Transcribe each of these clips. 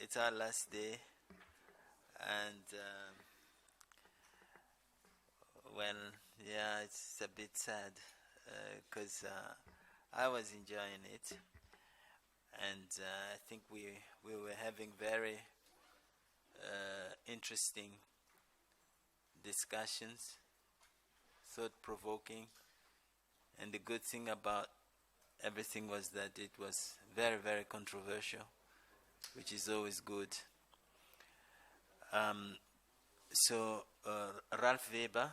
It's our last day, and well, yeah, it's a bit sad because I was enjoying it, and I think we were having very interesting discussions, thought-provoking, and the good thing about everything was that it was very, very controversial, which is always good. So Ralph Weber,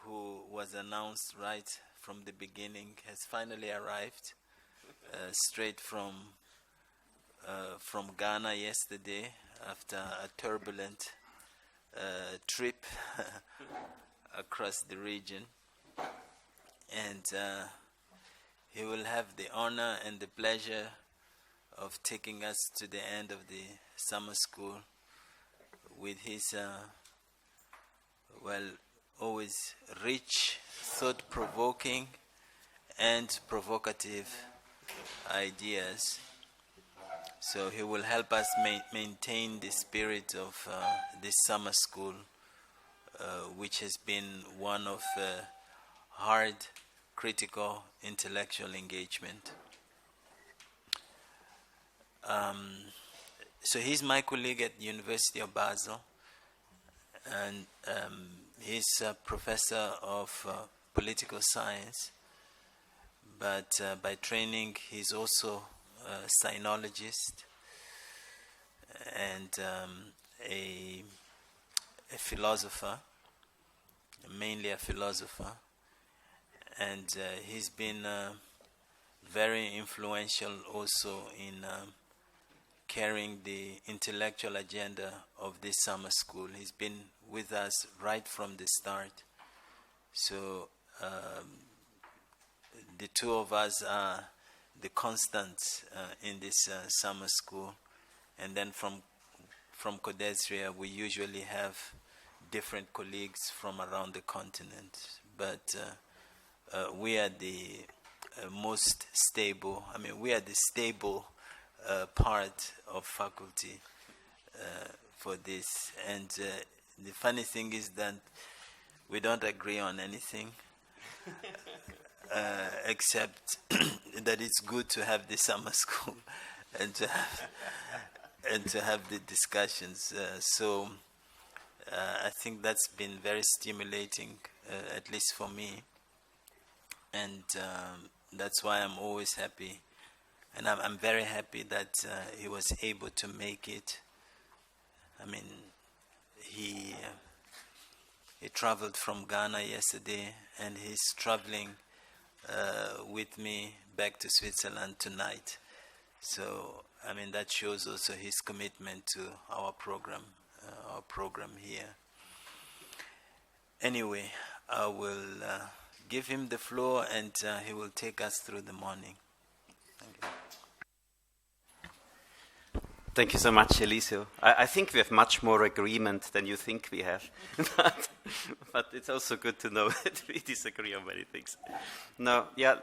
who was announced right from the beginning, has finally arrived straight from Ghana yesterday after a turbulent trip across the region, and he will have the honor and the pleasure of taking us to the end of the summer school with his always rich, thought-provoking and provocative ideas. So he will help us maintain the spirit of this summer school, which has been one of hard, critical, intellectual engagement. So he's my colleague at the University of Basel, and he's a professor of political science, but by training he's also a sinologist and a philosopher, mainly a philosopher, and he's been very influential also in carrying the intellectual agenda of this summer school. He's been with us right from the start. So the two of us are the constants in this summer school. And then from CODESRIA, we usually have different colleagues from around the continent. But we are the most stable, we are the stable part of faculty for this. And the funny thing is that we don't agree on anything except that it's good to have the summer school and to have the discussions. So I think that's been very stimulating, at least for me, and that's why I'm always happy. And I'm very happy that he was able to make it. He traveled from Ghana yesterday, and he's traveling with me back to Switzerland tonight. So, that shows also his commitment to our program here. Anyway, I will give him the floor, and he will take us through the morning. Thank you. Thank you so much, Eliseo. I think we have much more agreement than you think we have. But it's also good to know that we disagree on many things. No, yeah,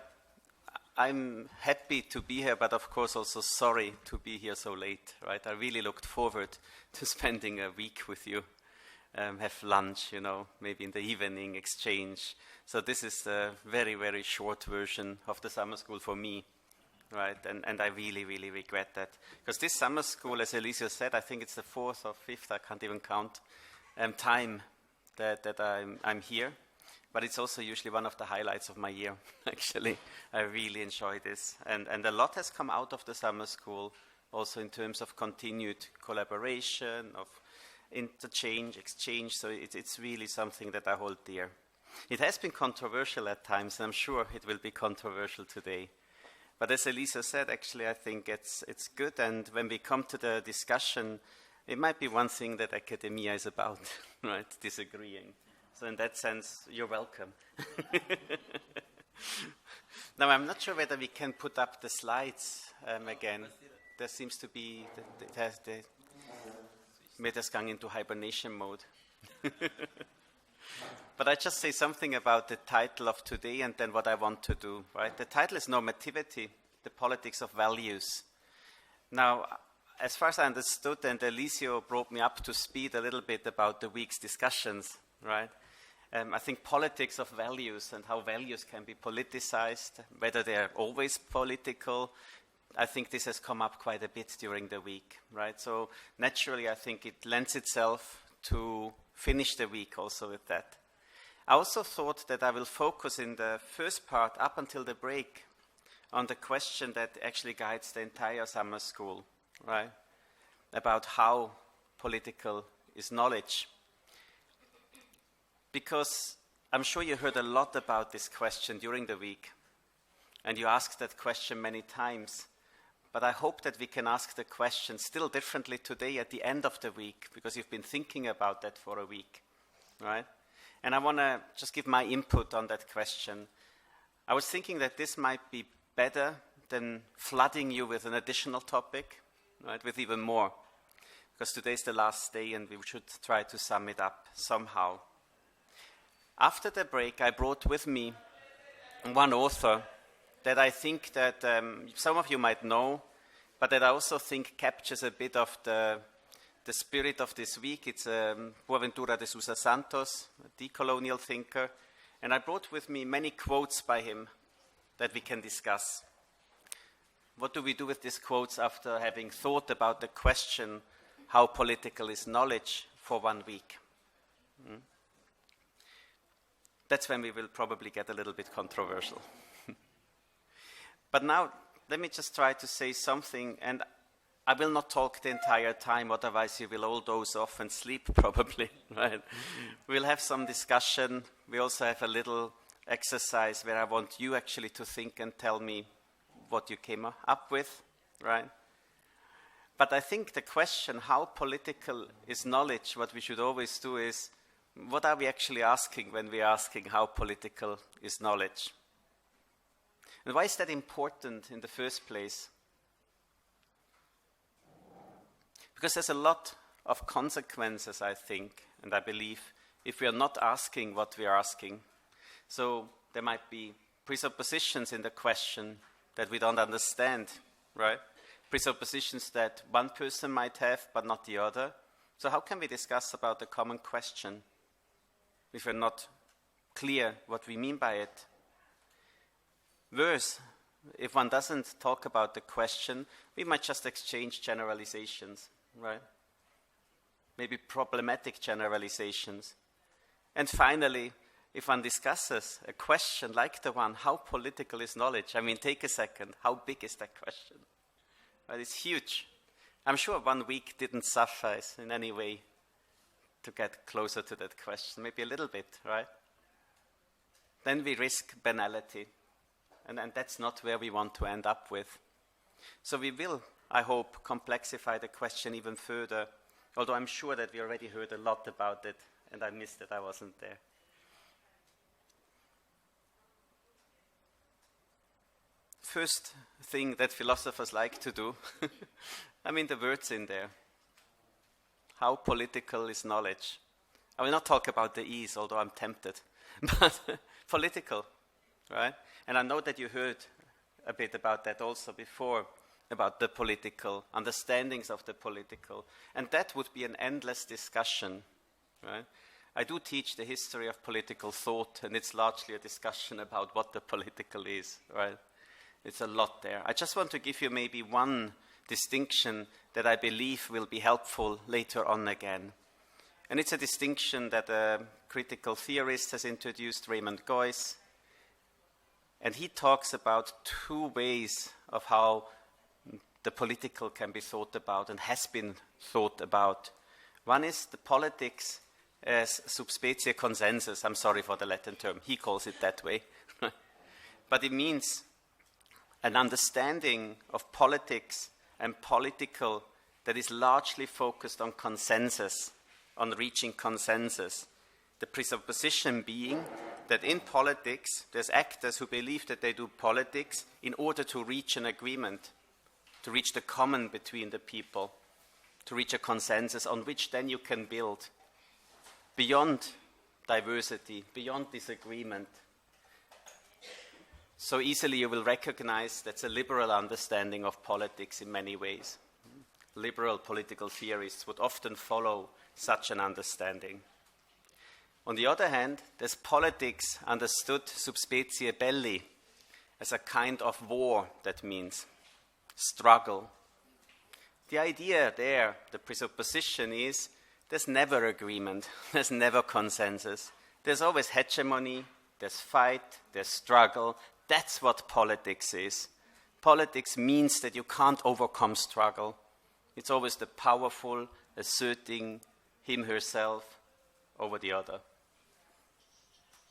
I'm happy to be here, but of course also sorry to be here so late, right? I really looked forward to spending a week with you, have lunch, maybe in the evening, exchange. So this is a very, very short version of the summer school for me. Right, and I really, really regret that. Because this summer school, as Eliseo said, I think it's the 4th or 5th, I can't even count, time that I'm here. But it's also usually one of the highlights of my year, actually. I really enjoy this. And a lot has come out of the summer school, also in terms of continued collaboration, of exchange. So it's really something that I hold dear. It has been controversial at times, and I'm sure it will be controversial today. But as Eliseo said, actually, I think it's good. And when we come to the discussion, it might be one thing that academia is about, right? Disagreeing. So in that sense, you're welcome. Now, I'm not sure whether we can put up the slides again. There seems to be, the Meta's gone into hibernation mode. But I just say something about the title of today and then what I want to do, right? The title is Normativity, the Politics of Values. Now, as far as I understood, and Eliseo brought me up to speed a little bit about the week's discussions, right? I think politics of values and how values can be politicized, whether they are always political, I think this has come up quite a bit during the week, right? So naturally, I think it lends itself to finish the week also with that. I also thought that I will focus in the first part up until the break on the question that actually guides the entire summer school, right? About how political is knowledge. Because I'm sure you heard a lot about this question during the week, and you asked that question many times. But I hope that we can ask the question still differently today at the end of the week, because you've been thinking about that for a week, right? And I want to just give my input on that question. I was thinking that this might be better than flooding you with an additional topic, right, with even more, because today's the last day and we should try to sum it up somehow. After the break, I brought with me one author that I think that some of you might know, but that I also think captures a bit of the spirit of this week. It's Boaventura de Sousa Santos, a decolonial thinker, and I brought with me many quotes by him that we can discuss. What do we do with these quotes after having thought about the question, how political is knowledge, for 1 week? That's when we will probably get a little bit controversial. But now, let me just try to say something, and I will not talk the entire time, otherwise you will all doze off and sleep probably, right? We'll have some discussion. We also have a little exercise where I want you actually to think and tell me what you came up with, right? But I think the question, how political is knowledge, what we should always do is, what are we actually asking when we're asking how political is knowledge? And why is that important in the first place? Because there's a lot of consequences, I think, and I believe, if we are not asking what we are asking. So there might be presuppositions in the question that we don't understand, right? Presuppositions that one person might have, but not the other. So how can we discuss about the common question if we're not clear what we mean by it? Worse, if one doesn't talk about the question, we might just exchange generalizations, right? Maybe problematic generalizations. And finally, if one discusses a question like the one, how political is knowledge? I mean, take a second. How big is that question? Right, it's huge. I'm sure 1 week didn't suffice in any way to get closer to that question. Maybe a little bit, right? Then we risk banality. And that's not where we want to end up with. So we will, I hope, complexify the question even further, although I'm sure that we already heard a lot about it, and I missed it, I wasn't there. First thing that philosophers like to do, I mean, the words in there. How political is knowledge? I will not talk about the E's, although I'm tempted, but political, right? And I know that you heard a bit about that also before, about the political, understandings of the political. And that would be an endless discussion, right? I do teach the history of political thought, and it's largely a discussion about what the political is, right? It's a lot there. I just want to give you maybe one distinction that I believe will be helpful later on again. And it's a distinction that a critical theorist has introduced, Raymond Geuss. And he talks about 2 ways of how the political can be thought about and has been thought about. One is the politics as subspecie consensus. I'm sorry for the Latin term. He calls it that way. But it means an understanding of politics and political that is largely focused on consensus, on reaching consensus. The presupposition being that in politics, there's actors who believe that they do politics in order to reach an agreement, to reach the common between the people, to reach a consensus on which then you can build beyond diversity, beyond disagreement. So easily you will recognize that's a liberal understanding of politics in many ways. liberal political theorists would often follow such an understanding. On the other hand, there's politics understood sub specie belli as a kind of war, that means struggle. The idea there, the presupposition is there's never agreement, there's never consensus. There's always hegemony, there's fight, there's struggle. That's what politics is. Politics means that you can't overcome struggle. It's always the powerful asserting him, herself over the other.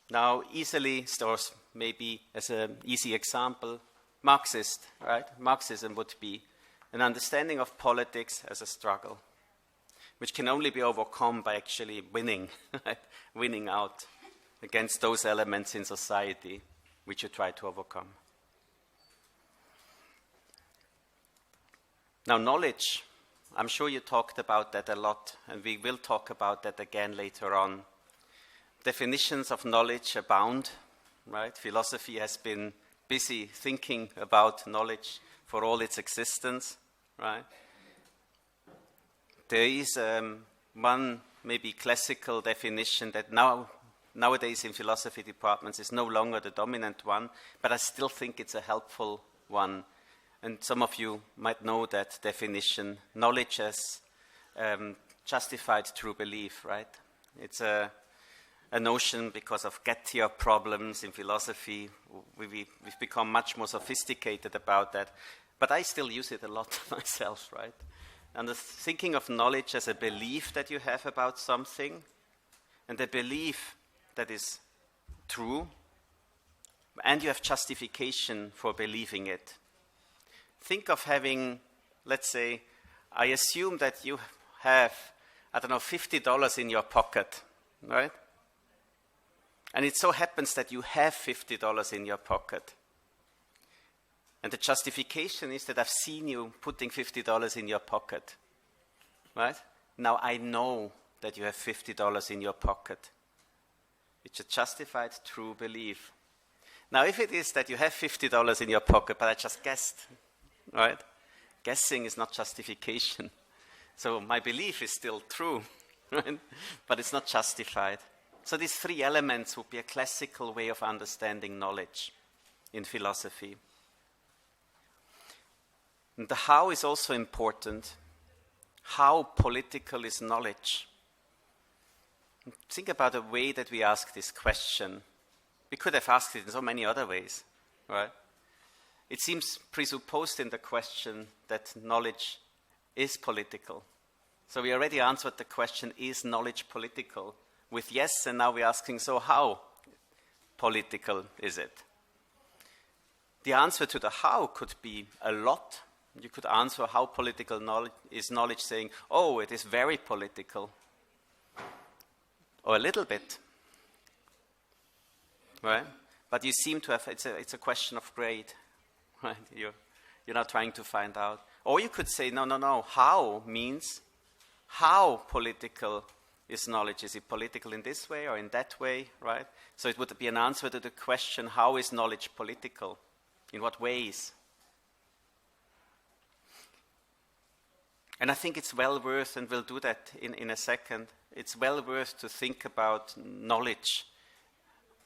Now, easily, or maybe as an easy example, Marxist, right? Marxism would be an understanding of politics as a struggle, which can only be overcome by actually winning, right? Winning out against those elements in society which you try to overcome. Now, knowledge, I'm sure you talked about that a lot, and we will talk about that again later on. Definitions of knowledge abound, right? Philosophy has been busy thinking about knowledge for all its existence, right? There is one maybe classical definition that nowadays in philosophy departments is no longer the dominant one, but I still think it's a helpful one. And some of you might know that definition, knowledge as justified true belief, right? It's a notion because of get-here problems in philosophy. We've become much more sophisticated about that. But I still use it a lot myself, right? And the thinking of knowledge as a belief that you have about something, and a belief that is true, and you have justification for believing it. Think of having, let's say, I assume that you have, $50 in your pocket, right? And it so happens that you have $50 in your pocket. And the justification is that I've seen you putting $50 in your pocket, right? Now I know that you have $50 in your pocket. It's a justified true belief. Now if it is that you have $50 in your pocket, but I just guessed, right? Guessing is not justification. So my belief is still true, right? But it's not justified. So these three elements would be a classical way of understanding knowledge in philosophy. And the how is also important. How political is knowledge? Think about the way that we ask this question. We could have asked it in so many other ways, right? It seems presupposed in the question that knowledge is political. So we already answered the question, is knowledge political? With yes, and now we're asking, so how political is it? The answer to the how could be a lot. You could answer how political knowledge saying, oh, it is very political. Or a little bit. Right? But you seem to have, it's a question of grade. Right? You're not trying to find out. Or you could say, no. How means, how political is knowledge? Is it political in this way or in that way? Right? So it would be an answer to the question, how is knowledge political? In what ways? And I think it's well worth, and we'll do that in a second, it's well worth to think about knowledge.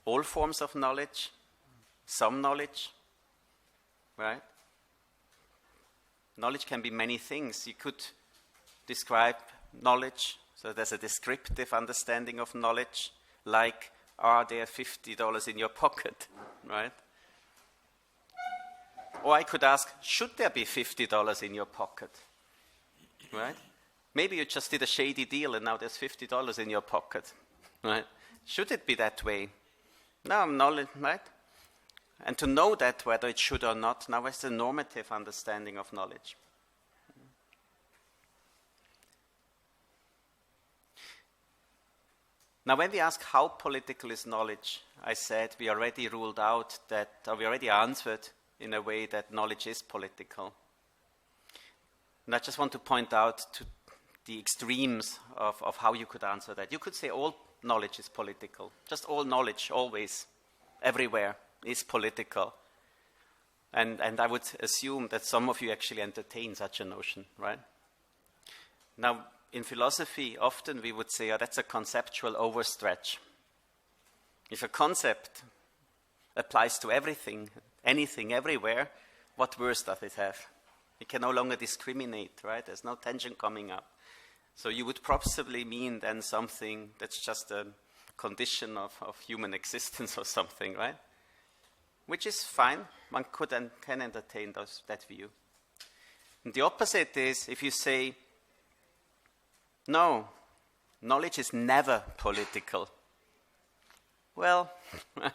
All forms of knowledge, some knowledge, right? Knowledge can be many things. You could describe knowledge, so there's a descriptive understanding of knowledge, like, are there $50 in your pocket, right? Or I could ask, should there be $50 in your pocket? Right? Maybe you just did a shady deal and now there's $50 in your pocket. Right? Should it be that way? No, knowledge, right? And to know that, whether it should or not, now is the normative understanding of knowledge. Now, when we ask how political is knowledge, I said we already ruled out that, or we already answered in a way that knowledge is political. And I just want to point out to the extremes of how you could answer that. You could say all knowledge is political. Just all knowledge, always, everywhere, is political. And I would assume that some of you actually entertain such a notion, right? Now, in philosophy, often we would say, oh, that's a conceptual overstretch. If a concept applies to everything, anything, everywhere, what worse does it have? It can no longer discriminate, right? There's no tension coming up. So you would possibly mean then something that's just a condition of human existence or something, right? Which is fine. One could and can entertain that view. And the opposite is if you say, no, knowledge is never political. Well, right,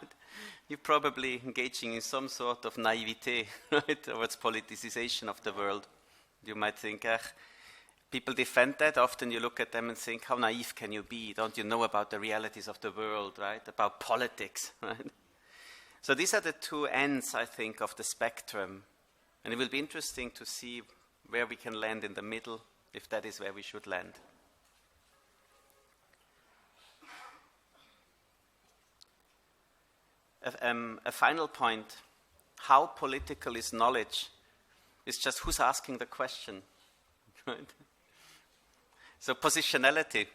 you're probably engaging in some sort of naivete, right, towards politicization of the world. You might think, people defend that. Often you look at them and think, how naive can you be? Don't you know about the realities of the world, right? About politics, right? So these are the two ends, I think, of the spectrum. And it will be interesting to see where we can land in the middle, if that is where we should land. A final point, how political is knowledge, is just who's asking the question, right? So positionality.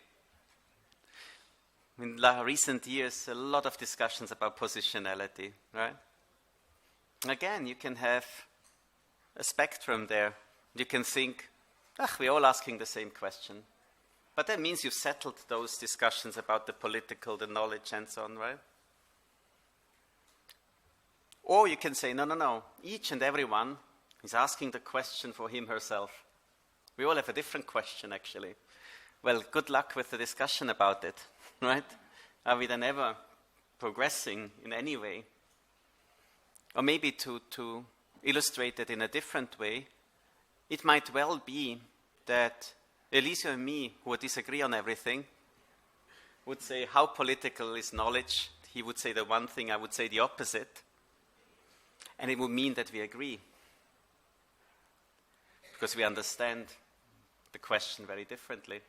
In recent years, a lot of discussions about positionality, right? Again, you can have a spectrum there. You can think, we're all asking the same question. But that means you've settled those discussions about the political, the knowledge, and so on, right? Or you can say, no. Each and everyone is asking the question for him, herself. We all have a different question, actually. Well, good luck with the discussion about it, right? Are we then ever progressing in any way? Or maybe to illustrate it in a different way, it might well be that Elisa and me, who would disagree on everything, would say, how political is knowledge? He would say the one thing, I would say the opposite. And it would mean that we agree. Because we understand the question very differently.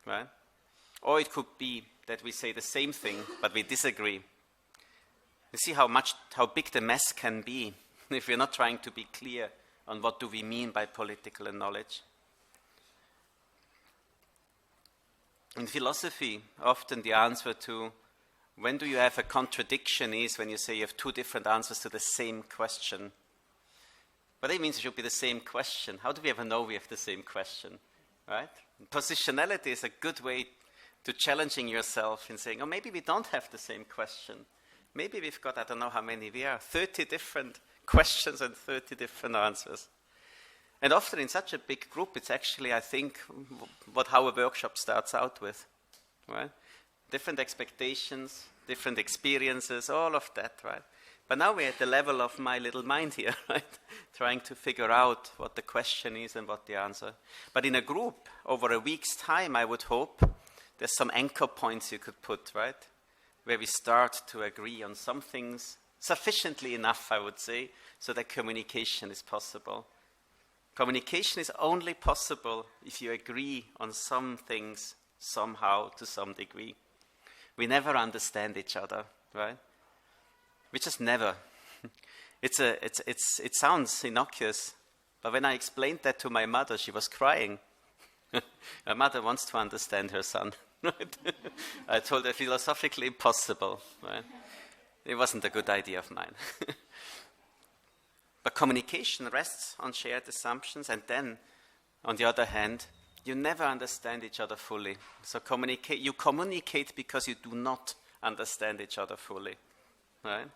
Right? Or it could be that we say the same thing, but we disagree. You see how big the mess can be if we're not trying to be clear on what do we mean by political knowledge. In philosophy, often the answer to when do you have a contradiction is when you say you have two different answers to the same question. But that means it should be the same question. How do we ever know we have the same question? Right? Positionality is a good way to challenging yourself in saying, maybe we don't have the same question. Maybe we've got, I don't know how many we are, 30 different questions and 30 different answers. And often in such a big group, it's actually, I think, how a workshop starts out with. Right? Different expectations, different experiences, all of that, right? But now we're at the level of my little mind here, right? Trying to figure out what the question is and what the answer. But in a group, over a week's time, I would hope, there's some anchor points you could put, right? Where we start to agree on some things, sufficiently enough, I would say, so that communication is possible. Communication is only possible if you agree on some things somehow to some degree. We never understand each other, right? We just never. It sounds innocuous, but when I explained that to my mother, she was crying. My mother wants to understand her son. Right? I told her philosophically impossible. Right? It wasn't a good idea of mine. But communication rests on shared assumptions, and then, on the other hand, you never understand each other fully. So you communicate because you do not understand each other fully. Right?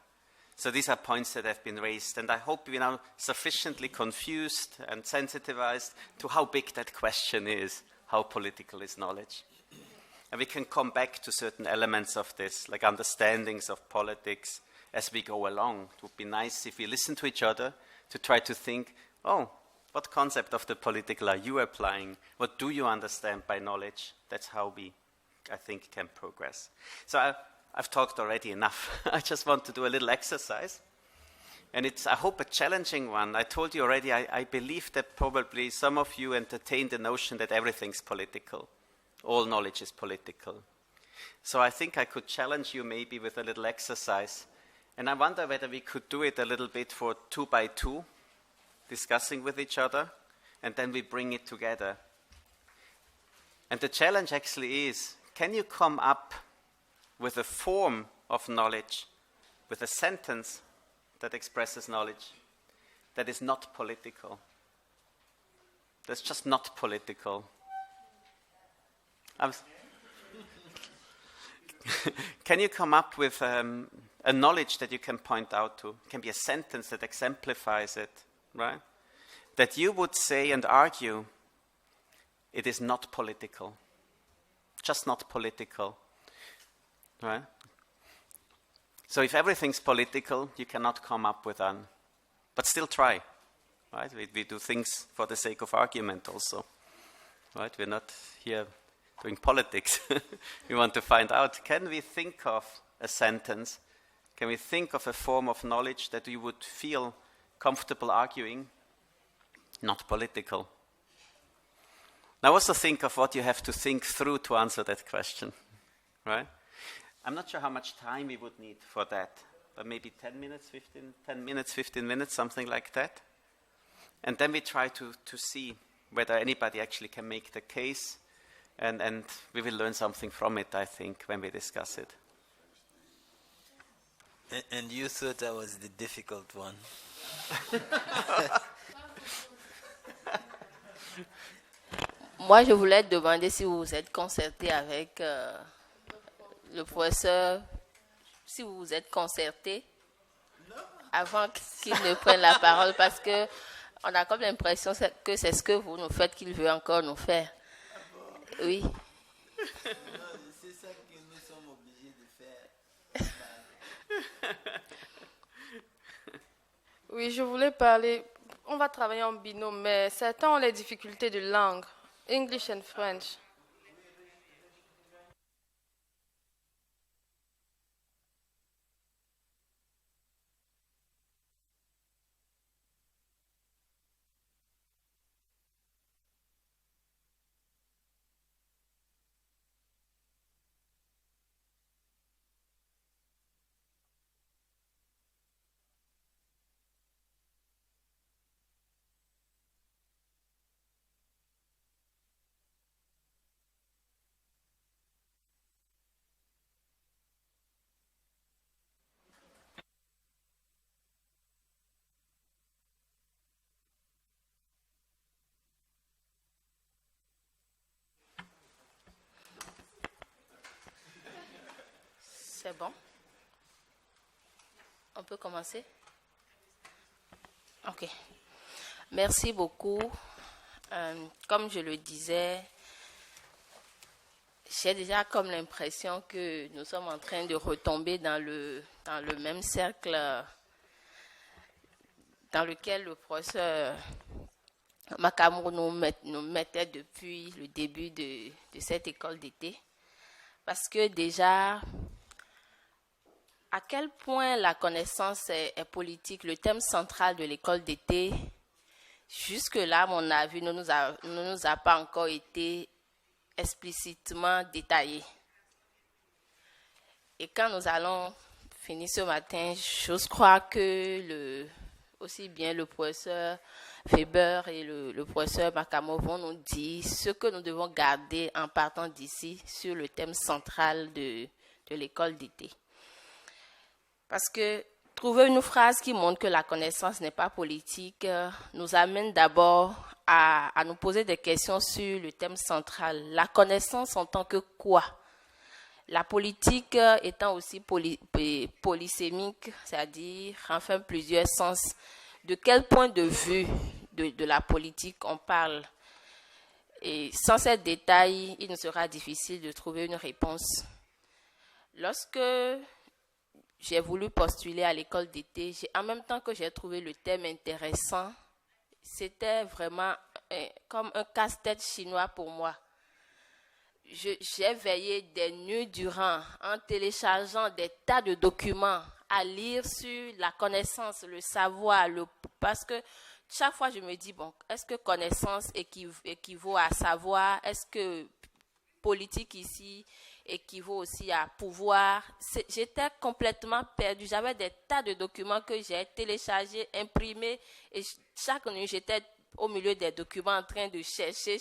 So these are points that have been raised, and I hope we're now sufficiently confused and sensitized to how big that question is, how political is knowledge. And we can come back to certain elements of this, like understandings of politics as we go along. It would be nice if we listen to each other to try to think, what concept of the political are you applying? What do you understand by knowledge? That's how we, I think, can progress. So I've talked already enough. I just want to do a little exercise. And it's, I hope, a challenging one. I told you already, I believe that probably some of you entertain the notion that everything's political. All knowledge is political. So I think I could challenge you maybe with a little exercise. And I wonder whether we could do it a little bit for 2 by 2, discussing with each other, and then we bring it together. And the challenge actually is, can you come up with a form of knowledge, with a sentence that expresses knowledge, that is not political? That's just not political. Can you come up with a knowledge that you can point out to? It can be a sentence that exemplifies it, right? That you would say and argue, it is not political. Just not political, right? So if everything's political, you cannot come up with one. But still try, right? We do things for the sake of argument also, right? We're not here doing politics. We want to find out, can we think of a sentence? Can we think of a form of knowledge that we would feel comfortable arguing? Not political. Now also think of what you have to think through to answer that question, right? I'm not sure how much time we would need for that, but maybe 10 minutes, 15 minutes, something like that. And then we try to see whether anybody actually can make the case, and we will learn something from it, I think, when we discuss it. And you thought that was the difficult one. Moi, je voulais demander si vous vous êtes concerté avec le professeur, si vous vous êtes concerté avant qu'il ne prenne la parole, parce que on a comme l'impression que c'est ce que vous nous faites qu'il veut encore nous faire. Oui. Non, c'est ça que nous sommes obligés de faire. Oui, je voulais parler. On va travailler en binôme, mais certains ont les difficultés de langue, English and French. C'est bon? On peut commencer? Ok. Merci beaucoup. Comme je le disais, j'ai déjà comme l'impression que nous sommes en train de retomber dans le même cercle dans lequel le professeur Makamou nous mettait depuis le début de cette école d'été. Parce que déjà, à quel point la connaissance est politique, le thème central de l'école d'été, jusque-là, à mon avis, ne nous a pas encore été explicitement détaillé. Et quand nous allons finir ce matin, j'ose croire que aussi bien le professeur Weber et le professeur Makamo vont nous dire ce que nous devons garder en partant d'ici sur le thème central de l'école d'été. Parce que trouver une phrase qui montre que la connaissance n'est pas politique nous amène d'abord à nous poser des questions sur le thème central. La connaissance en tant que quoi? La politique étant aussi polysémique, c'est-à-dire enfin plusieurs sens. De quel point de vue de la politique on parle? Et sans ces détails, il nous sera difficile de trouver une réponse. Lorsque j'ai voulu postuler à l'école d'été, en même temps que j'ai trouvé le thème intéressant, c'était vraiment comme un casse-tête chinois pour moi. J'ai veillé des nuits durant en téléchargeant des tas de documents à lire sur la connaissance, le savoir, parce que chaque fois je me dis, bon, est-ce que connaissance équivaut à savoir? Est-ce que politique ici équivaut aussi à pouvoir? J'étais complètement perdue. J'avais des tas de documents que j'ai téléchargés, imprimés, et chaque nuit j'étais au milieu des documents en train de chercher.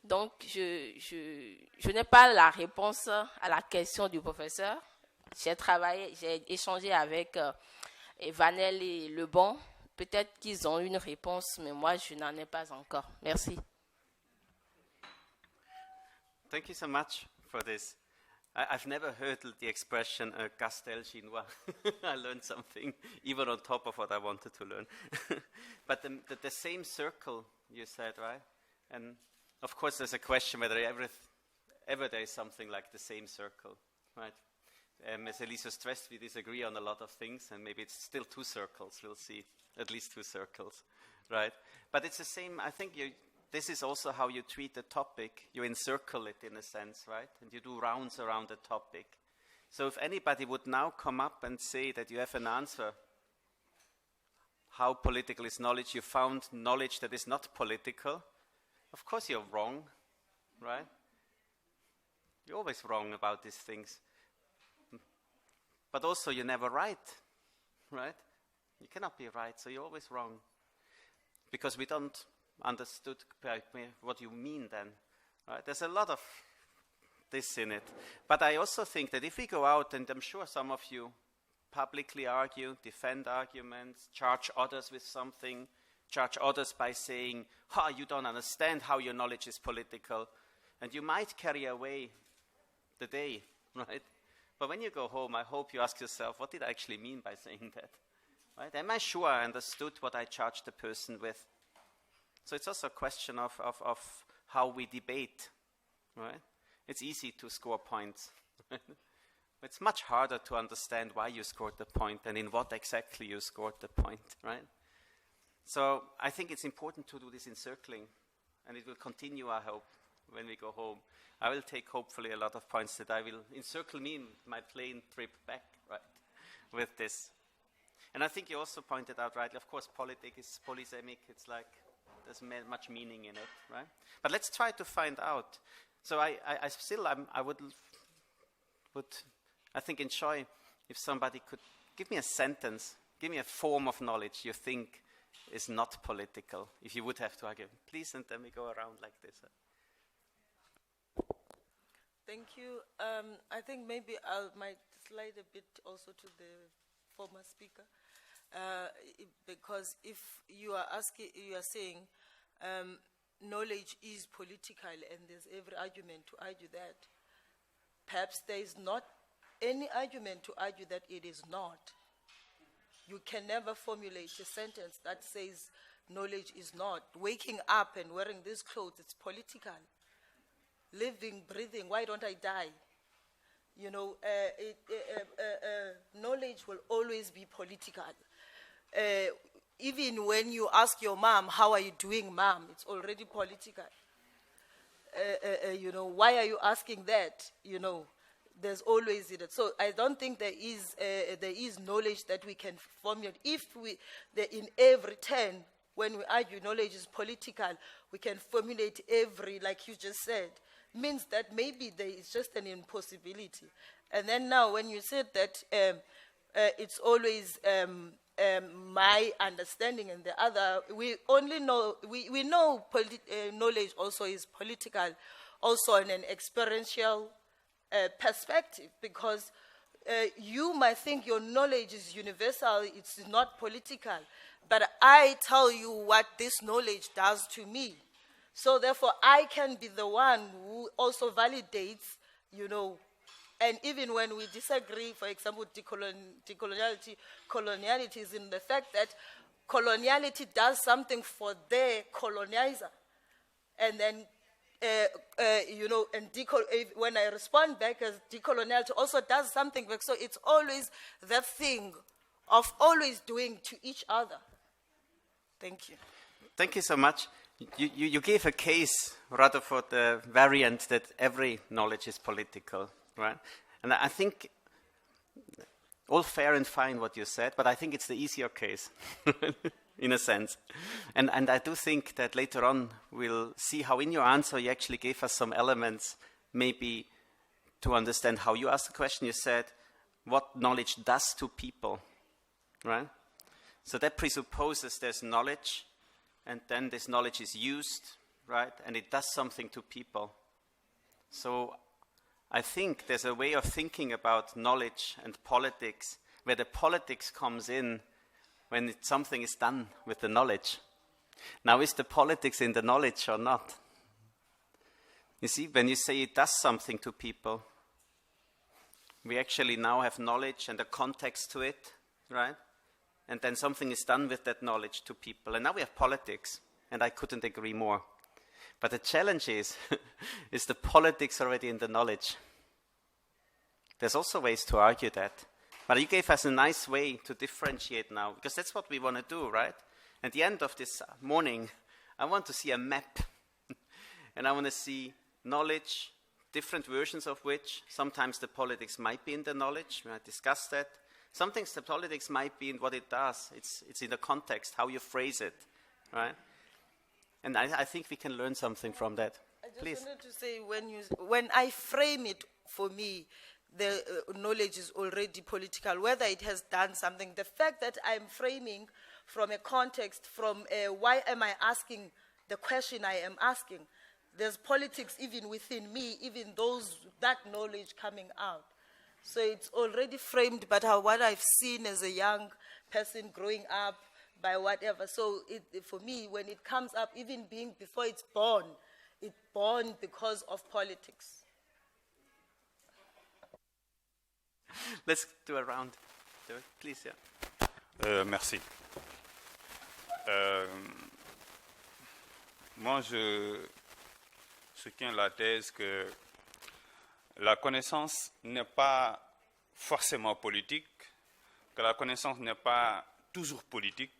Donc, je n'ai pas la réponse à la question du professeur. J'ai échangé avec Vanel et Lebon. Peut-être qu'ils ont une réponse, mais moi, je n'en ai pas encore. Merci. Thank you so much for this. I've never heard the expression Castel chinois. I learned something, even on top of what I wanted to learn. But the same circle, you said, right? And of course, there's a question whether ever there is something like the same circle, right? As Elisa stressed, we disagree on a lot of things, and maybe it's still two circles. We'll see, at least two circles, right? But it's the same. I think this is also how you treat the topic. You encircle it in a sense, right? And you do rounds around the topic. So if anybody would now come up and say that you have an answer, how political is knowledge, you found knowledge that is not political, of course you're wrong, right? You're always wrong about these things. But also you're never right, right? You cannot be right, so you're always wrong. Because we don't understood what you mean then. Right? There's a lot of this in it. But I also think that if we go out, and I'm sure some of you publicly argue, defend arguments, charge others with something, charge others by saying, you don't understand how your knowledge is political, and you might carry away the day, right? But when you go home, I hope you ask yourself, what did I actually mean by saying that? Right? Am I sure I understood what I charged the person with? So it's also a question of how we debate, right? It's easy to score points. It's much harder to understand why you scored the point and in what exactly you scored the point, right? So I think it's important to do this encircling, and it will continue, I hope, when we go home. I will take, hopefully, a lot of points that I will encircle me in my plane trip back, right, with this. And I think you also pointed out, rightly, of course, politics is polysemic. It's like there's much meaning in it, right? But let's try to find out. So I would I think enjoy if somebody could give me a sentence, give me a form of knowledge you think is not political, if you would have to argue. Please, and then we go around like this. Thank you. I think maybe I might slide a bit also to the former speaker, because if you are saying knowledge is political, and there's every argument to argue that, perhaps there is not any argument to argue that it is not. You can never formulate a sentence that says knowledge is not. Waking up and wearing these clothes, it's political. Living, breathing, why don't I die? You know, knowledge will always be political. Even when you ask your mom, how are you doing, mom? It's already political. You know, why are you asking that? You know, there's always it. So I don't think there is knowledge that we can formulate. If in every turn, when we argue knowledge is political, we can formulate every, like you just said, means that maybe there is just an impossibility. And then now when you said that it's always my understanding and the other, we only know, we know knowledge also is political, also in an experiential perspective, because you might think your knowledge is universal, it's not political, but I tell you what this knowledge does to me. So therefore, I can be the one who also validates, you know, and even when we disagree, for example, coloniality is in the fact that coloniality does something for their colonizer. And then, you know, and when I respond back as decoloniality also does something back. So it's always that thing of always doing to each other. Thank you. Thank you so much. You gave a case rather for the variant that every knowledge is political, right? And I think all fair and fine what you said, but I think it's the easier case, in a sense. And I do think that later on we'll see how in your answer you actually gave us some elements, maybe to understand how you asked the question. You said, what knowledge does to people, right? So that presupposes there's knowledge and then this knowledge is used, right? And it does something to people. So I think there's a way of thinking about knowledge and politics where the politics comes in when something is done with the knowledge. Now, is the politics in the knowledge or not? You see, when you say it does something to people, we actually now have knowledge and a context to it, right? And then something is done with that knowledge to people. And now we have politics, and I couldn't agree more. But the challenge is the politics already in the knowledge? There's also ways to argue that. But you gave us a nice way to differentiate now, because that's what we want to do, right? At the end of this morning, I want to see a map. And I want to see knowledge, different versions of which. Sometimes the politics might be in the knowledge. We might discuss that. Sometimes the politics might be in what it does. It's in the context, how you phrase it, right? And I think we can learn something from that. I just Please. wanted to say, when I frame it, for me, the knowledge is already political, whether it has done something. The fact that I'm framing from a context, from why am I asking the question I am asking, there's politics even within me, even that knowledge coming out. So it's already framed, but what I've seen as a young person growing up by whatever. So for me, when it comes up, even before it's born because of politics. Let's do a round. Please, yeah. Merci. Moi, je soutiens la thèse que la connaissance n'est pas forcément politique, que la connaissance n'est pas toujours politique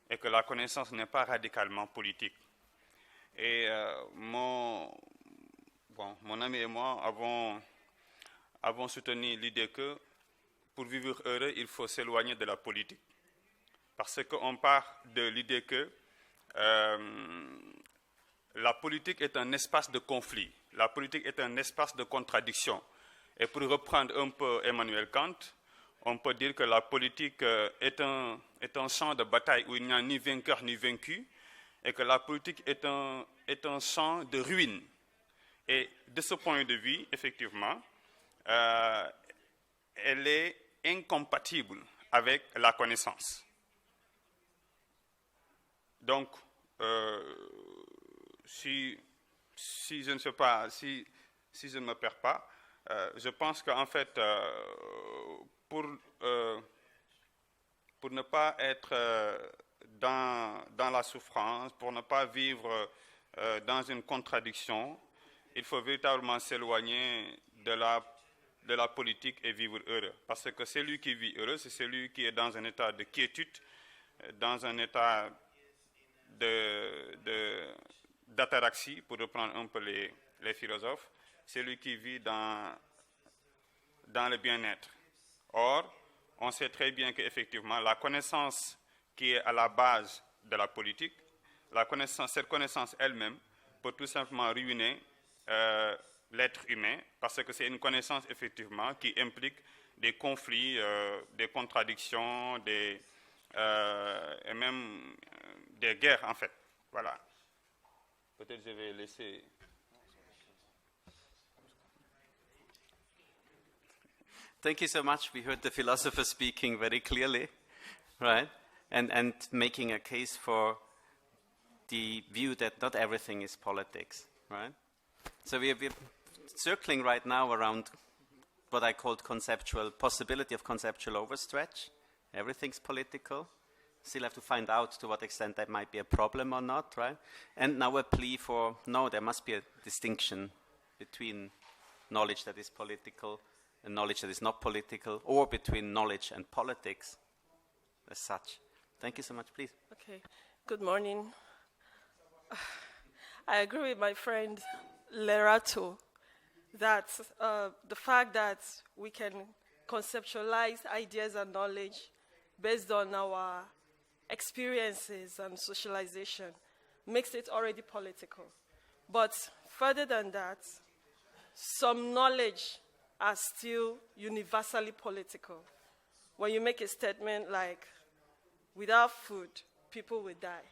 et que la connaissance n'est pas radicalement politique. Et mon ami et moi avons soutenu l'idée que pour vivre heureux, il faut s'éloigner de la politique. Parce qu'on part de l'idée que la politique est un espace de conflit, la politique est un espace de contradiction. Et pour reprendre un peu Emmanuel Kant, on peut dire que la politique est un champ de bataille où il n'y a ni vainqueur ni vaincu, et que la politique est un champ de ruine. Et de ce point de vue, effectivement, elle est incompatible avec la connaissance. Donc, si je ne sais pas, si je ne me perds pas, je pense qu'en fait, pour ne pas être dans la souffrance, pour ne pas vivre dans une contradiction, il faut véritablement s'éloigner de la politique et vivre heureux. Parce que celui qui vit heureux, c'est celui qui est dans un état de quiétude, dans un état d'ataraxie, pour reprendre un peu les philosophes, celui qui vit dans le bien-être. Or, on sait très bien qu'effectivement, la connaissance qui est à la base de la politique, cette connaissance elle-même peut tout simplement ruiner l'être humain, parce que c'est une connaissance effectivement qui implique des conflits, des contradictions, et même des guerres en fait. Voilà. Peut-être je vais laisser... Thank you so much. We heard the philosopher speaking very clearly, right? And making a case for the view that not everything is politics, right? So we're circling right now around what I called possibility of conceptual overstretch. Everything's political. Still have to find out to what extent that might be a problem or not, right? And now a plea for, no, there must be a distinction between knowledge that is political and knowledge that is not political, or between knowledge and politics as such. Thank you so much, please. Okay, good morning. I agree with my friend Lerato that the fact that we can conceptualize ideas and knowledge based on our experiences and socialization makes it already political. But further than that, some knowledge are still universally political. When you make a statement like, without food, people will die.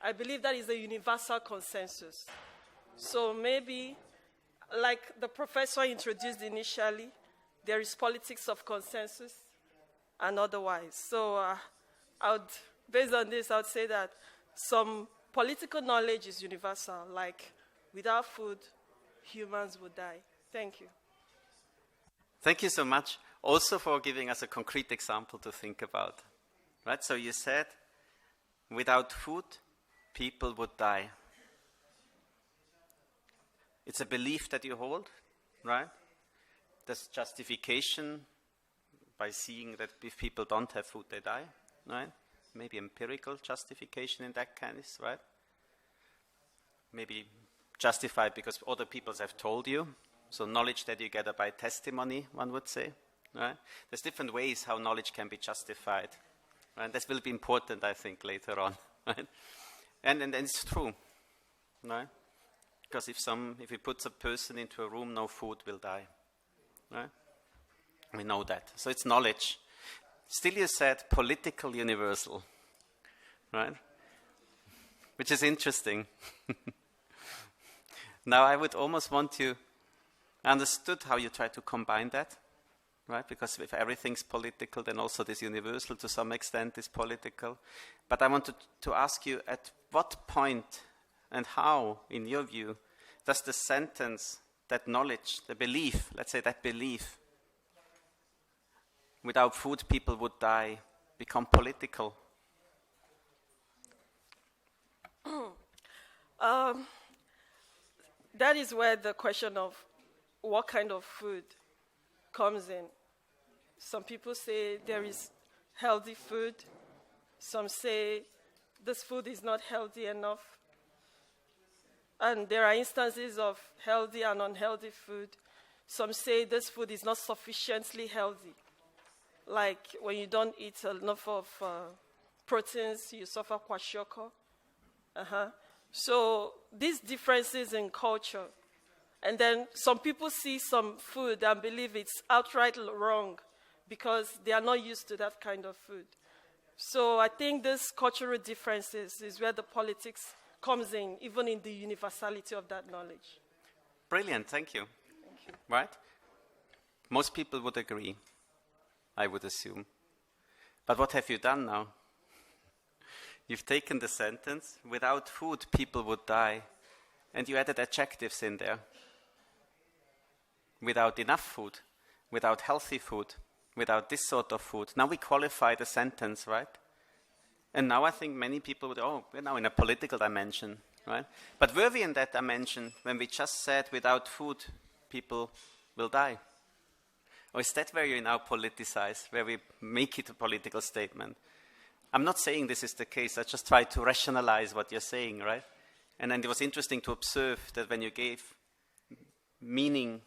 I believe that is a universal consensus. So maybe, like the professor introduced initially, there is politics of consensus and otherwise. So based on this, I would say that some political knowledge is universal, like without food, humans would die. Thank you. Thank you so much also for giving us a concrete example to think about. Right? So you said, without food, people would die. It's a belief that you hold, right? There's justification by seeing that if people don't have food, they die, right? Maybe empirical justification in that case, right? Maybe justified because other peoples have told you. So knowledge that you gather by testimony, one would say, right? There's different ways how knowledge can be justified. Right? This will be important, I think, later on, right? And it's true, right? Because if you put a person into a room, no food will die, right? We know that. So it's knowledge. Still, you said political universal, right? Which is interesting. Now, I would almost want you understood how you try to combine that, right? Because if everything's political, then also this universal to some extent is political. But I wanted to ask you, at what point and how, in your view, does the sentence, that knowledge, the belief, let's say that belief, without food people would die, become political? That is where the question of what kind of food comes in. Some people say there is healthy food. Some say this food is not healthy enough. And there are instances of healthy and unhealthy food. Some say this food is not sufficiently healthy. Like when you don't eat enough of proteins, you suffer kwashiorkor. So these differences in culture. And then some people see some food and believe it's outright wrong because they are not used to that kind of food. So I think this cultural differences is where the politics comes in, even in the universality of that knowledge. Brilliant, thank you. Thank you. Right? Most people would agree, I would assume. But what have you done now? You've taken the sentence, without food people would die, and you added adjectives in there. Without enough food, without healthy food, without this sort of food. Now we qualify the sentence, right? And now I think many people would, we're now in a political dimension, right? But were we in that dimension when we just said without food, people will die? Or is that where you now politicize, where we make it a political statement? I'm not saying this is the case, I just try to rationalize what you're saying, right? And then it was interesting to observe that when you gave meaning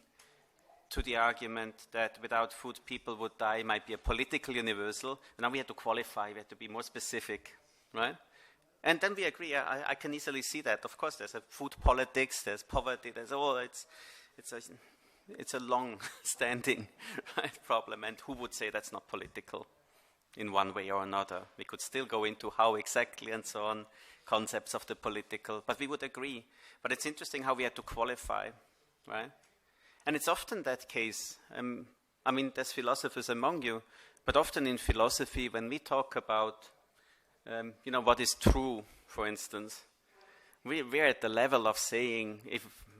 to the argument that without food people would die might be a political universal. Now we had to qualify, we had to be more specific, right? And then we agree, I can easily see that. Of course, there's a food politics, there's poverty, there's it's a long-standing right, problem. And who would say that's not political in one way or another? We could still go into how exactly and so on, concepts of the political, but we would agree. But it's interesting how we had to qualify, right? And it's often that case. I mean, there's philosophers among you, but often in philosophy, when we talk about, what is true, for instance, we're at the level of saying,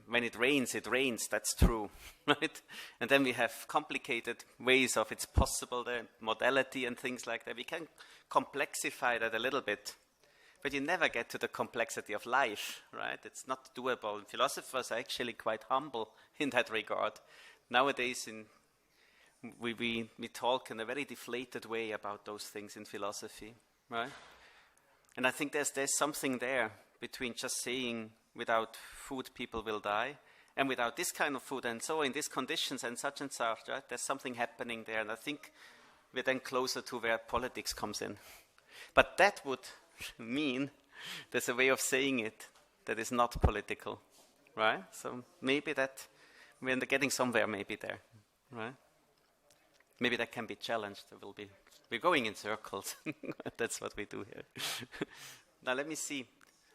when it rains, that's true, right? And then we have complicated ways of it's possible, the modality and things like that. We can complexify that a little bit, but you never get to the complexity of life, right? It's not doable. Philosophers are actually quite humble in that regard. Nowadays, we talk in a very deflated way about those things in philosophy, right? And I think there's something there between just saying without food people will die, and without this kind of food, and so in these conditions and such, right? There's something happening there, and I think we're then closer to where politics comes in. But that would mean there's a way of saying it that is not political, right? So maybe that we're getting somewhere maybe there, right? Maybe that can be challenged. We're going in circles. That's what we do here. Now let me see.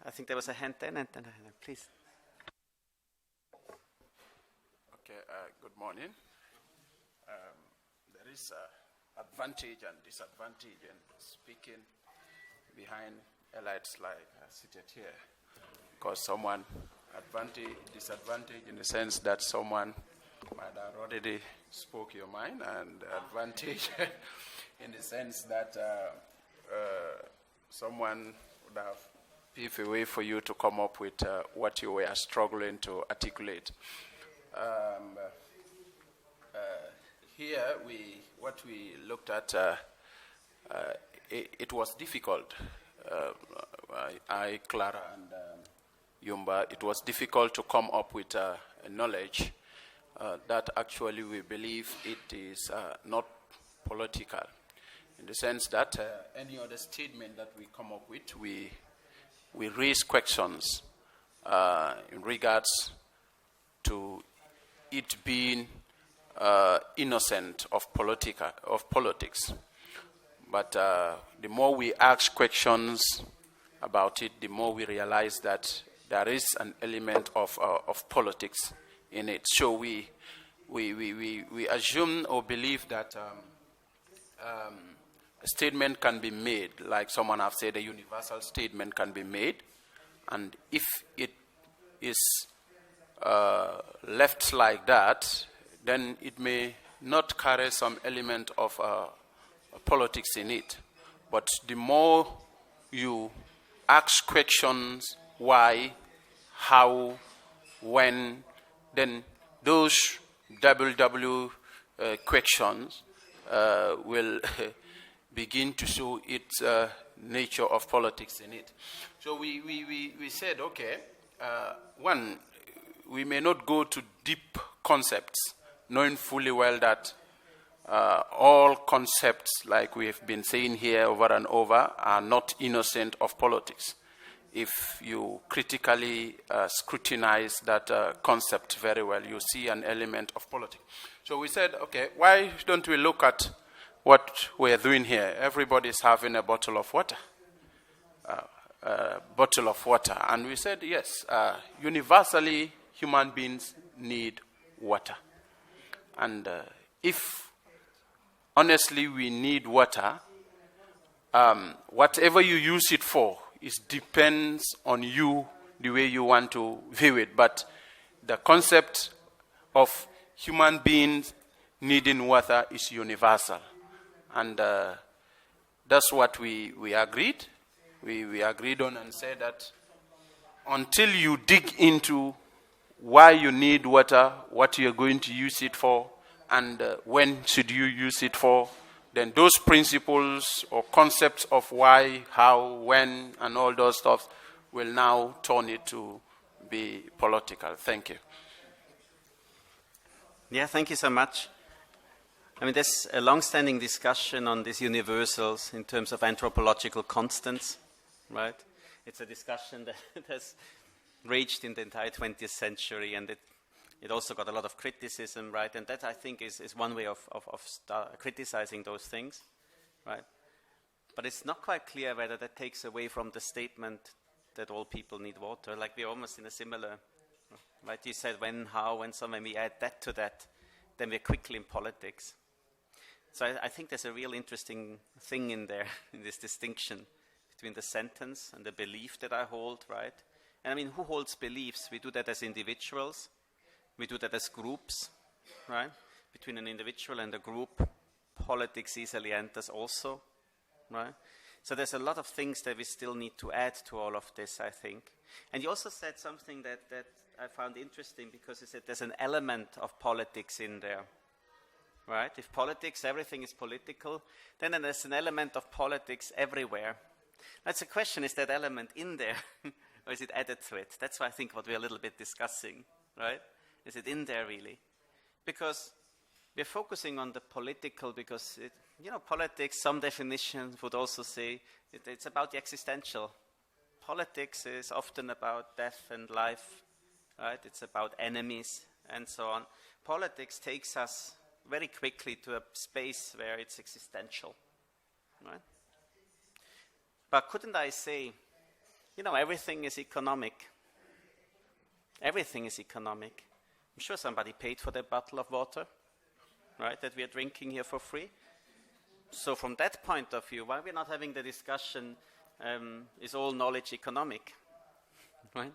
I think there was a hand then, and then please. Okay, good morning. There is advantage and disadvantage in speaking behind elites like seated here. Because someone disadvantage in the sense that someone might have already spoke your mind, and advantage in the sense that someone would have paved a way for you to come up with what you were struggling to articulate. Here, what we looked at, it was difficult. Clara, and Yumba, it was difficult to come up with a knowledge that actually we believe it is not political, in the sense that any other statement that we come up with, we raise questions in regards to it being innocent of politics. But the more we ask questions about it, the more we realize that there is an element of politics in it. So we assume or believe that a statement can be made, like someone have said, a universal statement can be made, and if it is left like that, then it may not carry some element of politics in it. But the more you ask questions, why, how, when, then those double questions will begin to show its nature of politics in it. So we said, okay, one, we may not go to deep concepts, knowing fully well that all concepts, like we have been saying here over and over, are not innocent of politics. If you critically scrutinize that concept very well, you see an element of politics. So we said, okay, why don't we look at what we're doing here? Everybody's having a bottle of water. And we said, yes, universally, human beings need water. And if honestly we need water, whatever you use it for, it depends on you, the way you want to view it. But the concept of human beings needing water is universal. And that's what we agreed. We agreed on and said that until you dig into why you need water, what you're going to use it for, and when should you use it for, then those principles or concepts of why, how, when, and all those stuff will now turn it to be political. Thank you. Yeah, thank you so much. I mean, there's a long-standing discussion on these universals in terms of anthropological constants, right? It's a discussion that has raged in the entire 20th century, and it also got a lot of criticism, right? And that, I think, is one way of criticizing those things, right? But it's not quite clear whether that takes away from the statement that all people need water. Like, we're almost in a similar, right? You said when, how, when, so when we add that to that, then we're quickly in politics. So I think there's a real interesting thing in there, in this distinction between the sentence and the belief that I hold, right? And I mean, who holds beliefs? We do that as individuals. We do that as groups, right? Between an individual and a group, politics easily enters also, right? So there's a lot of things that we still need to add to all of this, I think. And you also said something that I found interesting, because you said there's an element of politics in there, right? If politics, everything is political, then there's an element of politics everywhere. That's the question, is that element in there, or is it added to it? That's why I think what we're a little bit discussing, right? Is it in there really? Because we're focusing on the political, because, politics, some definitions would also say it's about the existential. Politics is often about death and life, right? It's about enemies and so on. Politics takes us very quickly to a space where it's existential, right? But couldn't I say you know, everything is economic. Everything is economic. I'm sure somebody paid for that bottle of water, right, that we are drinking here for free. So from that point of view, why we're not having the discussion, is all knowledge economic, right?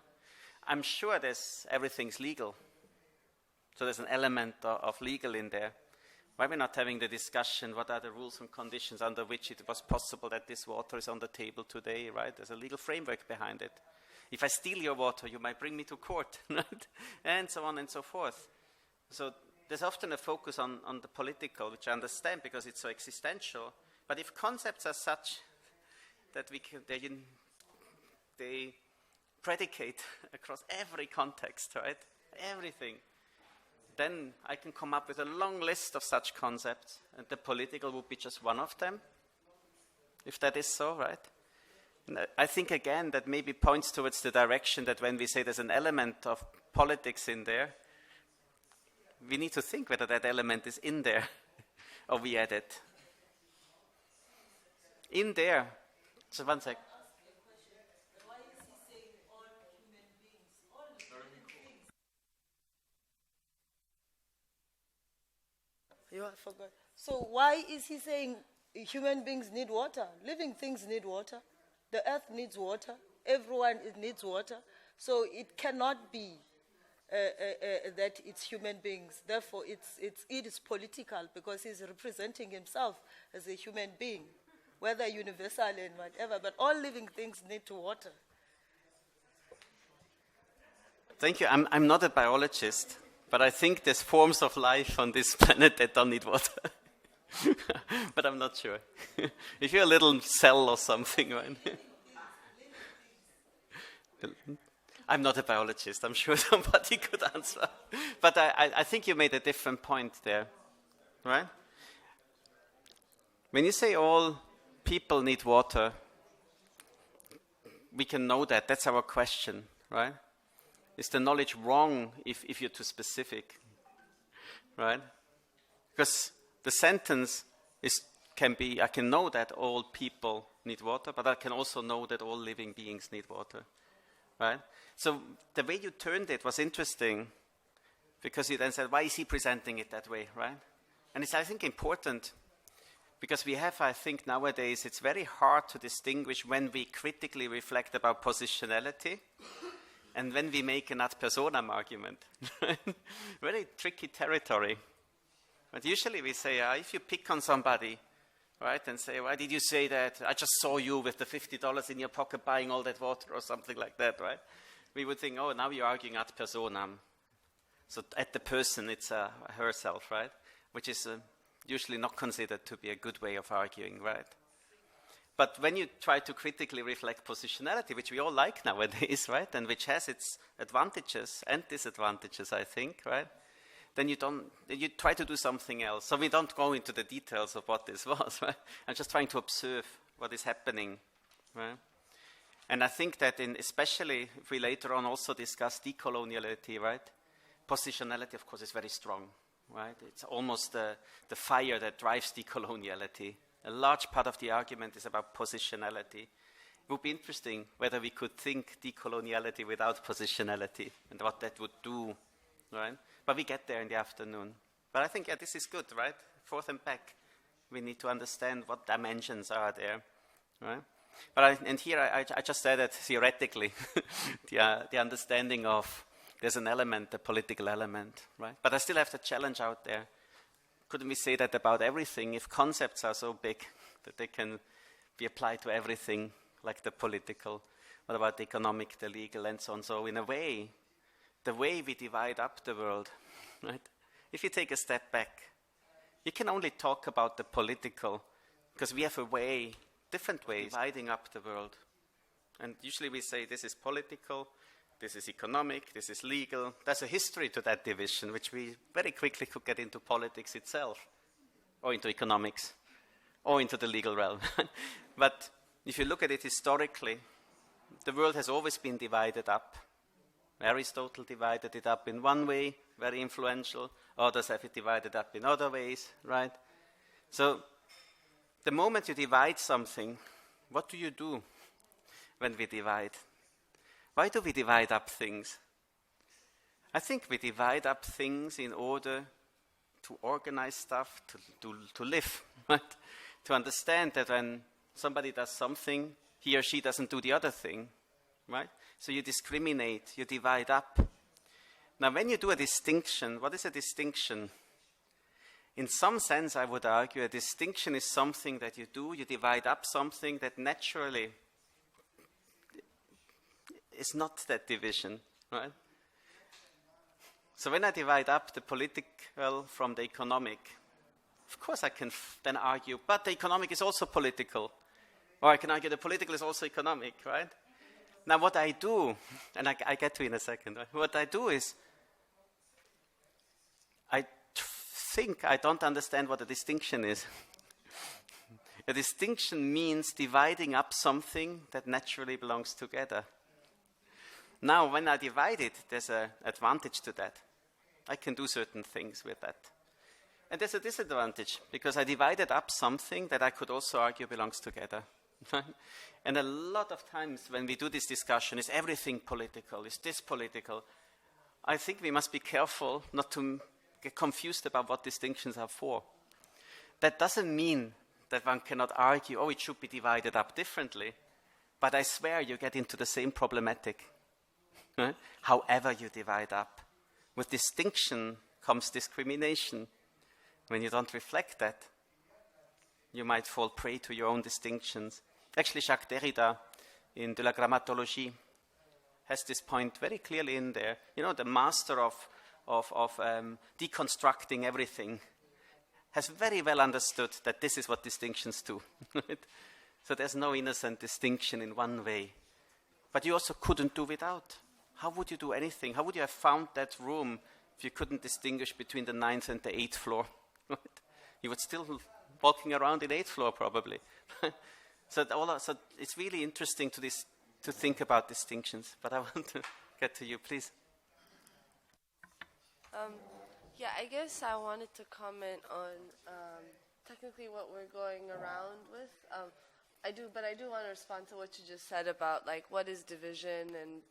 I'm sure everything's legal. So there's an element of legal in there. Why we're not having the discussion, what are the rules and conditions under which it was possible that this water is on the table today, right? There's a legal framework behind it. If I steal your water, you might bring me to court, right? And so on and so forth. So there's often a focus on the political, which I understand because it's so existential. But if concepts are such that they predicate across every context, right? Everything. Then I can come up with a long list of such concepts, and the political would be just one of them, if that is so, right? And I think, again, that maybe points towards the direction that when we say there's an element of politics in there, we need to think whether that element is in there or we add it. In there, so one sec. You I forgot. So why is he saying human beings need water? Living things need water. The earth needs water. Everyone needs water. So it cannot be that it's human beings. Therefore, it is political because he's representing himself as a human being, whether universal and whatever. But all living things need water. Thank you. I'm not a biologist. But I think there's forms of life on this planet that don't need water. But I'm not sure. If you're a little cell or something, right? I'm not a biologist. I'm sure somebody could answer. But I think you made a different point there, right? When you say all people need water, we can know that. That's our question, right? Is the knowledge wrong if you're too specific, right? Because the sentence can be, I can know that all people need water, but I can also know that all living beings need water, right? So the way you turned it was interesting because you then said, why is he presenting it that way, right? And it's, I think, important because we have, I think, nowadays, it's very hard to distinguish when we critically reflect about positionality and when we make an ad personam argument. Very tricky territory. But usually we say, if you pick on somebody, right, and say, why did you say that? I just saw you with the $50 in your pocket buying all that water or something like that, right? We would think, oh, now you're arguing ad personam. So at the person, it's herself, right? Which is usually not considered to be a good way of arguing, right? But when you try to critically reflect positionality, which we all like nowadays, right, and which has its advantages and disadvantages, I think, right, then you try to do something else. So we don't go into the details of what this was, right? I'm just trying to observe what is happening, right? And I think that especially if we later on also discuss decoloniality, right, positionality, of course, is very strong, right? It's almost the fire that drives decoloniality. A large part of the argument is about positionality. It would be interesting whether we could think decoloniality without positionality and what that would do, right? But we get there in the afternoon. But I think, yeah, this is good, right? Forth and back. We need to understand what dimensions are there, right? But I just said that theoretically, the understanding of there's an element, a political element, right? But I still have the challenge out there. Couldn't we say that about everything? If concepts are so big that they can be applied to everything, like the political, what about the economic, the legal, and so on? So in a way, the way we divide up the world, right? If you take a step back, you can only talk about the political because we have a way, different ways, dividing up the world. And usually we say this is political, this is economic, this is legal. There's a history to that division, which we very quickly could get into politics itself, or into economics, or into the legal realm. But if you look at it historically, the world has always been divided up. Aristotle divided it up in one way, very influential. Others have it divided up in other ways, right? So the moment you divide something, what do you do when we divide? Why do we divide up things? I think we divide up things in order to organize stuff, to live, right? To understand that when somebody does something, he or she doesn't do the other thing, right? So you discriminate, you divide up. Now, when you do a distinction, what is a distinction? In some sense, I would argue a distinction is something that you do, you divide up something that naturally is not that division, right? So when I divide up the political from the economic, of course I can then argue, but the economic is also political. Or I can argue the political is also economic, right? Now what I do, and I get to it in a second, right? What I do is, I think I don't understand what a distinction is. A distinction means dividing up something that naturally belongs together. Now, when I divide it, there's an advantage to that. I can do certain things with that. And there's a disadvantage, because I divided up something that I could also argue belongs together. And a lot of times when we do this discussion, is everything political? Is this political? I think we must be careful not to get confused about what distinctions are for. That doesn't mean that one cannot argue, oh, it should be divided up differently. But I swear you get into the same problematic. Right? However you divide up. With distinction comes discrimination. When you don't reflect that, you might fall prey to your own distinctions. Actually, Jacques Derrida, in De la Grammatologie, has this point very clearly in there. You know, the master of deconstructing everything has very well understood that this is what distinctions do. Right? So there's no innocent distinction in one way. But you also couldn't do without. How would you do anything? How would you have found that room if you couldn't distinguish between the 9th and the 8th floor? Right? You would still be walking around in 8th floor probably. So it's really interesting to think about distinctions. But I want to get to you, please. Yeah, I guess I wanted to comment on technically what we're going around with. I do want to respond to what you just said about like what is division and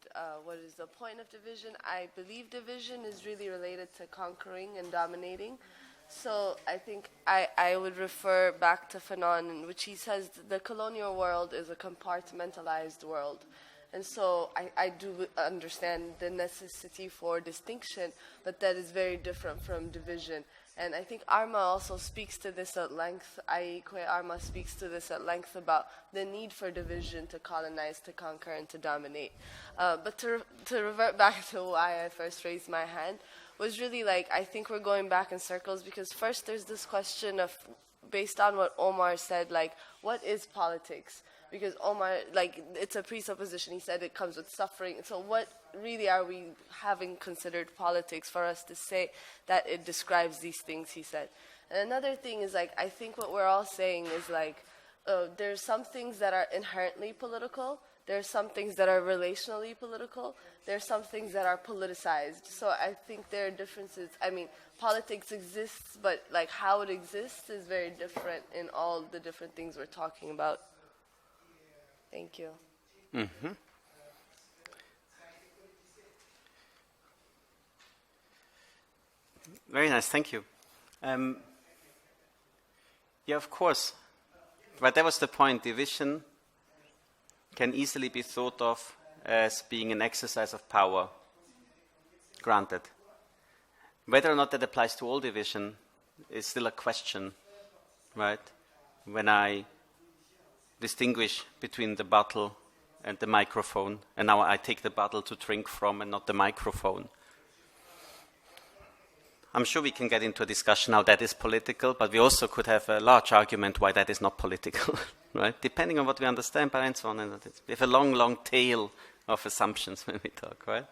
what is the point of division. I believe division is really related to conquering and dominating. So I think I would refer back to Fanon, in which he says the colonial world is a compartmentalized world. And so I do understand the necessity for distinction, but that is very different from division. And I think Arma also speaks to this at length. Arma speaks to this at length about the need for division to colonize, to conquer, and to dominate. But to revert back to why I first raised my hand, was really like, I think we're going back in circles, because first there's this question of, based on what Omar said, like, what is politics? Because Omar, like, it's a presupposition. He said it comes with suffering. So what really are we having considered politics for us to say that it describes these things, he said. And another thing is, like, I think what we're all saying is, like, there's some things that are inherently political. There's some things that are relationally political. There's some things that are politicized. So I think there are differences. I mean, politics exists, but, like, how it exists is very different in all the different things we're talking about. Thank you. Mm-hmm. Very nice, thank you. Yeah, of course. But that was the point. Division can easily be thought of as being an exercise of power. Granted. Whether or not that applies to all division is still a question, right? When I distinguish between the bottle and the microphone, and now I take the bottle to drink from and not the microphone. I'm sure we can get into a discussion how that is political, but we also could have a large argument why that is not political, right? Depending on what we understand by and so on. And we have a long, long tail of assumptions when we talk, right?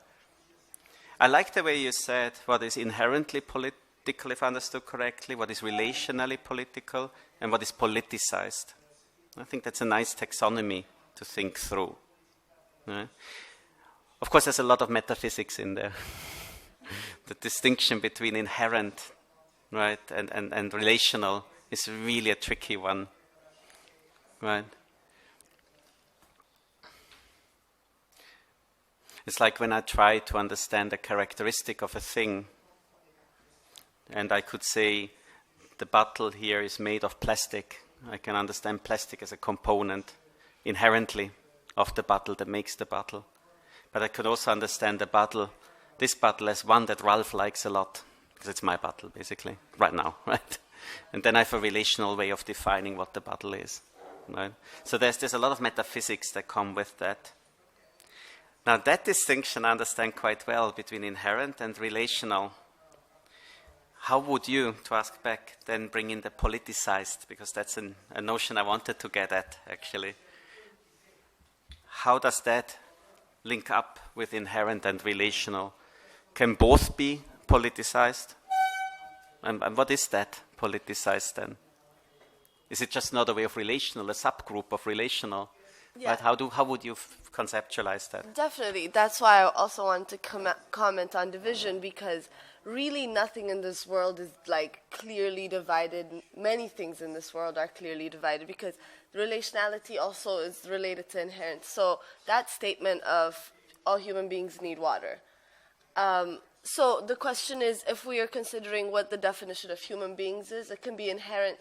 I like the way you said what is inherently political, if I understood correctly, what is relationally political, and what is politicized. I think that's a nice taxonomy to think through. Right? Of course, there's a lot of metaphysics in there. The distinction between inherent, right, and relational is really a tricky one, right? It's like when I try to understand a characteristic of a thing, and I could say the bottle here is made of plastic. I can understand plastic as a component inherently of the bottle that makes the bottle. But I could also understand the bottle, this bottle, as one that Ralph likes a lot, because it's my bottle, basically, right now, right? And then I have a relational way of defining what the bottle is, right? So there's a lot of metaphysics that come with that. Now that distinction I understand quite well between inherent and relational. How would you, to ask back, then bring in the politicized, because that's a notion I wanted to get at, actually. How does that link up with inherent and relational? Can both be politicized? And what is that politicized then? Is it just another way of relational, a subgroup of relational? Yeah. Right? How would you conceptualize that? Definitely. That's why I also want to comment on division, because really nothing in this world is like clearly divided. Many things in this world are clearly divided because relationality also is related to inherent. So that statement of all human beings need water. So the question is, if we are considering what the definition of human beings is, it can be inherent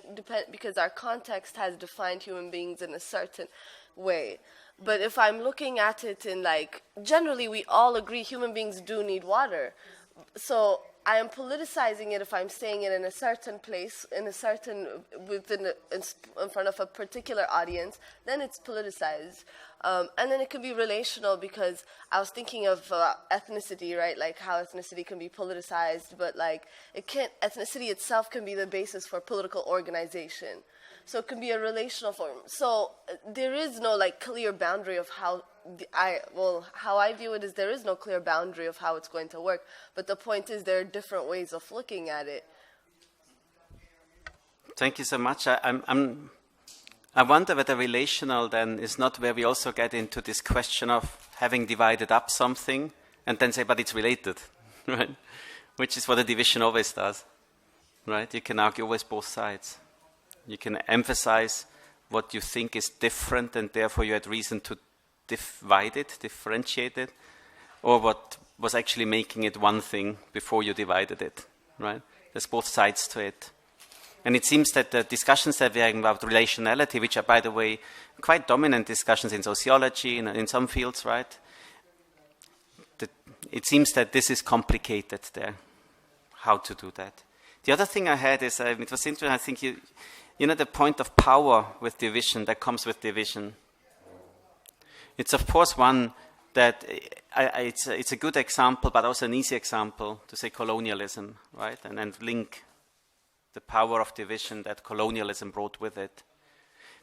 because our context has defined human beings in a certain way. But if I'm looking at it in like, generally we all agree human beings do need water. So I am politicizing it if I'm saying it in a certain place, in front of a particular audience, then it's politicized. And then it can be relational, because I was thinking of ethnicity, right? Like how ethnicity can be politicized, but like ethnicity itself can be the basis for political organization. So it can be a relational form. So there is no like clear boundary of how I view it is there is no clear boundary of how it's going to work. But the point is there are different ways of looking at it. Thank you so much. I wonder whether relational then is not where we also get into this question of having divided up something and then say, but it's related, right? Which is what a division always does, right? You can argue always both sides. You can emphasize what you think is different and therefore you had reason to divide it, differentiate it, or what was actually making it one thing before you divided it, right? There's both sides to it. And it seems that the discussions that we're having about relationality, which are, by the way, quite dominant discussions in sociology, in some fields, right? It seems that this is complicated there, how to do that. The other thing I had is, it was interesting, I think you know the point of power with division, that comes with division. It's of course one that, it's a good example, but also an easy example to say colonialism, right? And link the power of division that colonialism brought with it.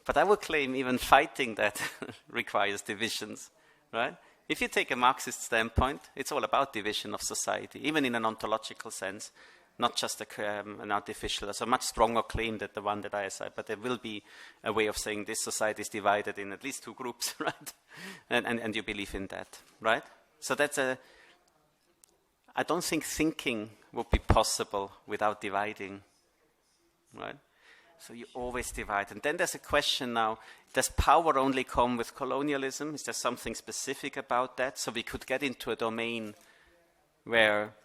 But I would claim even fighting that requires divisions, right? If you take a Marxist standpoint, it's all about division of society, even in an ontological sense, not just an artificial. There's a much stronger claim than the one that I said, but there will be a way of saying this society is divided in at least two groups, right? And you believe in that, right? So I don't think thinking would be possible without dividing. Right? So you always divide. And then there's a question now, does power only come with colonialism? Is there something specific about that? So we could get into a domain where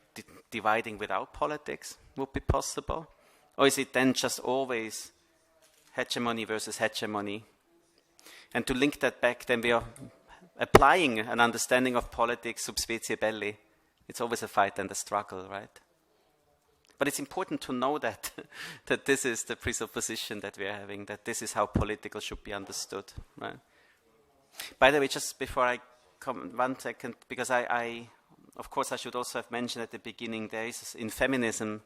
dividing without politics would be possible? Or is it then just always hegemony versus hegemony? And to link that back, then we are applying an understanding of politics sub specie belli. It's always a fight and a struggle, right? But it's important to know that this is the presupposition that we are having, that this is how political should be understood, right? By the way, just before I come, 1 second, because of course I should also have mentioned at the beginning, there is in feminism,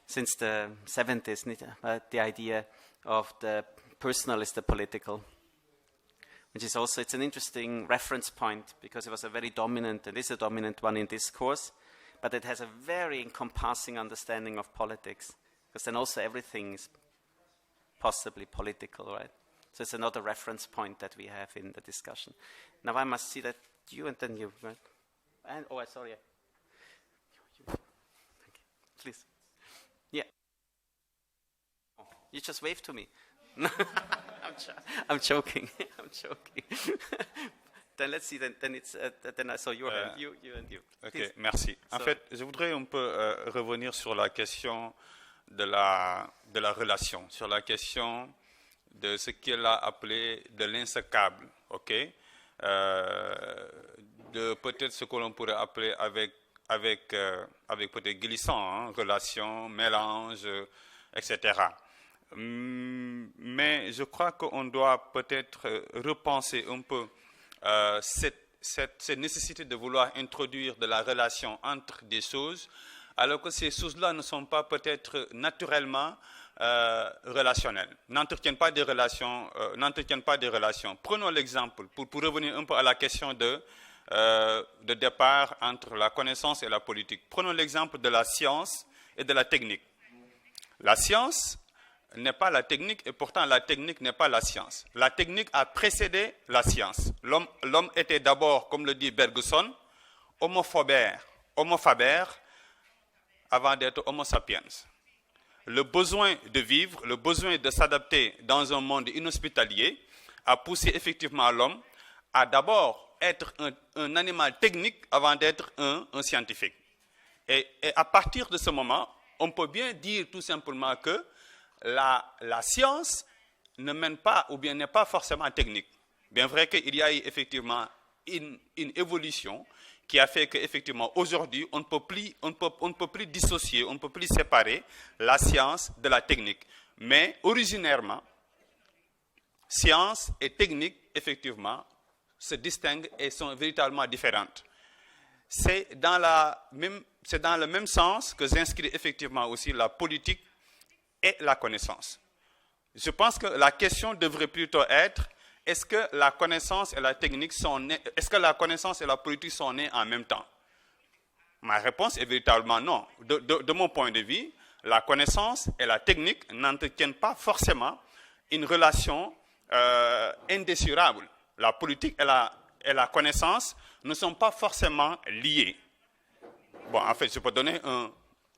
since the 70s, the idea of the personal is the political, which is also, it's an interesting reference point, because it was a very dominant, and is a dominant one in discourse, but it has a very encompassing understanding of politics, because then also everything is possibly political, right? So it's another reference point that we have in the discussion. Now I must see that you and then you, right? And, sorry. You. Thank you. Please. Yeah. Oh, you just waved to me. I'm joking. I'm joking. then let's see. Then it's then I saw your hand. You and you. Ok, Please. merci. En fait, je voudrais un peu revenir sur la question de la relation, sur la question de ce qu'elle a appelé de l'insécable, ok? De peut-être ce que l'on pourrait appeler avec peut-être glissant, hein, relation, mélange, etc. Mais je crois qu'on doit peut-être repenser un peu cette nécessité de vouloir introduire de la relation entre des choses, alors que ces choses-là ne sont pas peut-être naturellement relationnelles, n'entretiennent pas des relations. Prenons l'exemple, pour revenir un peu à la question de départ entre la connaissance et la politique. Prenons l'exemple de la science et de la technique. La science n'est pas la technique et pourtant la technique n'est pas la science. La technique a précédé la science. L'homme était d'abord, comme le dit Bergson, homo faber avant d'être homo sapiens. Le besoin de vivre, le besoin de s'adapter dans un monde inhospitalier a poussé effectivement l'homme à d'abord être un animal technique avant d'être un scientifique. Et à partir de ce moment, on peut bien dire tout simplement que la science ne mène pas ou bien n'est pas forcément technique. Bien vrai qu'il y a eu effectivement une évolution qui a fait qu'effectivement aujourd'hui on ne peut plus dissocier, on ne peut plus séparer la science de la technique. Mais originairement, science et technique effectivement se distinguent et sont véritablement différentes. C'est dans le même sens que j'inscris effectivement aussi la politique et la connaissance. Je pense que la question devrait plutôt être: est-ce que la connaissance et la technique sont nées, est-ce que la connaissance et la politique sont nées en même temps? Ma réponse est véritablement non. De mon point de vue, la connaissance et la technique n'entretiennent pas forcément une relation indécirable. La politique et la connaissance ne sont pas forcément liées. Bon, en fait, je peux donner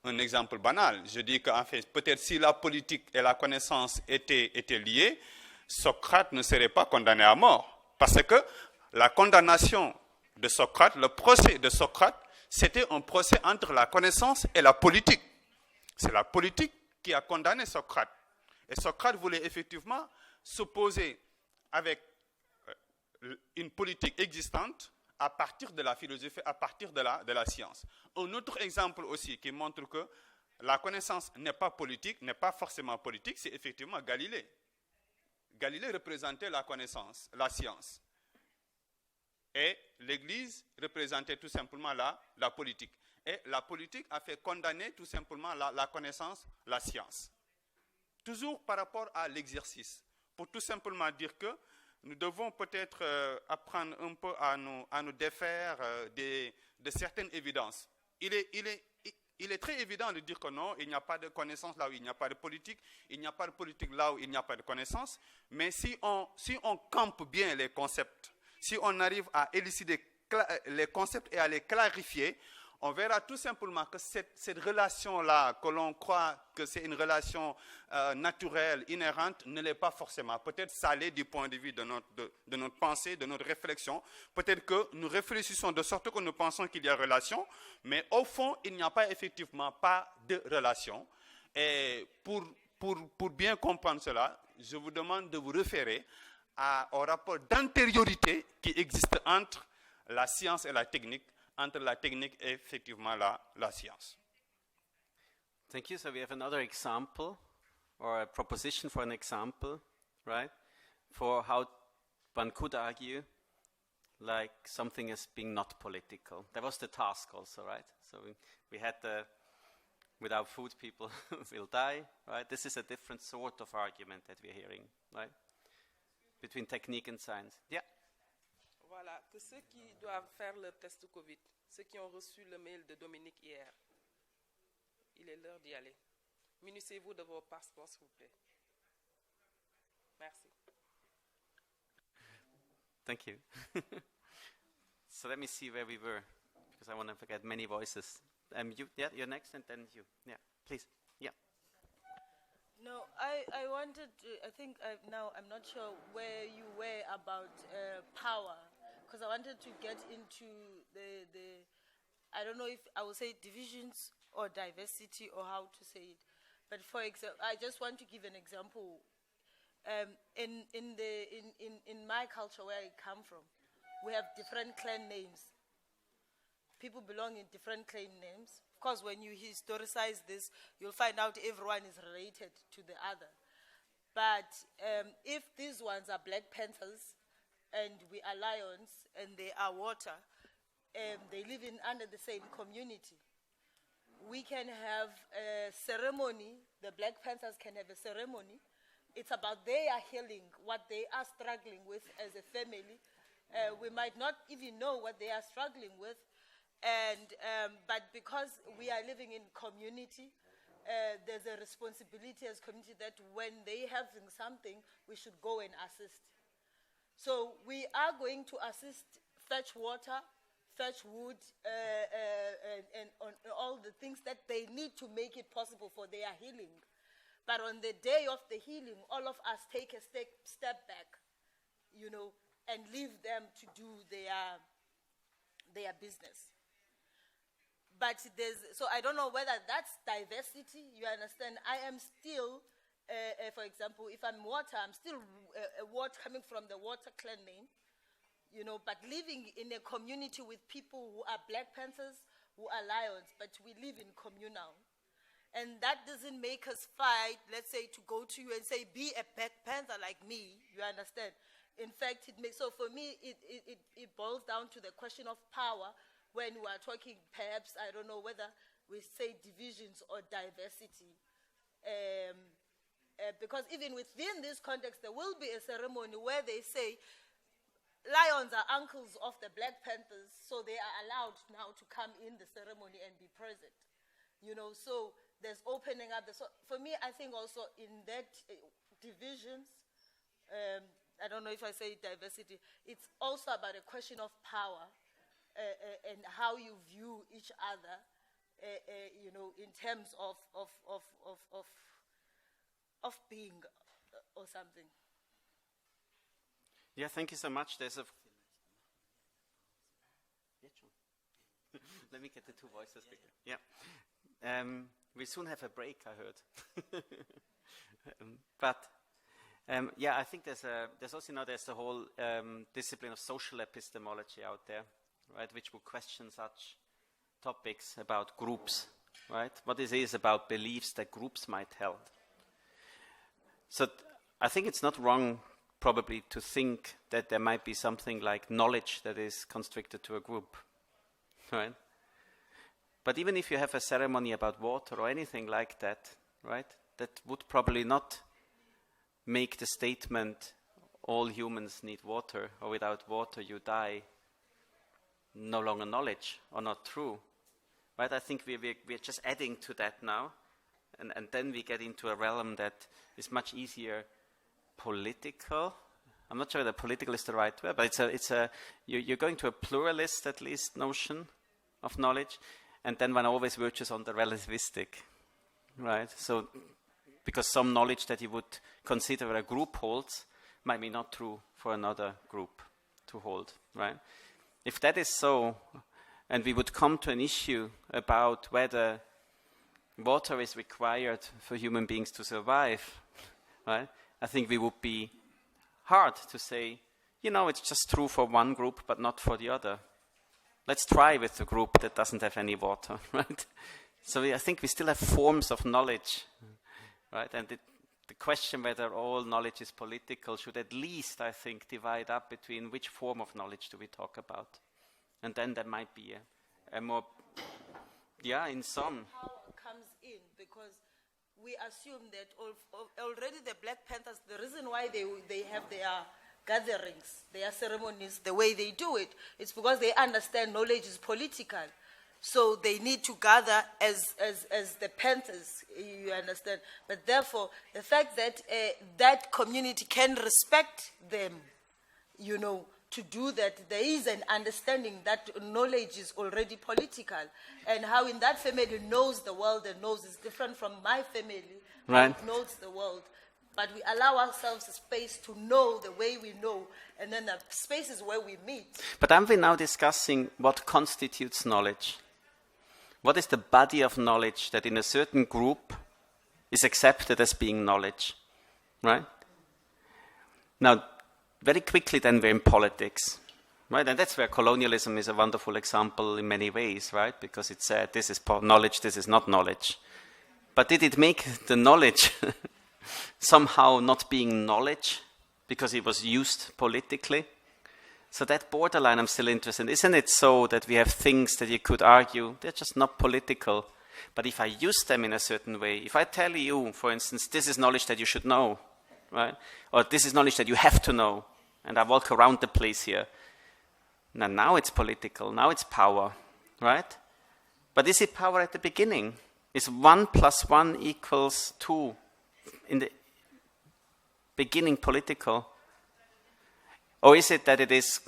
un exemple banal. Je dis qu'en fait, peut-être si la politique et la connaissance étaient liées, Socrate ne serait pas condamné à mort. Parce que la condamnation de Socrate, le procès de Socrate, c'était un procès entre la connaissance et la politique. C'est la politique qui a condamné Socrate. Et Socrate voulait effectivement s'opposer avec une politique existante à partir de la philosophie, à partir de la science. Un autre exemple aussi qui montre que la connaissance n'est pas politique, n'est pas forcément politique, c'est effectivement Galilée. Galilée représentait la connaissance, la science. Et l'Église représentait tout simplement la politique. Et la politique a fait condamner tout simplement la connaissance, la science. Toujours par rapport à l'exercice. Pour tout simplement dire que nous devons peut-être apprendre un peu à nous défaire de certaines évidences. Il est très évident de dire que non, il n'y a pas de connaissance là où il n'y a pas de politique, il n'y a pas de politique là où il n'y a pas de connaissance, mais si on campe bien les concepts, si on arrive à élucider les concepts et à les clarifier, on verra tout simplement que cette relation-là, que l'on croit que c'est une relation naturelle, inhérente, ne l'est pas forcément. Peut-être ça l'est du point de vue de notre pensée, de notre réflexion. Peut-être que nous réfléchissons de sorte que nous pensons qu'il y a relation, mais au fond, il n'y a pas effectivement pas de relation. Et pour bien comprendre cela, je vous demande de vous référer au rapport d'antériorité qui existe entre la science et la technique, entre la technique et effectivement la science. Thank you. So we have another example, or a proposition for an example, right? For how one could argue like something as being not political. That was the task also, right? So we had without food people will die, right? This is a different sort of argument that we're hearing, right? Between technique and science. Yeah. Voilà, que ceux qui doivent faire le test Covid, ceux qui ont reçu le mail de Dominique hier, il est l'heure d'y aller. Munissez-vous de vos passeports, s'il vous plaît. Merci. Thank you. So let me see where we were, because I want to forget many voices. You're next, and then you. Yeah, please. Yeah. No, I wanted to, I think now I'm not sure where you were about power, because I wanted to get into the, I don't know if I would say divisions or diversity or how to say it. But for example, I just want to give an example. In my culture where I come from, we have different clan names. People belong in different clan names. Of course, when you historicize this, you'll find out everyone is related to the other. But if these ones are Black Panthers and we are Lions and they are Water, they live under the same community. We can have a ceremony, the Black Panthers can have a ceremony. It's about their healing, what they are struggling with as a family. We might not even know what they are struggling with, but because we are living in community, there's a responsibility as community that when they having something, we should go and assist. So we are going to assist, fetch water, fetch wood, and on all the things that they need to make it possible for their healing. But on the day of the healing, all of us take a step back, and leave them to do their business. But so I don't know whether that's diversity, you understand? I am still, for example, if I'm Water, I'm still a Water coming from the Water clan name, but living in a community with people who are Black Panthers, who are Lions, but we live in communal. And that doesn't make us fight, let's say, to go to you and say, be a Black Panther like me, you understand? In fact, so for me, it boils down to the question of power when we are talking, perhaps, I don't know whether we say divisions or diversity. Because even within this context, there will be a ceremony where they say, Lions are uncles of the Black Panthers, so they are allowed now to come in the ceremony and be present. So there's opening up. So for me, I think also in that divisions, I don't know if I say diversity, it's also about a question of power and how you view each other, in terms of being or something. Yeah, thank you so much. Let me get the two voices bigger. Yeah. We soon have a break, I heard. I think there's also there's the whole discipline of social epistemology out there, right, which will question such topics about groups, right? What it is about beliefs that groups might hold. So I think it's not wrong, probably, to think that there might be something like knowledge that is constricted to a group, right? But even if you have a ceremony about water or anything like that, right, that would probably not make the statement, all humans need water, or without water you die, no longer knowledge, or not true. Right? I think we're just adding to that now, and then we get into a realm that is much easier political. I'm not sure that political is the right word, but you're going to a pluralist, at least, notion of knowledge. And then one always verges on the relativistic, right? So, because some knowledge that you would consider a group holds might be not true for another group to hold, right? If that is so, and we would come to an issue about whether water is required for human beings to survive, right? I think we would be hard to say, it's just true for one group, but not for the other. Let's try with the group that doesn't have any water, right? So I think we still have forms of knowledge, right? And the question whether all knowledge is political should at least, I think, divide up between which form of knowledge do we talk about. And then there might be a more, in some. Power comes in because we assume that already the Black Panthers, the reason why they have their gatherings, their ceremonies, the way they do it, it's because they understand knowledge is political. So they need to gather as the Panthers, you understand. But therefore, the fact that that community can respect them, to do that, there is an understanding that knowledge is already political. And how in that family knows the world and knows is different from my family, right, knows the world. but we allow ourselves a space to know the way we know, and then the spaces where we meet. But aren't we now discussing what constitutes knowledge? What is the body of knowledge that in a certain group is accepted as being knowledge, right? Now, very quickly then we're in politics, right? And that's where colonialism is a wonderful example in many ways, right? Because it said this is knowledge, this is not knowledge. But did it make the knowledge somehow not being knowledge because it was used politically? So that borderline I'm still interested in. Isn't it so that we have things that you could argue, they're just not political, but if I use them in a certain way, if I tell you, for instance, this is knowledge that you should know, right? Or this is knowledge that you have to know, and I walk around the place here. Now it's political, now it's power, right? But is it power at the beginning? Is 1 + 1 = 2 in the beginning political? Or is it that it is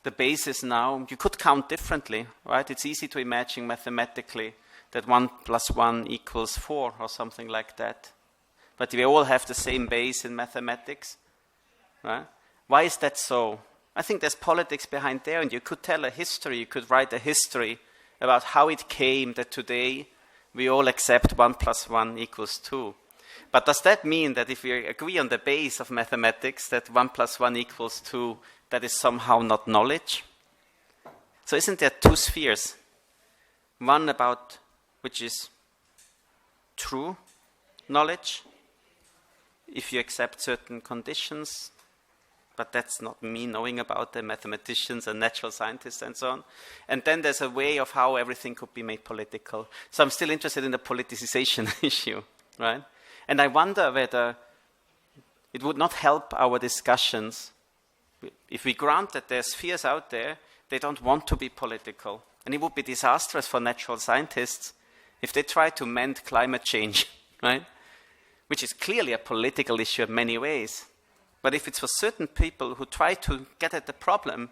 the basis now? You could count differently, right? It's easy to imagine mathematically that 1 + 1 = 4 or something like that. But we all have the same base in mathematics, right? Why is that so? I think there's politics behind there, and you could tell a history, you could write a history about how it came that today we all accept 1 + 1 = 2. But does that mean that if we agree on the base of mathematics, that 1 + 1 = 2, that is somehow not knowledge? So isn't there two spheres? One about which is true knowledge, if you accept certain conditions, but that's not me knowing about the mathematicians and natural scientists and so on. And then there's a way of how everything could be made political. So I'm still interested in the politicization issue, right? And I wonder whether it would not help our discussions if we grant that there's spheres out there, they don't want to be political. And it would be disastrous for natural scientists if they try to mend climate change, right? Which is clearly a political issue in many ways. But if it's for certain people who try to get at the problem,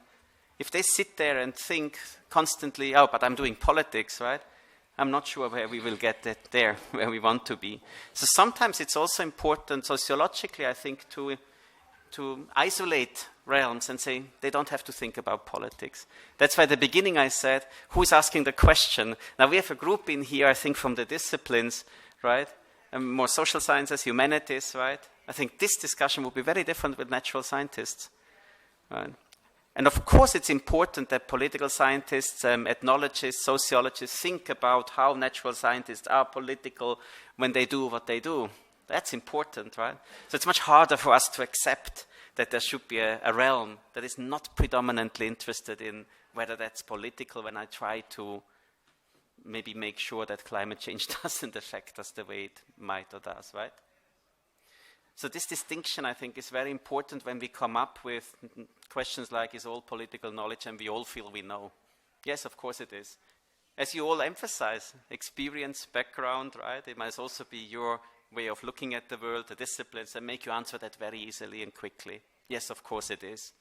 if they sit there and think constantly, oh, but I'm doing politics, right? I'm not sure where we will get it there, where we want to be. So sometimes it's also important, sociologically, I think, to isolate realms and say they don't have to think about politics. That's why at the beginning I said, who's asking the question? Now we have a group in here, I think, from the disciplines, right? More social sciences, humanities, right? I think this discussion would be very different with natural scientists, right? And of course it's important that political scientists, ethnologists, sociologists think about how natural scientists are political when they do what they do. That's important, right? So it's much harder for us to accept that there should be a realm that is not predominantly interested in whether that's political when I try to maybe make sure that climate change doesn't affect us the way it might or does, right? So this distinction, I think, is very important when we come up with questions like, is all political knowledge, and we all feel we know? Yes, of course it is. As you all emphasize, experience, background, right? It might also be your way of looking at the world, the disciplines, and make you answer that very easily and quickly. Yes, of course it is.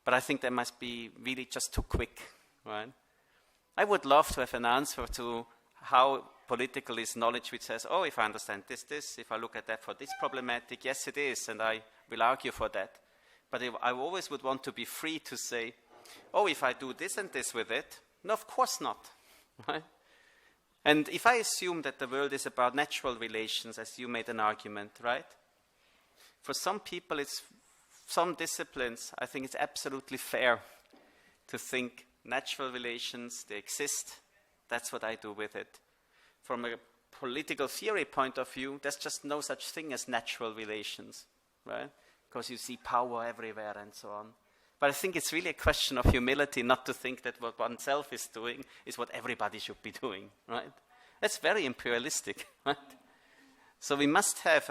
But I think that must be really just too quick, right? I would love to have an answer to how political is knowledge which says, oh, if I understand this, if I look at that for this problematic, yes, it is, and I will argue for that. But I always would want to be free to say, oh, if I do this and this with it, no, of course not, right? And if I assume that the world is about natural relations, as you made an argument, right? For some people, some disciplines, I think it's absolutely fair to think natural relations, they exist, that's what I do with it. From a political theory point of view, there's just no such thing as natural relations, right? Because you see power everywhere and so on. But I think it's really a question of humility not to think that what oneself is doing is what everybody should be doing, right? That's very imperialistic, right? So we must have,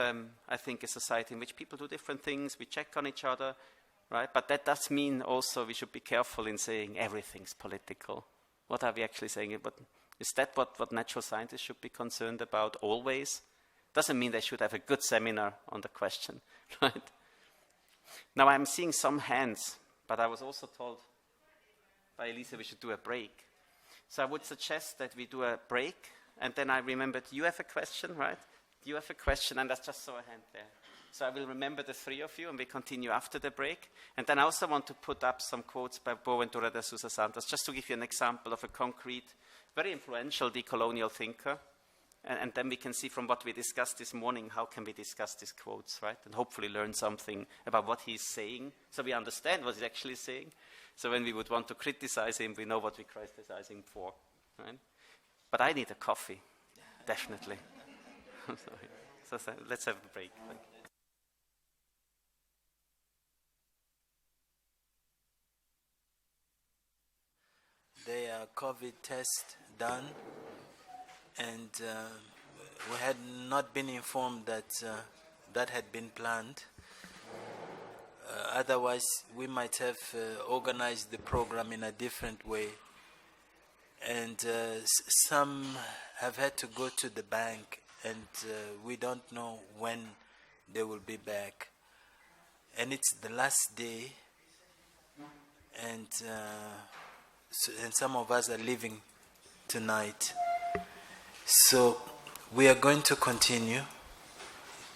I think, a society in which people do different things, we check on each other, right? But that does mean also we should be careful in saying everything's political. What are we actually saying? But is that what natural scientists should be concerned about always? Doesn't mean they should have a good seminar on the question, right? Now I'm seeing some hands, but I was also told by Elisa we should do a break. So I would suggest that we do a break, and then I remembered you have a question, right? You have a question, and I just saw a hand there. So I will remember the three of you, and we continue after the break. And then I also want to put up some quotes by Boaventura de Sousa Santos, just to give you an example of a concrete, very influential decolonial thinker. And then we can see from what we discussed this morning, how can we discuss these quotes, right? And hopefully learn something about what he's saying, so we understand what he's actually saying. So when we would want to criticize him, we know what we criticize him for, right? But I need a coffee, definitely. I'm sorry. So let's have a break. Thank you. The COVID test done, and we had not been informed that that had been planned. Otherwise, we might have organized the program in a different way. And some have had to go to the bank, and we don't know when they will be back. And it's the last day, and some of us are leaving tonight. So we are going to continue,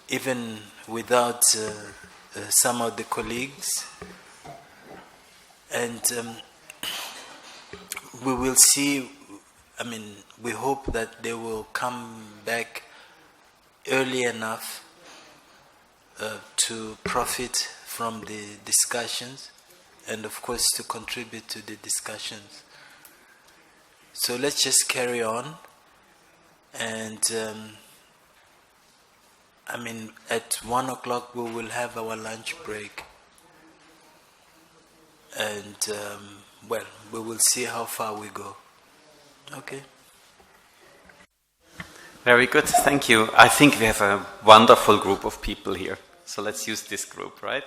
even without some of the colleagues. And we will see, we hope that they will come back early enough to profit from the discussions, and of course to contribute to the discussions. So let's just carry on, and at 1 o'clock we will have our lunch break, and we will see how far we go. Okay. Very good, thank you. I think we have a wonderful group of people here, so let's use this group, right?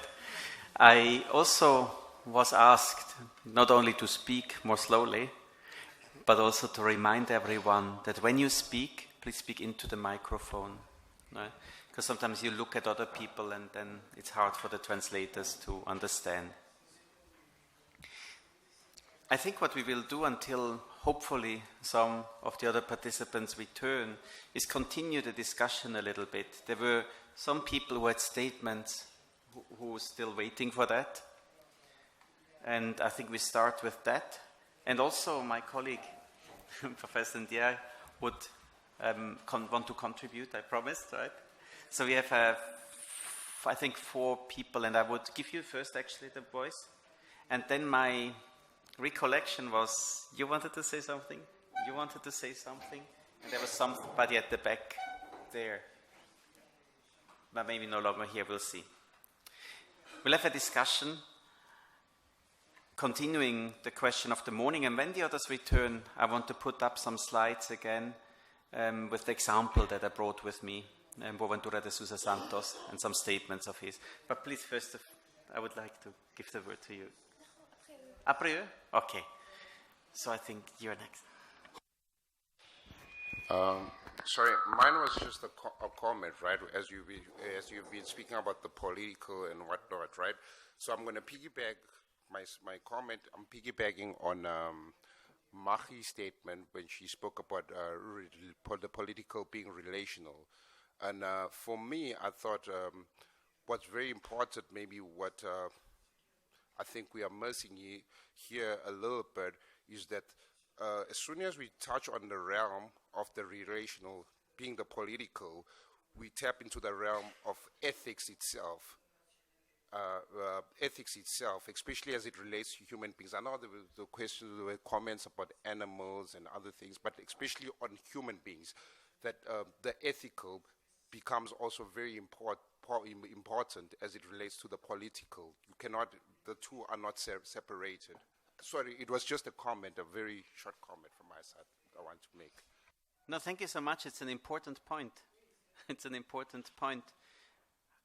I also was asked not only to speak more slowly, but also to remind everyone that when you speak, please speak into the microphone, right? Because sometimes you look at other people and then it's hard for the translators to understand. I think what we will do until hopefully some of the other participants return is continue the discussion a little bit. There were some people who had statements who were still waiting for that. And I think we start with that. And also my colleague, Professor Ndiaye, would want to contribute, I promised, right? So we have, I think, 4 people, and I would give you first actually the voice. And then my recollection was, you wanted to say something? You wanted to say something? And there was somebody at the back there. But maybe no longer here, we'll see. We'll have a discussion continuing the question of the morning, and when the others return, I want to put up some slides again with the example that I brought with me, Boaventura de Sousa Santos, and some statements of his. But please, first, I would like to give the word to you. Après eux? Okay. So I think you're next. Sorry, mine was just a comment, right? As you've been speaking about the political and whatnot, right? So I'm going to piggyback my comment. I'm piggybacking on Machi's statement when she spoke about the political being relational. And for me, I thought what's very important, maybe what I think we are missing here a little bit, is that as soon as we touch on the realm of the relational being the political, we tap into the realm of ethics itself. Especially as it relates to human beings. I know there were comments about animals and other things, but especially on human beings, that the ethical becomes also very important as it relates to the political. The two are not separated. Sorry, it was just a comment, a very short comment from my side I want to make. No, thank you so much. It's an important point. It's an important point.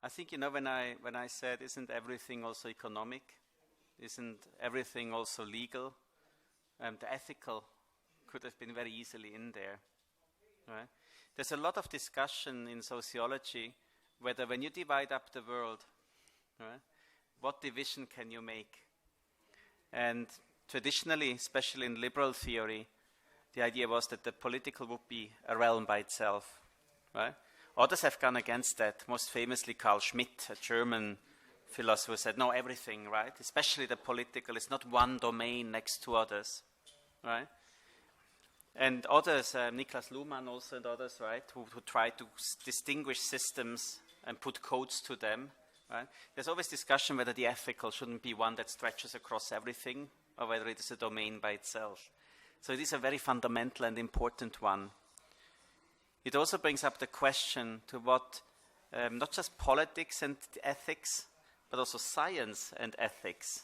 I think, when I said, isn't everything also economic? Isn't everything also legal? The ethical could have been very easily in there, right? There's a lot of discussion in sociology whether when you divide up the world, right, what division can you make? And traditionally, especially in liberal theory, the idea was that the political would be a realm by itself, right? Others have gone against that, most famously Carl Schmitt, a German philosopher, said, no, everything, right? Especially the political, is not one domain next to others, right? And others, Niklas Luhmann also and others, right, who try to distinguish systems and put codes to them, right? There's always discussion whether the ethical shouldn't be one that stretches across everything or whether it is a domain by itself. So it is a very fundamental and important one. It also brings up the question to what, not just politics and ethics, but also science and ethics.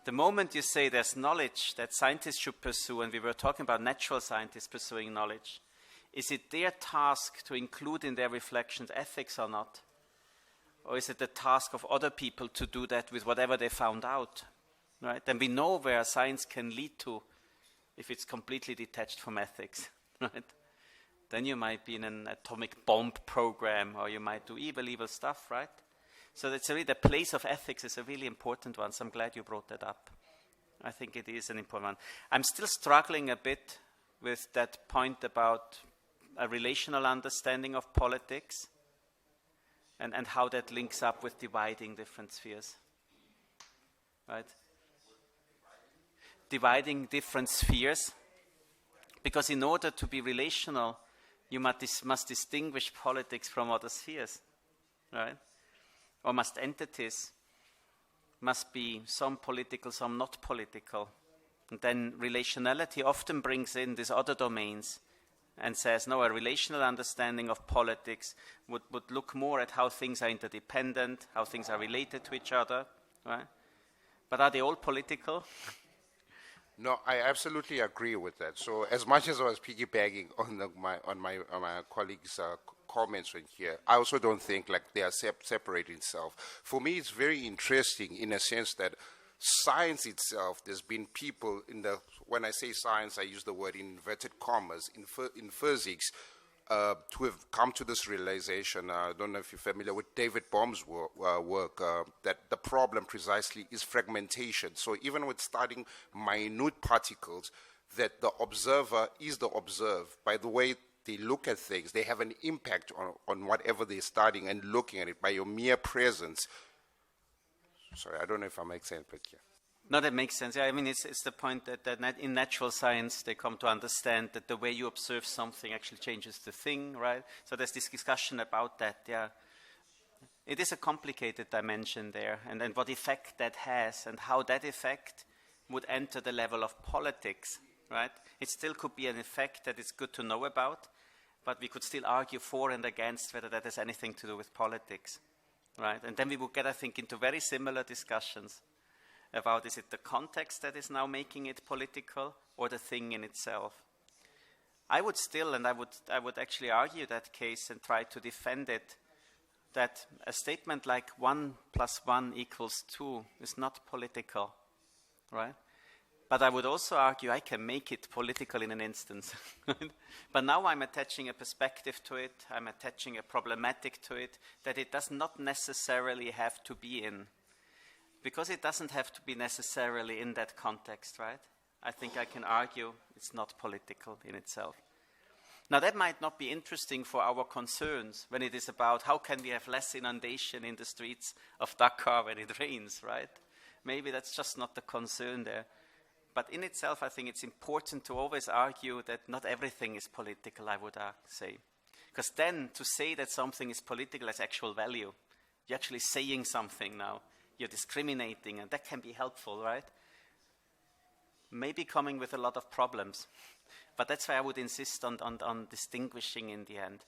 The moment you say there's knowledge that scientists should pursue, and we were talking about natural scientists pursuing knowledge, is it their task to include in their reflections ethics or not? Or is it the task of other people to do that with whatever they found out? Right? And we know where science can lead to if it's completely detached from ethics. Right? Then you might be in an atomic bomb program, or you might do evil stuff, right? So that's really the place of ethics is a really important one, so I'm glad you brought that up. I think it is an important one. I'm still struggling a bit with that point about a relational understanding of politics and how that links up with dividing different spheres. Right? Dividing different spheres, because in order to be relational, you must distinguish politics from other spheres, right? Or entities must be some political, some not political. And then relationality often brings in these other domains and says, no, a relational understanding of politics would look more at how things are interdependent, how things are related to each other, right? But are they all political? No, I absolutely agree with that. So as much as I was piggybacking on my colleagues' comments in here, I also don't think like they are separate in itself. For me, it's very interesting in a sense that science itself, there's been people when I say science, I use the word in inverted commas, in physics, to have come to this realization. I don't know if you're familiar with David Bohm's work, that the problem precisely is fragmentation. So even with studying minute particles, that the observer is the observed. By the way they look at things, they have an impact on whatever they're studying and looking at it by your mere presence. Sorry, I don't know if I make sense, but yeah. No, that makes sense. Yeah, I mean, it's the point that in natural science, they come to understand that the way you observe something actually changes the thing, right? So there's this discussion about that, yeah. It is a complicated dimension there, and what effect that has, and how that effect would enter the level of politics, right? It still could be an effect that is good to know about, but we could still argue for and against whether that has anything to do with politics, right? And then we would get, I think, into very similar discussions about, is it the context that is now making it political or the thing in itself? I would still, and I would actually argue that case and try to defend it, that a statement like 1 + 1 = 2 is not political, right? But I would also argue I can make it political in an instance. But now I'm attaching a perspective to it, I'm attaching a problematic to it, that it does not necessarily have to be in. Because it doesn't have to be necessarily in that context, right? I think I can argue it's not political in itself. Now that might not be interesting for our concerns when it is about how can we have less inundation in the streets of Dakar when it rains, right? Maybe that's just not the concern there. But in itself, I think it's important to always argue that not everything is political, I would say. Because then to say that something is political has actual value. You're actually saying something now. You're discriminating, and that can be helpful, right? Maybe coming with a lot of problems. But that's why I would insist on distinguishing in the end.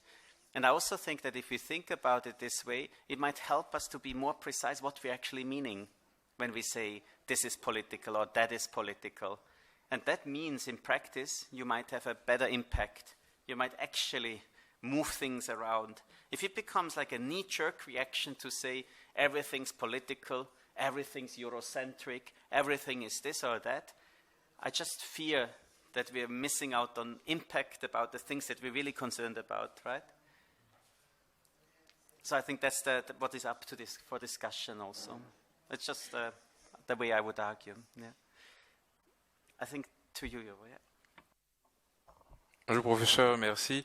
And I also think that if we think about it this way, it might help us to be more precise what we're actually meaning when we say this is political or that is political. And that means in practice you might have a better impact. You might actually move things around. If it becomes like a knee-jerk reaction to say everything's political, everything's Eurocentric, everything is this or that, I just fear that we're missing out on impact about the things that we're really concerned about, right? So I think that's what is up to this for discussion also. It's just the way I would argue. Yeah. I think to you, yeah. Bonjour professeur, merci.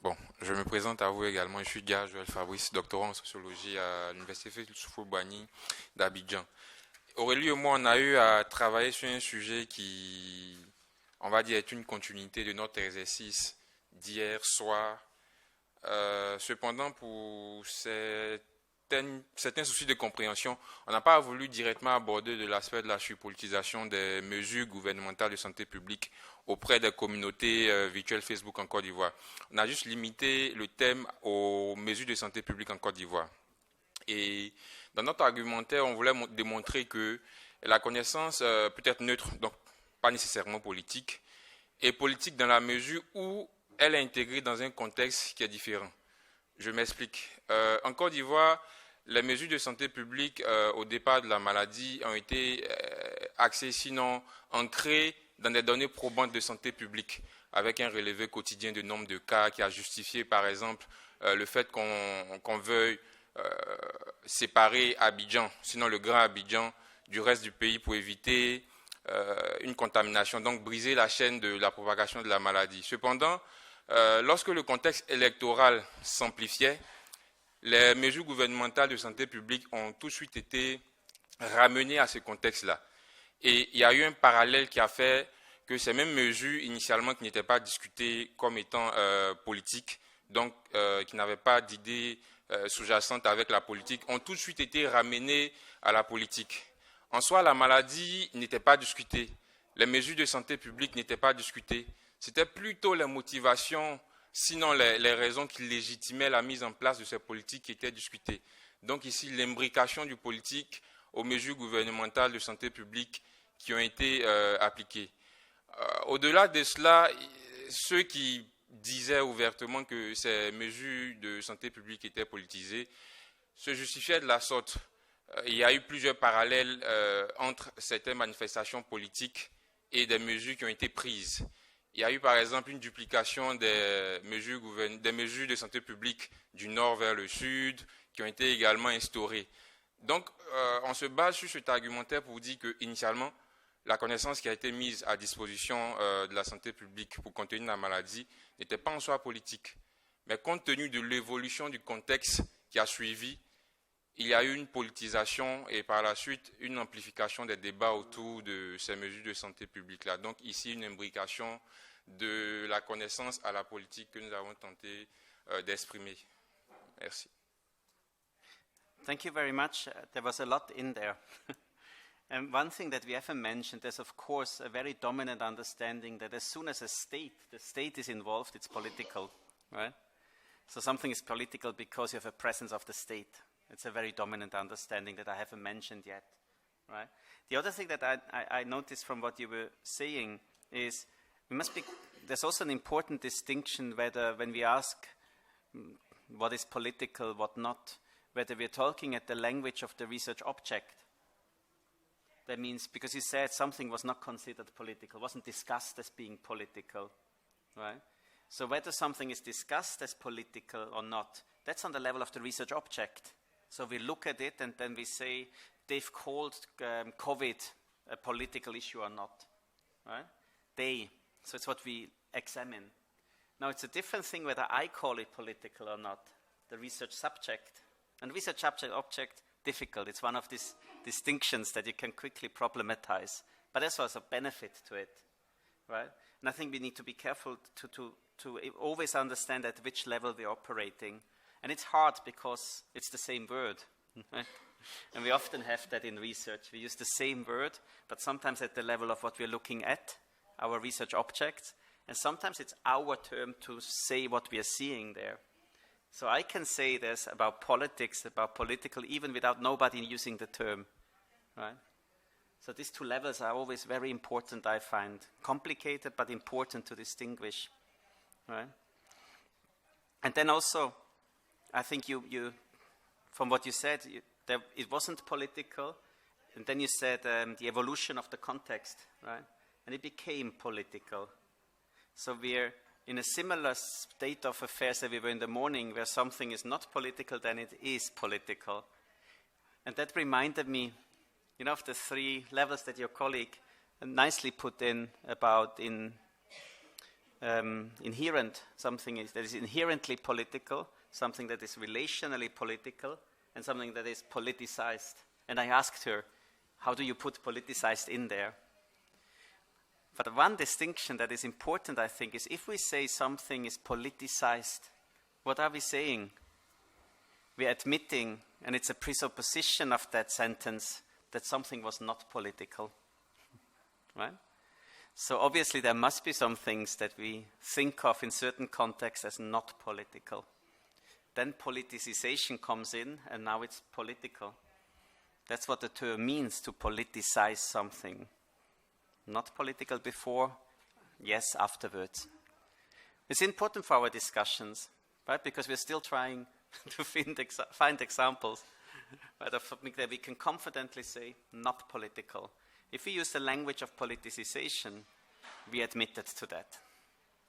Bon, je me présente à vous également. Je suis Dia Joël Fabrice, doctorant en sociologie à l'Université Félix Houphouët-Boigny d'Abidjan. Aurélie et moi, on a eu à travailler sur un sujet qui, on va dire, est une continuité de notre exercice d'hier soir. Cependant, pour certains soucis de compréhension, on n'a pas voulu directement aborder de l'aspect de la surpolitisation des mesures gouvernementales de santé publique auprès des communautés virtuelles Facebook en Côte d'Ivoire. On a juste limité le thème aux mesures de santé publique en Côte d'Ivoire. Et dans notre argumentaire, on voulait démontrer que la connaissance peut être neutre, donc pas nécessairement politique, et politique dans la mesure où elle est intégrée dans un contexte qui est différent. Je m'explique. En Côte d'Ivoire, les mesures de santé publique au départ de la maladie ont été axées, sinon ancrées dans des données probantes de santé publique, avec un relevé quotidien de nombre de cas qui a justifié, par exemple, le fait qu'on veuille séparer Abidjan, sinon le grand Abidjan, du reste du pays pour éviter une contamination, donc briser la chaîne de la propagation de la maladie. Cependant, lorsque le contexte électoral s'amplifiait, les mesures gouvernementales de santé publique ont tout de suite été ramenées à ce contexte-là. Et il y a eu un parallèle qui a fait que ces mêmes mesures, initialement, qui n'étaient pas discutées comme étant politiques, donc qui n'avaient pas d'idées sous-jacentes avec la politique, ont tout de suite été ramenées à la politique. En soi, la maladie n'était pas discutée, les mesures de santé publique n'étaient pas discutées. C'était plutôt les motivations, sinon les raisons qui légitimaient la mise en place de ces politiques qui étaient discutées. Donc ici, l'imbrication du politique aux mesures gouvernementales de santé publique qui ont été appliquées. Au-delà de cela, ceux qui disaient ouvertement que ces mesures de santé publique étaient politisées se justifiaient de la sorte. Il y a eu plusieurs parallèles entre certaines manifestations politiques et des mesures qui ont été prises. Il y a eu par exemple une duplication des mesures de santé publique du nord vers le sud qui ont été également instaurées. Donc, on se base sur cet argumentaire pour dire qu'initialement, la connaissance qui a été mise à disposition de la santé publique pour contenir la maladie n'était pas en soi politique. Mais compte tenu de l'évolution du contexte qui a suivi, il y a eu une politisation et par la suite une amplification des débats autour de ces mesures de santé publique-là. Donc ici, une imbrication de la connaissance à la politique que nous avons tenté d'exprimer. Merci. Thank you very much. There was a lot in there. And one thing that we haven't mentioned is, of course, a very dominant understanding that as soon as the state is involved, it's political, right? So something is political because you have a presence of the state. It's a very dominant understanding that I haven't mentioned yet, right? The other thing that I noticed from what you were saying is there's also an important distinction whether when we ask what is political, what not, whether we're talking at the language of the research object. That means, because you said something was not considered political, wasn't discussed as being political, right? So whether something is discussed as political or not, that's on the level of the research object. So we look at it and then we say, they've called COVID a political issue or not, right? So it's what we examine. Now it's a different thing whether I call it political or not, the research subject. And research object, difficult. It's one of these distinctions that you can quickly problematize. But there's also a benefit to it, right? And I think we need to be careful to always understand at which level we're operating. And it's hard because it's the same word, right? And we often have that in research. We use the same word, but sometimes at the level of what we're looking at, our research objects, and sometimes it's our term to say what we are seeing there. So I can say this about politics, about political, even without nobody using the term, right? So these two levels are always very important, I find. Complicated, but important to distinguish, right? And then also, I think you from what you said, it wasn't political, and then you said the evolution of the context, right? And it became political. So we're in a similar state of affairs that we were in the morning, where something is not political, then it is political. And that reminded me, of the three levels that your colleague nicely put in about in something that is inherently political, something that is relationally political, and something that is politicized. And I asked her, how do you put politicized in there? But one distinction that is important, I think, is if we say something is politicized, what are we saying? We're admitting, and it's a presupposition of that sentence, that something was not political, right? So obviously there must be some things that we think of in certain contexts as not political. Then politicization comes in, and now it's political. That's what the term means, to politicize something. Not political before, yes, afterwards. It's important for our discussions, right? Because we're still trying to find examples, right, of something that we can confidently say, not political. If we use the language of politicization, we admitted to that,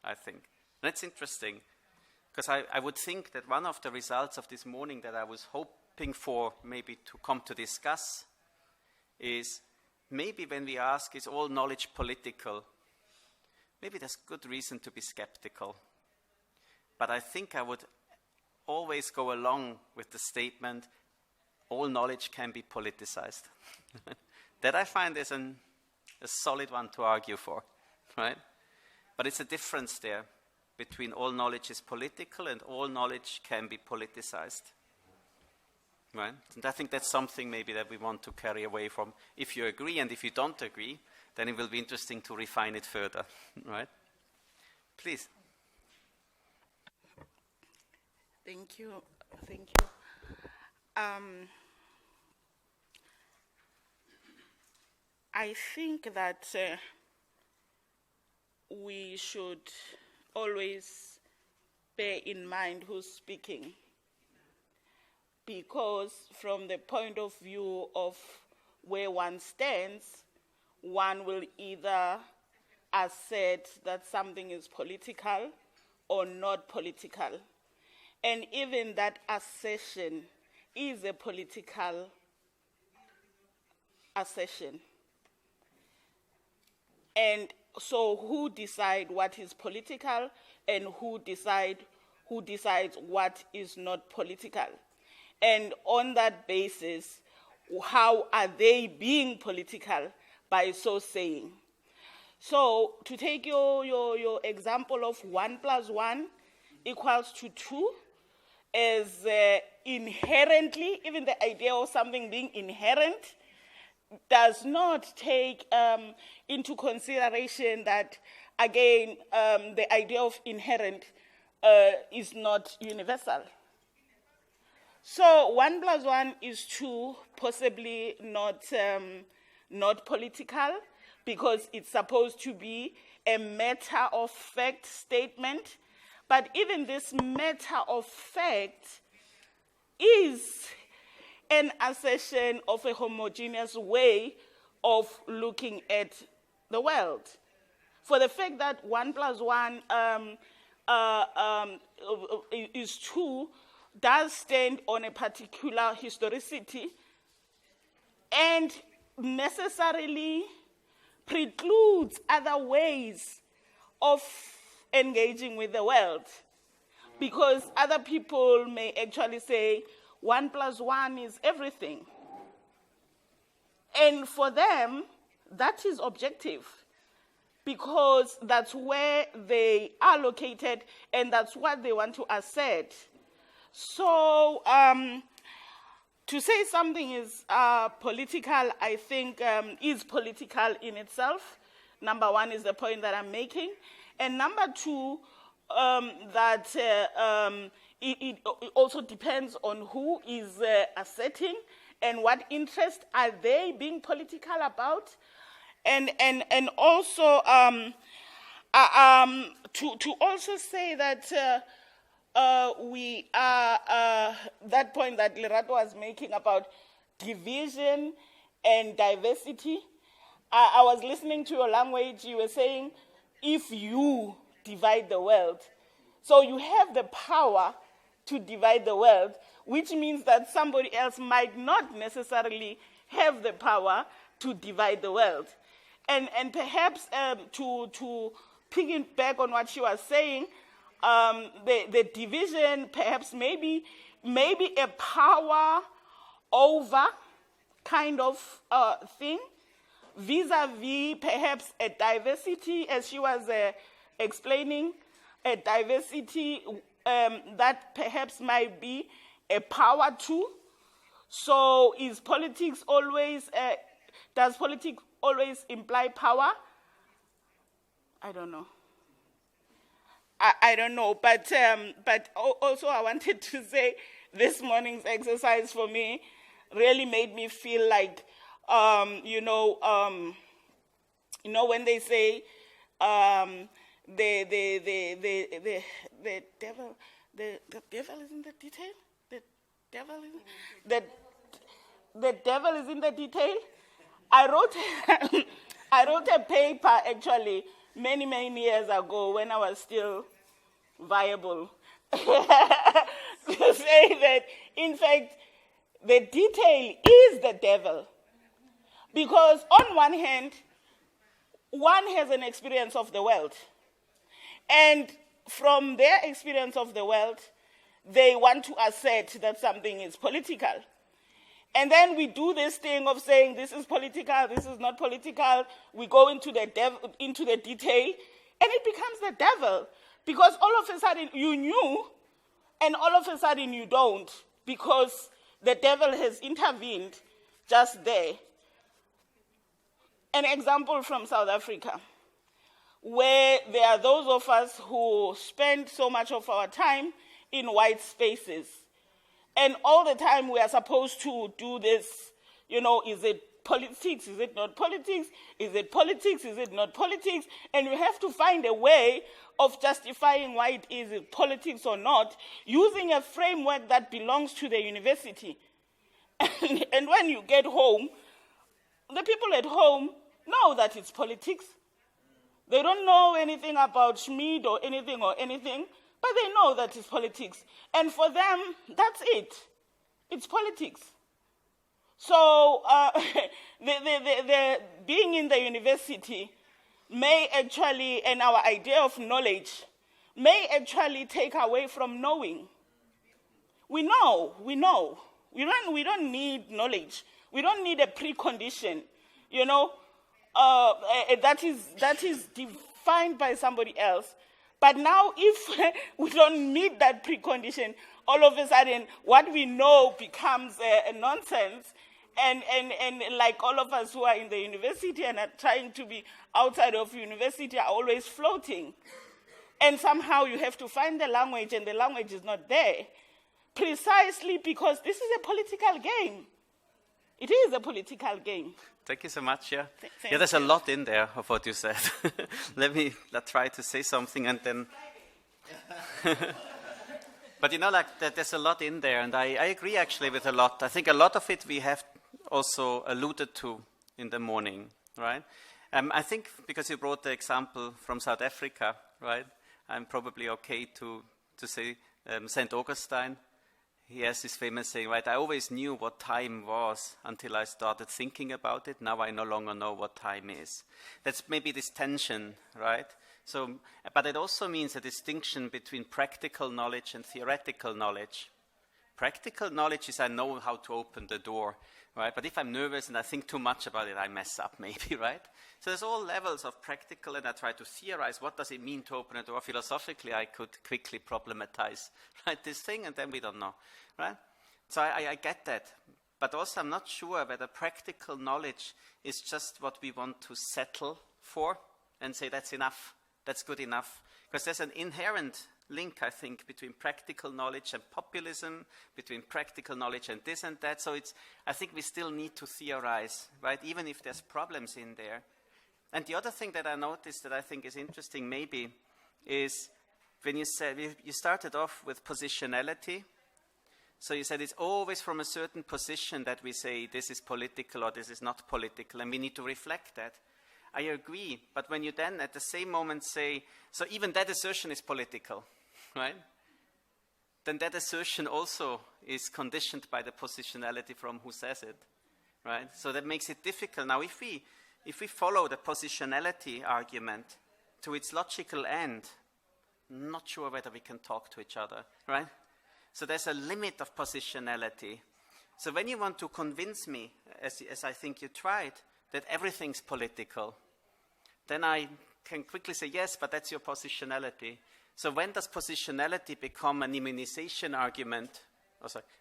I think. And it's interesting, because I would think that one of the results of this morning that I was hoping for maybe to come to discuss is maybe when we ask, is all knowledge political? Maybe there's good reason to be skeptical. But I think I would always go along with the statement, all knowledge can be politicized. That I find is a solid one to argue for, right? But it's a difference there between all knowledge is political and all knowledge can be politicized, right? And I think that's something maybe that we want to carry away from. If you agree, and if you don't agree, then it will be interesting to refine it further, right? Please. Thank you. I think that we should always bear in mind who's speaking, because from the point of view of where one stands, one will either assert that something is political or not political. And even that assertion is a political assertion. And so who decide what is political and who decides what is not political? And on that basis, how are they being political by so saying? So to take your example of 1 + 1 equals to 2, is inherently, even the idea of something being inherent does not take into consideration that, again, the idea of inherent is not universal. So 1 + 1 is 2, possibly not political, because it's supposed to be a matter of fact statement. But even this matter of fact is an assertion of a homogeneous way of looking at the world. For the fact that 1 + 1 is 2 does stand on a particular historicity and necessarily precludes other ways of engaging with the world, because other people may actually say 1 + 1 is everything. And for them, that is objective, because that's where they are located and that's what they want to assert. So to say something is political, I think is political in itself. Number one is the point that I'm making. And number two, that it also depends on who is asserting and what interest are they being political about. And also to also say that we are, that point that Lerato was making about division and diversity, I was listening to your language, you were saying, if you divide the world. So you have the power to divide the world, which means that somebody else might not necessarily have the power to divide the world. And perhaps to picking back on what she was saying, the division, perhaps maybe a power over kind of thing, vis-a-vis perhaps a diversity, as she was explaining, a diversity that perhaps might be a power too. So is politics always, does politics always imply power? I don't know. I don't know, but also I wanted to say this morning's exercise for me really made me feel like, when they say the devil is in the detail. The devil is in the detail. I wrote a paper actually many years ago when I was still viable to say that in fact the detail is the devil, because on one hand one has an experience of the world, and from their experience of the world they want to assert that something is political. And then we do this thing of saying this is political, this is not political. We go into the detail, and it becomes the devil, because all of a sudden you knew, and all of a sudden you don't, because the devil has intervened just there. An example from South Africa, where there are those of us who spend so much of our time in white spaces. And all the time we are supposed to do this, is it politics, is it not politics, is it politics, is it not politics? And we have to find a way of justifying why it is politics or not, using a framework that belongs to the university. And when you get home, the people at home know that it's politics. They don't know anything about Schmid or anything, but they know that it's politics. And for them, that's it. It's politics. So the being in the university may actually, and our idea of knowledge, may actually take away from knowing. We know. We don't need knowledge. We don't need a precondition, that is defined by somebody else. But now, if we don't meet that precondition, all of a sudden, what we know becomes a nonsense. And like all of us who are in the university and are trying to be outside of university are always floating. And somehow you have to find the language, and the language is not there. Precisely because this is a political game. It is a political game. Thank you so much. Yeah, there's a lot in there of what you said. Let's try to say something, and then. But there's a lot in there, and I agree actually with a lot. I think a lot of it we have also alluded to in the morning, right? I think because you brought the example from South Africa, right? I'm probably okay to say St. Augustine. He has this famous saying, right, I always knew what time was until I started thinking about it. Now I no longer know what time is. That's maybe this tension, right? So, but it also means a distinction between practical knowledge and theoretical knowledge. Practical knowledge is I know how to open the door, right? But if I'm nervous and I think too much about it, I mess up maybe, right? So there's all levels of practical, and I try to theorize what does it mean to open a door. Philosophically, I could quickly problematize, right, this thing, and then we don't know, right? So I get that. But also I'm not sure whether practical knowledge is just what we want to settle for and say that's enough, that's good enough. Because there's an inherent link, I think, between practical knowledge and populism, between practical knowledge and this and that. So I think we still need to theorize, right, even if there's problems in there. And the other thing that I noticed that I think is interesting maybe is when you said, you started off with positionality. So you said it's always from a certain position that we say this is political or this is not political, and we need to reflect that. I agree, but when you then at the same moment say, so even that assertion is political, right? Then that assertion also is conditioned by the positionality from who says it, right? So that makes it difficult. Now, if we follow the positionality argument to its logical end, not sure whether we can talk to each other, right? So there's a limit of positionality. So when you want to convince me, as I think you tried, that everything's political, then I can quickly say, yes, but that's your positionality. So when does positionality become an immunization argument,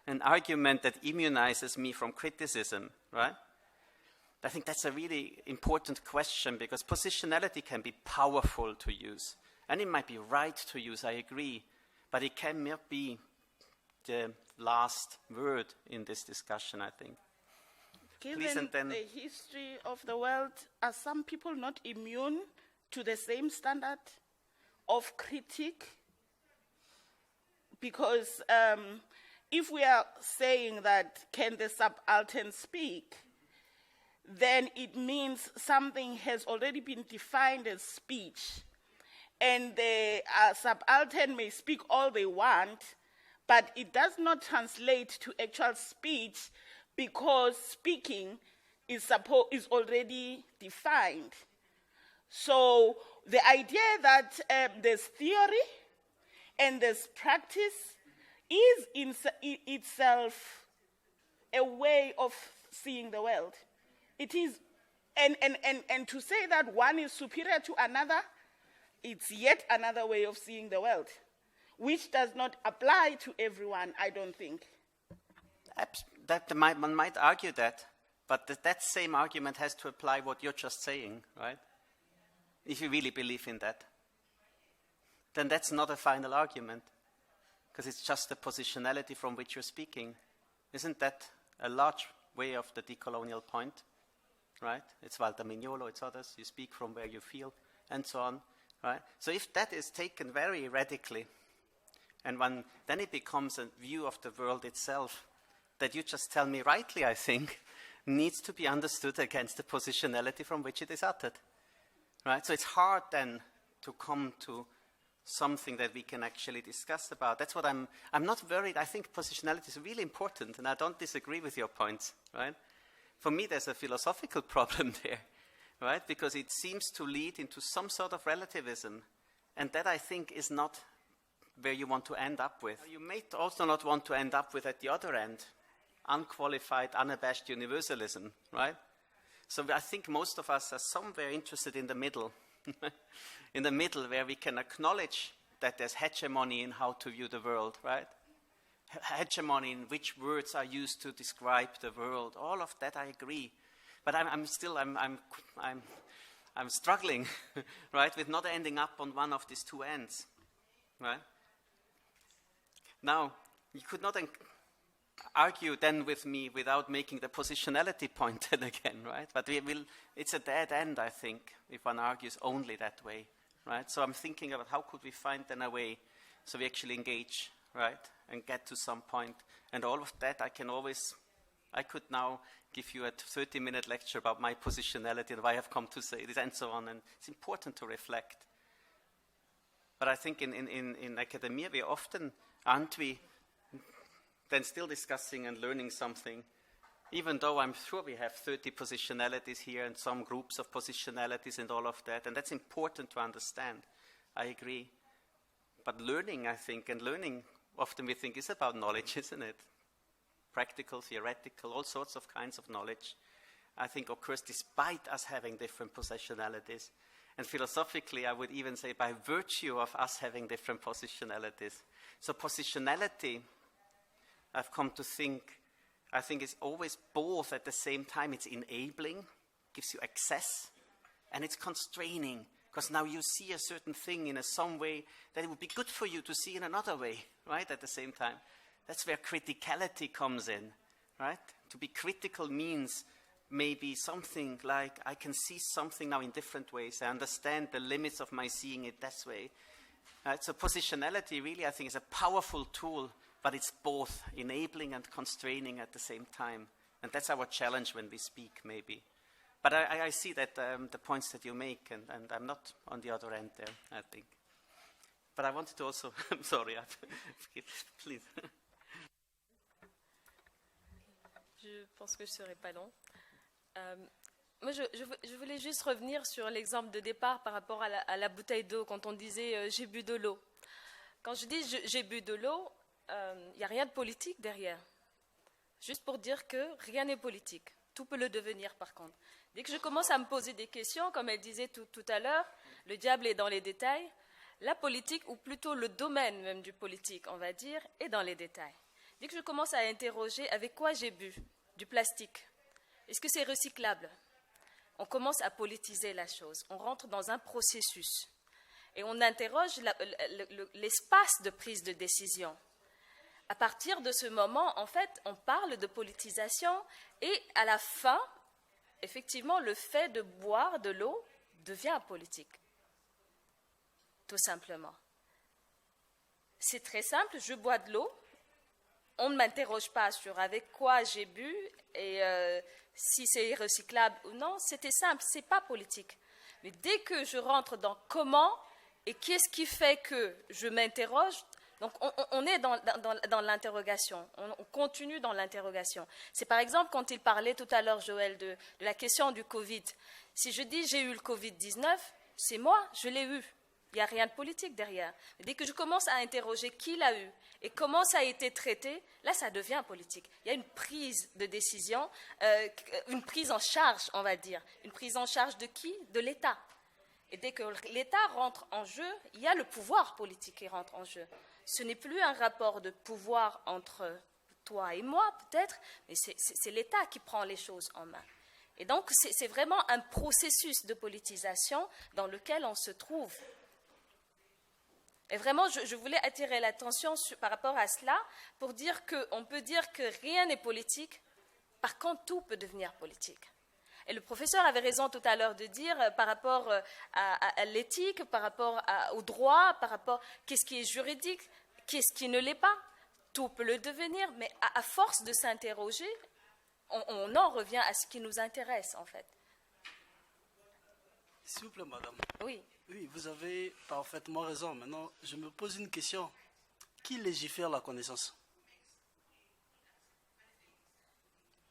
an argument that immunizes me from criticism, right? I think that's a really important question, because positionality can be powerful to use. And it might be right to use, I agree, but it cannot be the last word in this discussion, I think. Given the history of the world, are some people not immune to the same standard of critique? Because if we are saying that can the subaltern speak, then it means something has already been defined as speech. And the subaltern may speak all they want, but it does not translate to actual speech, because speaking is already defined. So the idea that there's theory and there's practice is in itself a way of seeing the world. It is, and to say that one is superior to another, it's yet another way of seeing the world, which does not apply to everyone, I don't think. One might argue that, but that same argument has to apply what you're just saying, right? If you really believe in that. Then that's not a final argument, because it's just the positionality from which you're speaking. Isn't that a large way of the decolonial point, right? It's Walter Mignolo, it's others. You speak from where you feel, and so on, right? So if that is taken very radically, and then it becomes a view of the world itself that you just tell me rightly, I think, needs to be understood against the positionality from which it is uttered, right? So it's hard then to come to something that we can actually discuss about. That's what I'm not worried. I think positionality is really important, and I don't disagree with your points, right? For me, there's a philosophical problem there, right? Because it seems to lead into some sort of relativism, and that, I think, is not where you want to end up with. You may also not want to end up with, at the other end, unqualified, unabashed universalism, right? So I think most of us are somewhere interested in the middle, in the middle where we can acknowledge that there's hegemony in how to view the world, right? Hegemony in which words are used to describe the world. All of that I agree. But I'm struggling, right, with not ending up on one of these two ends, right? Now, you could not argue then with me without making the positionality point then again, right? But it's a dead end, I think, if one argues only that way, right? So I'm thinking about how could we find then a way so we actually engage, right, and get to some point. And all of that I could now give you a 30-minute lecture about my positionality and why I've come to say this and so on, and it's important to reflect. But I think in academia we often, aren't we, then still discussing and learning something, even though I'm sure we have 30 positionalities here and some groups of positionalities and all of that, and that's important to understand. I agree. But learning, I think, and learning often we think is about knowledge, isn't it? Practical, theoretical, all sorts of kinds of knowledge, I think occurs despite us having different positionalities. And philosophically, I would even say by virtue of us having different positionalities. So positionality, I've come to think, I think it's always both at the same time. It's enabling, gives you access, and it's constraining, because now you see a certain thing in some way that it would be good for you to see in another way, right, at the same time. That's where criticality comes in, right? To be critical means maybe something like I can see something now in different ways. I understand the limits of my seeing it this way. Right? So positionality really, I think, is a powerful tool, but it's both enabling and constraining at the same time. And that's our challenge when we speak, maybe. But I see that the points that you make, and I'm not on the other end there, I think. But I wanted to also, I'm sorry, please. Je pense que je ne serai pas long. Moi, je voulais juste revenir sur l'exemple de départ par rapport à la bouteille d'eau, quand on disait j'ai bu de l'eau. Quand je dis j'ai bu de l'eau, il n'y a rien de politique derrière. Juste pour dire que rien n'est politique. Tout peut le devenir, par contre. Dès que je commence à me poser des questions, comme elle disait tout à l'heure, le diable est dans les détails. La politique, ou plutôt le domaine même du politique, on va dire, est dans les détails. Dès que je commence à interroger avec quoi j'ai bu du plastique, est-ce que c'est recyclable? On commence à politiser la chose. On rentre dans un processus. Et on interroge l'espace de prise de décision. À partir de ce moment, en fait, on parle de politisation et à la fin, effectivement, le fait de boire de l'eau devient politique. Tout simplement. C'est très simple, je bois de l'eau, on ne m'interroge pas sur avec quoi j'ai bu et si c'est recyclable ou non, c'était simple, ce n'est pas politique. Mais dès que je rentre dans comment et qu'est-ce qui fait que je m'interroge, donc on est dans l'interrogation, on continue dans l'interrogation. C'est par exemple quand il parlait tout à l'heure, Joël, de la question du Covid. Si je dis j'ai eu le Covid-19, c'est moi, je l'ai eu. Il n'y a rien de politique derrière. Mais dès que je commence à interroger qui l'a eu et comment ça a été traité, là, ça devient politique. Il y a une prise de décision, une prise en charge, on va dire. Une prise en charge de qui? De l'État. Et dès que l'État rentre en jeu, il y a le pouvoir politique qui rentre en jeu. Ce n'est plus un rapport de pouvoir entre toi et moi, peut-être, mais c'est l'État qui prend les choses en main. Et donc, c'est vraiment un processus de politisation dans lequel on se trouve. Et vraiment, je voulais attirer l'attention par rapport à cela pour dire qu'on peut dire que rien n'est politique, par contre, tout peut devenir politique. Et le professeur avait raison tout à l'heure de dire par rapport à l'éthique, par rapport au droit, par rapport à qu'est-ce qui est juridique, qu'est-ce qui ne l'est pas. Tout peut le devenir, mais à force de s'interroger, on en revient à ce qui nous intéresse, en fait. S'il vous plaît, madame. Oui. Oui, vous avez parfaitement raison. Maintenant, je me pose une question. Qui légifère la connaissance?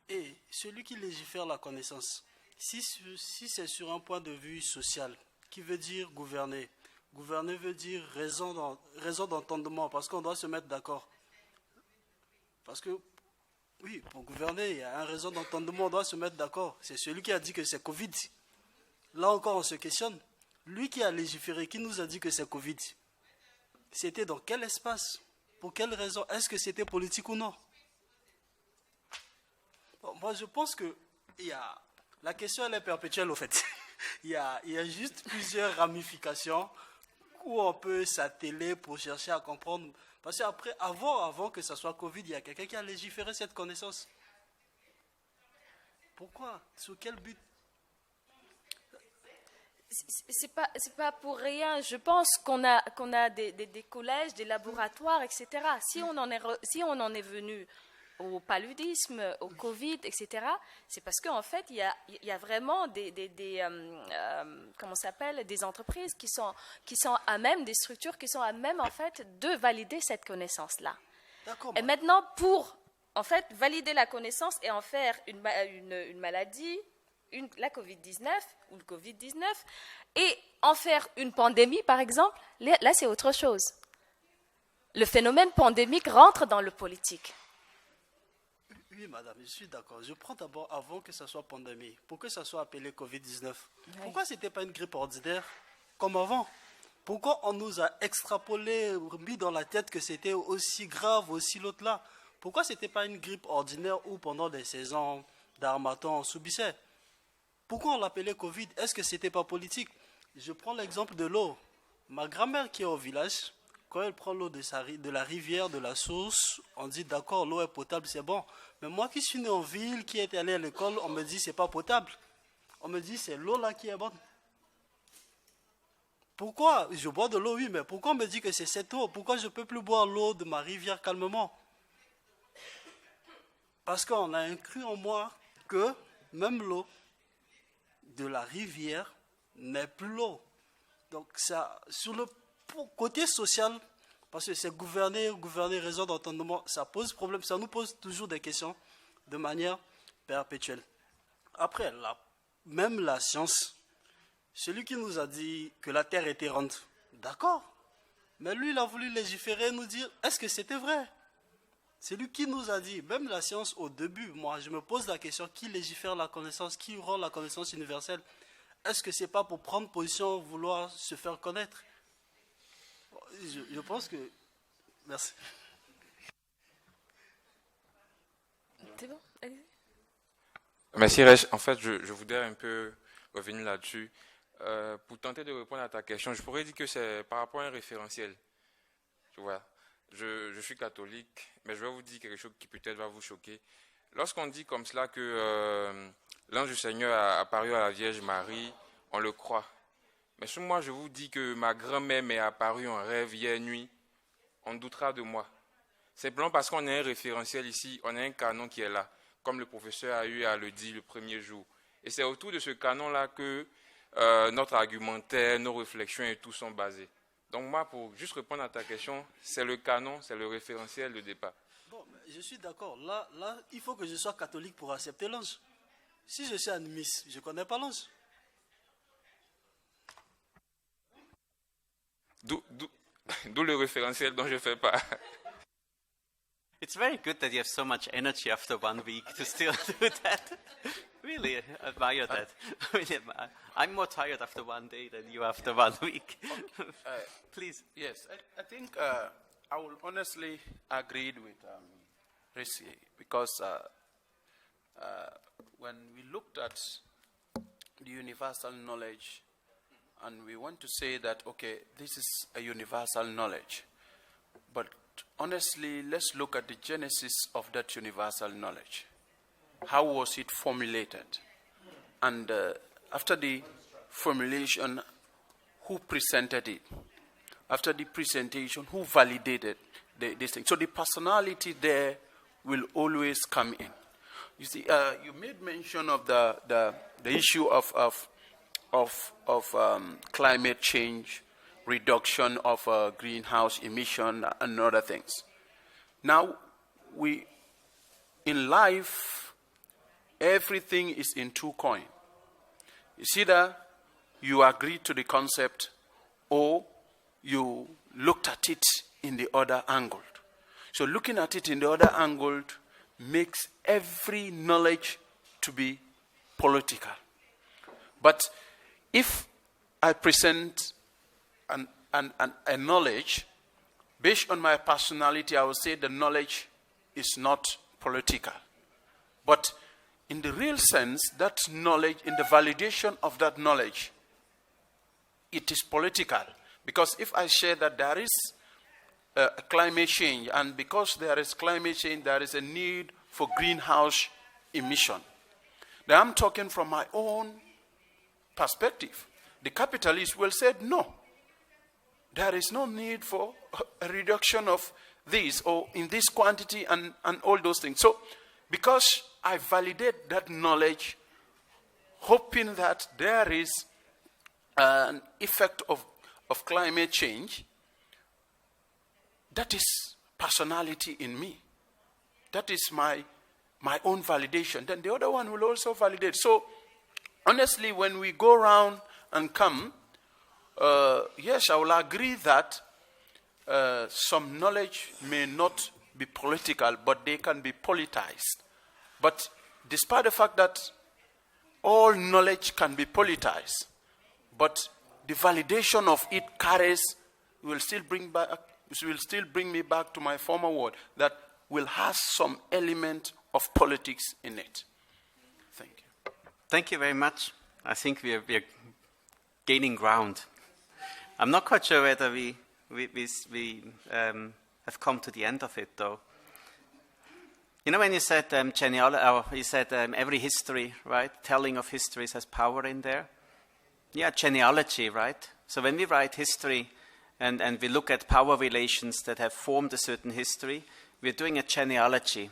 Et celui qui légifère la connaissance, si c'est sur un point de vue social, qui veut dire gouverner, gouverner veut dire raison d'entendement, parce qu'on doit se mettre d'accord. Parce que, oui, pour gouverner, il y a un raison d'entendement, on doit se mettre d'accord. C'est celui qui a dit que c'est Covid. Là encore, on se questionne. Lui qui a légiféré, qui nous a dit que c'est Covid, c'était dans quel espace? Pour quelle raison? Est-ce que c'était politique ou non? Bon, moi, je pense que la question, elle est perpétuelle, au fait. il y a juste plusieurs ramifications où on peut s'atteler pour chercher à comprendre. Parce qu'après, avant que ça soit Covid, il y a quelqu'un qui a légiféré cette connaissance. Pourquoi? Sur quel but? C'est pas pour rien. Je pense qu'on a des collèges, des laboratoires, etc. Si on en est venu au paludisme, au Covid, etc., c'est parce qu'en fait, il y a vraiment comment ça s'appelle, des entreprises qui sont à même, des structures qui sont à même, en fait, de valider cette connaissance-là. Et maintenant, pour, en fait, valider la connaissance et en faire une maladie, la Covid-19 ou le Covid-19, et en faire une pandémie, par exemple, là, c'est autre chose. Le phénomène pandémique rentre dans le politique. Oui, madame, je suis d'accord. Je prends d'abord avant que ça soit pandémie, pour que ça soit appelé Covid-19. Oui. Pourquoi ce n'était pas une grippe ordinaire comme avant? Pourquoi on nous a extrapolé, mis dans la tête que c'était aussi grave, aussi l'autre là? Pourquoi ce n'était pas une grippe ordinaire où pendant des saisons d'harmattan on subissait? Pourquoi on l'appelait Covid? Est-ce que ce n'était pas politique? Je prends l'exemple de l'eau. Ma grand-mère qui est au village, quand elle prend l'eau de la rivière, de la source, on dit d'accord, l'eau est potable, c'est bon. Mais moi qui suis né en ville, qui est allé à l'école, on me dit c'est pas potable. On me dit c'est l'eau là qui est bonne. Pourquoi? Je bois de l'eau, oui, mais pourquoi on me dit que c'est cette eau? Pourquoi je ne peux plus boire l'eau de ma rivière calmement? Parce qu'on a inclus en moi que même l'eau de la rivière n'est plus l'eau. Donc ça, sur le côté social, parce que c'est gouverner, raison d'entendement, ça pose problème, ça nous pose toujours des questions de manière perpétuelle. Après, même la science, celui qui nous a dit que la Terre était ronde, d'accord, mais lui, il a voulu légiférer et nous dire, est-ce que c'était vrai? C'est lui qui nous a dit, même la science au début, moi je me pose la question, qui légifère la connaissance, qui rend la connaissance universelle? Est-ce que c'est pas pour prendre position, vouloir se faire connaître? Je pense que... Merci. C'est bon, allez-y. Merci Rech. En fait, je voudrais un peu revenir là-dessus. Pour tenter de répondre à ta question, je pourrais dire que c'est par rapport à un référentiel. Tu vois, je suis catholique, mais je vais vous dire quelque chose qui peut-être va vous choquer. Lorsqu'on dit comme cela que l'ange du Seigneur a apparu à la Vierge Marie, on le croit. Mais sur moi, je vous dis que ma grand-mère m'est apparue en rêve hier nuit. On doutera de moi. Simplement parce qu'on a un référentiel ici, on a un canon qui est là, comme le professeur a eu à le dire le premier jour. Et c'est autour de ce canon-là que notre argumentaire, nos réflexions et tout sont basés. Donc moi, pour juste répondre à ta question, c'est le canon, c'est le référentiel de départ. Bon, je suis d'accord. Là, il faut que je sois catholique pour accepter l'ange. Si je suis animiste, je ne connais pas l'ange. D'où le référentiel dont je ne fais pas. It's very good that you have so much energy after 1 week to still do that. Really admire that. I'm more tired after 1 day than you after 1 week. Please. Yes, I think I will honestly agree with Resi, because when we looked at the universal knowledge, and we want to say that, okay, this is a universal knowledge, but honestly, let's look at the genesis of that universal knowledge. How was it formulated? And after the formulation, who presented it? After the presentation, who validated this thing? So the personality there will always come in. You see, you made mention of the issue of climate change, reduction of greenhouse emission, and other things. Now, in life, everything is in two coins. It's either you agree to the concept or you looked at it in the other angle. So looking at it in the other angle makes every knowledge to be political. But if I present a knowledge, based on my personality, I will say the knowledge is not political. But in the real sense, that knowledge, in the validation of that knowledge, it is political. Because if I share that there is climate change, and because there is climate change, there is a need for greenhouse emission, then I'm talking from my own perspective. The capitalists will say, no, there is no need for a reduction of this or in this quantity and all those things. So, because I validate that knowledge, hoping that there is an effect of climate change, that is personality in me. That is my own validation. Then the other one will also validate. So, honestly, when we go around and come, yes, I will agree that some knowledge may not be political, but they can be politicized. But despite the fact that all knowledge can be politicized, but the validation of it carries, will still bring me back to my former word, that will have some element of politics in it. Thank you. Thank you very much. I think we are gaining ground. I'm not quite sure whether we have come to the end of it, though. You know, when you said every history, right? Telling of histories has power in there. Yeah, genealogy, right? So when we write history and we look at power relations that have formed a certain history, we're doing a genealogy.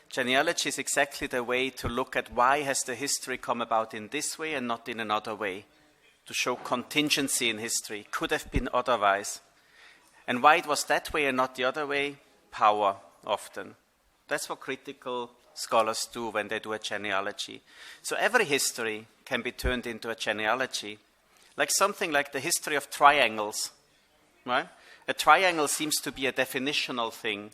Genealogy is exactly the way to look at why has the history come about in this way and not in another way. To show contingency in history. Could have been otherwise. And why it was that way and not the other way? Power, often. That's what critical scholars do when they do a genealogy. So every history can be turned into a genealogy, like something like the history of triangles, right? A triangle seems to be a definitional thing.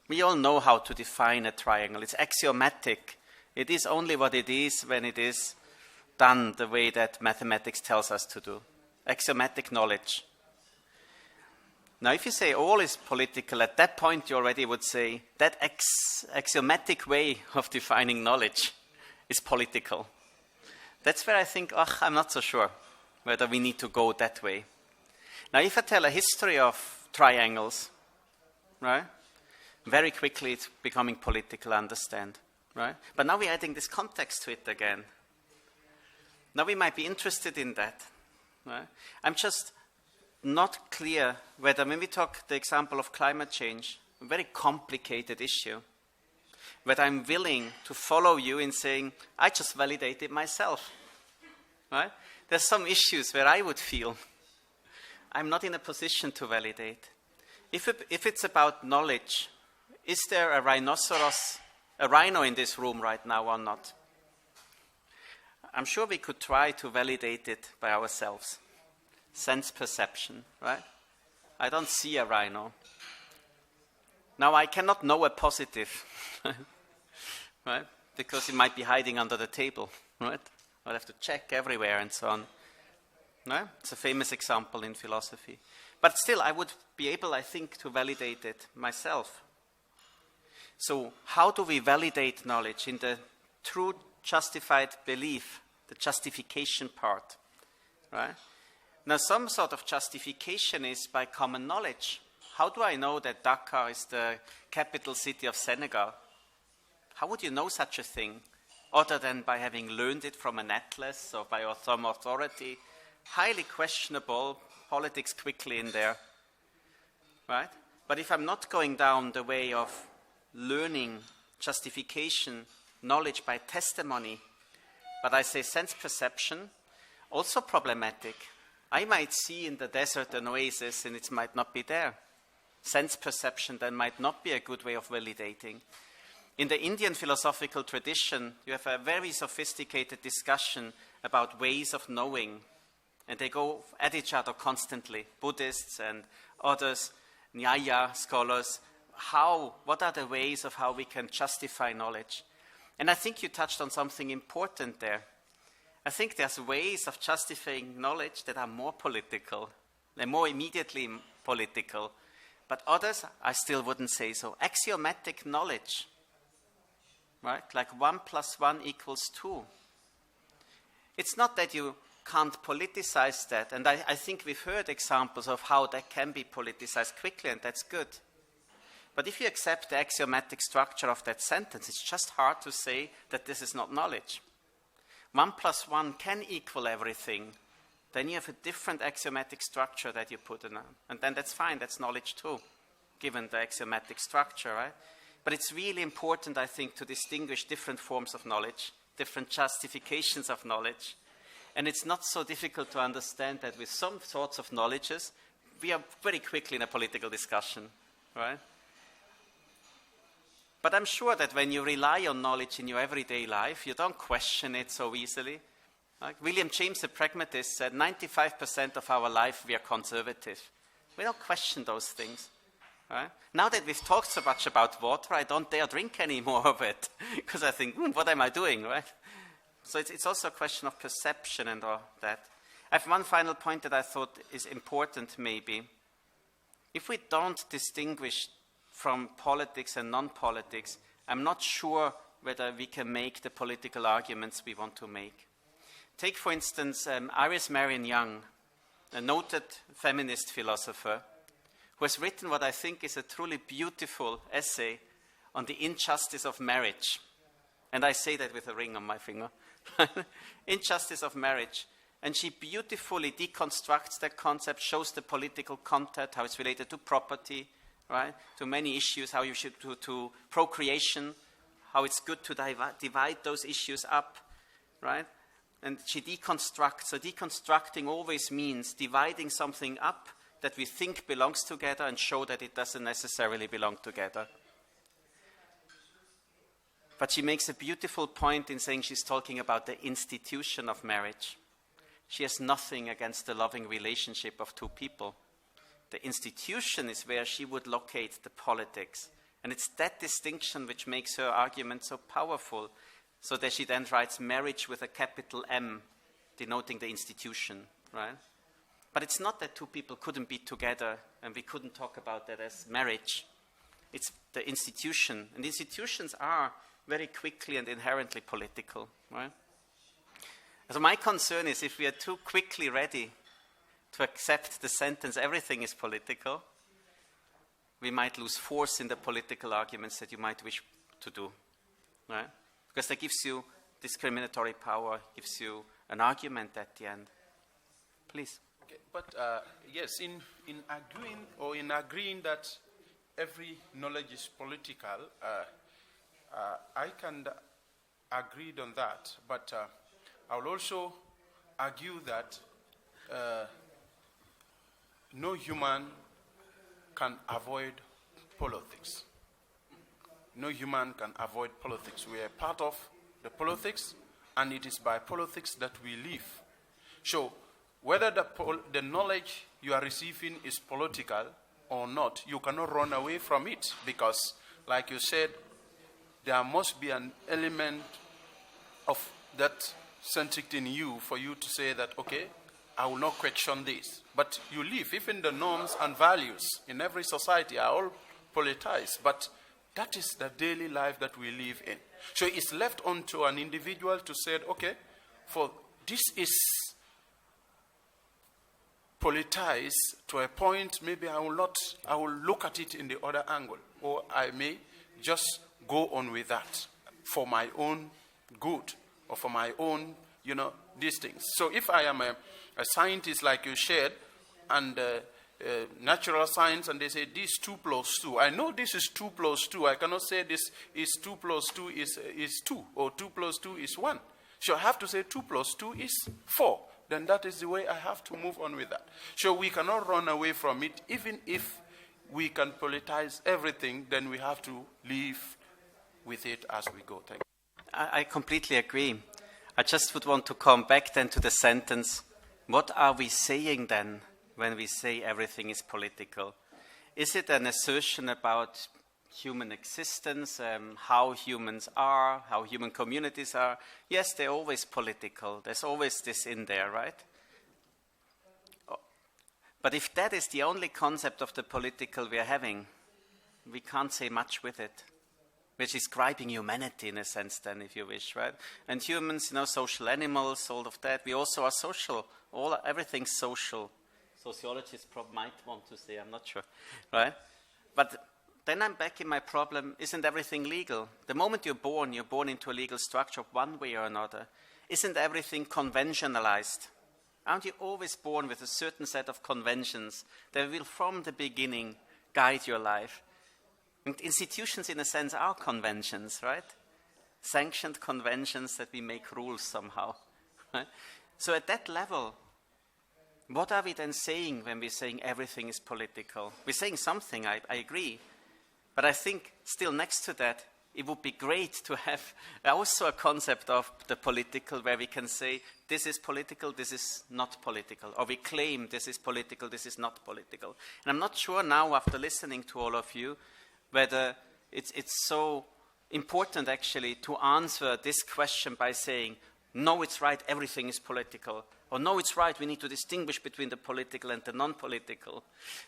We all know how to define a triangle. It's axiomatic. It is only what it is when it is done the way that mathematics tells us to do. Axiomatic knowledge. Now, if you say all is political, at that point you already would say that axiomatic way of defining knowledge is political. That's where I think, I'm not so sure whether we need to go that way. Now, if I tell a history of triangles, right, very quickly it's becoming political, understand, right? But now we're adding this context to it again. Now we might be interested in that, right? I'm just not clear whether, when we talk the example of climate change, a very complicated issue, whether I'm willing to follow you in saying, I just validate it myself, right? There's some issues where I would feel I'm not in a position to validate. If it's about knowledge, is there a rhino in this room right now or not? I'm sure we could try to validate it by ourselves. Sense perception, right? I don't see a rhino. Now, I cannot know a positive, right? Because it might be hiding under the table, right? I'll have to check everywhere and so on. Right? It's a famous example in philosophy. But still, I would be able, I think, to validate it myself. So how do we validate knowledge in the true justified belief, the justification part, right? Now, some sort of justification is by common knowledge. How do I know that Dakar is the capital city of Senegal? How would you know such a thing, other than by having learned it from an atlas or by some authority? Highly questionable, politics quickly in there, right? But if I'm not going down the way of learning, justification, knowledge by testimony, but I say sense perception, also problematic. I might see in the desert an oasis and it might not be there. Sense perception then might not be a good way of validating. In the Indian philosophical tradition, you have a very sophisticated discussion about ways of knowing, and they go at each other constantly, Buddhists and others, Nyaya scholars. What are the ways of how we can justify knowledge? And I think you touched on something important there. I think there's ways of justifying knowledge that are more political. They're more immediately political. But others, I still wouldn't say so. Axiomatic knowledge, right? Like 1 + 1 = 2. It's not that you can't politicize that. And I think we've heard examples of how that can be politicized quickly, and that's good. But if you accept the axiomatic structure of that sentence, it's just hard to say that this is not knowledge. 1 + 1 can equal everything. Then you have a different axiomatic structure that you put in. And then that's fine, that's knowledge too, given the axiomatic structure, right? But it's really important, I think, to distinguish different forms of knowledge, different justifications of knowledge. And it's not so difficult to understand that with some sorts of knowledges, we are very quickly in a political discussion, right? But I'm sure that when you rely on knowledge in your everyday life, you don't question it so easily. Like William James, the pragmatist, said 95% of our life we are conservative. We don't question those things. Right? Now that we've talked so much about water, I don't dare drink any more of it because I think, what am I doing, right? So it's also a question of perception and all that. I have one final point that I thought is important maybe. If we don't distinguish from politics and non-politics, I'm not sure whether we can make the political arguments we want to make. Take, for instance, Iris Marion Young, a noted feminist philosopher, who has written what I think is a truly beautiful essay on the injustice of marriage. And I say that with a ring on my finger. Injustice of marriage. And she beautifully deconstructs that concept, shows the political content, how it's related to property, right? To many issues, how you should to procreation, how it's good to divide those issues up, right? And she deconstructs. So deconstructing always means dividing something up that we think belongs together and show that it doesn't necessarily belong together. But she makes a beautiful point in saying she's talking about the institution of marriage. She has nothing against the loving relationship of two people. The institution is where she would locate the politics. And it's that distinction which makes her argument so powerful, so that she then writes marriage with a capital M, denoting the institution, right? But it's not that two people couldn't be together and we couldn't talk about that as marriage. It's the institution. And institutions are very quickly and inherently political, right? So my concern is if we are too quickly ready to accept the sentence, everything is political, we might lose force in the political arguments that you might wish to do, right? Because that gives you discriminatory power, gives you an argument at the end. Please. Okay, but yes, in agreeing that every knowledge is political, I can agree on that, but I will also argue that no human can avoid politics. No human can avoid politics. We are part of the politics, and it is by politics that we live. So, whether the knowledge you are receiving is political or not, you cannot run away from it, because, like you said, there must be an element of that centric in you for you to say that, okay, I will not question this. But you live, even the norms and values in every society are all politicized, but that is the daily life that we live in. So it's left onto an individual to say, okay, for this is politicized to a point, maybe I will look at it in the other angle, or I may just go on with that for my own good, or for my own, these things. So if I am a scientist like you shared, and natural science, and they say this 2 plus 2. I know this is 2 plus 2. I cannot say this is 2 plus 2 is 2, or 2 plus 2 is 1. So I have to say 2 plus 2 is 4. Then that is the way I have to move on with that. So we cannot run away from it. Even if we can politicize everything, then we have to live with it as we go. Thank you. I completely agree. I just would want to come back then to the sentence, what are we saying then when we say everything is political? Is it an assertion about human existence, how humans are, how human communities are? Yes, they're always political. There's always this in there, right? But if that is the only concept of the political we are having, we can't say much with it. We're describing humanity in a sense then, if you wish, right? And humans, social animals, all of that. We also are social. Everything's social. Sociologists might want to say, I'm not sure, right? But then I'm back in my problem, isn't everything legal? The moment you're born into a legal structure one way or another. Isn't everything conventionalized? Aren't you always born with a certain set of conventions that will from the beginning guide your life? And institutions, in a sense, are conventions, right? Sanctioned conventions that we make rules somehow. Right? So at that level, what are we then saying when we're saying everything is political? We're saying something, I agree. But I think still next to that, it would be great to have also a concept of the political where we can say this is political, this is not political. Or we claim this is political, this is not political. And I'm not sure now, after listening to all of you, whether it's so important actually to answer this question by saying, no, it's right, everything is political. Or no, it's right, we need to distinguish between the political and the non-political.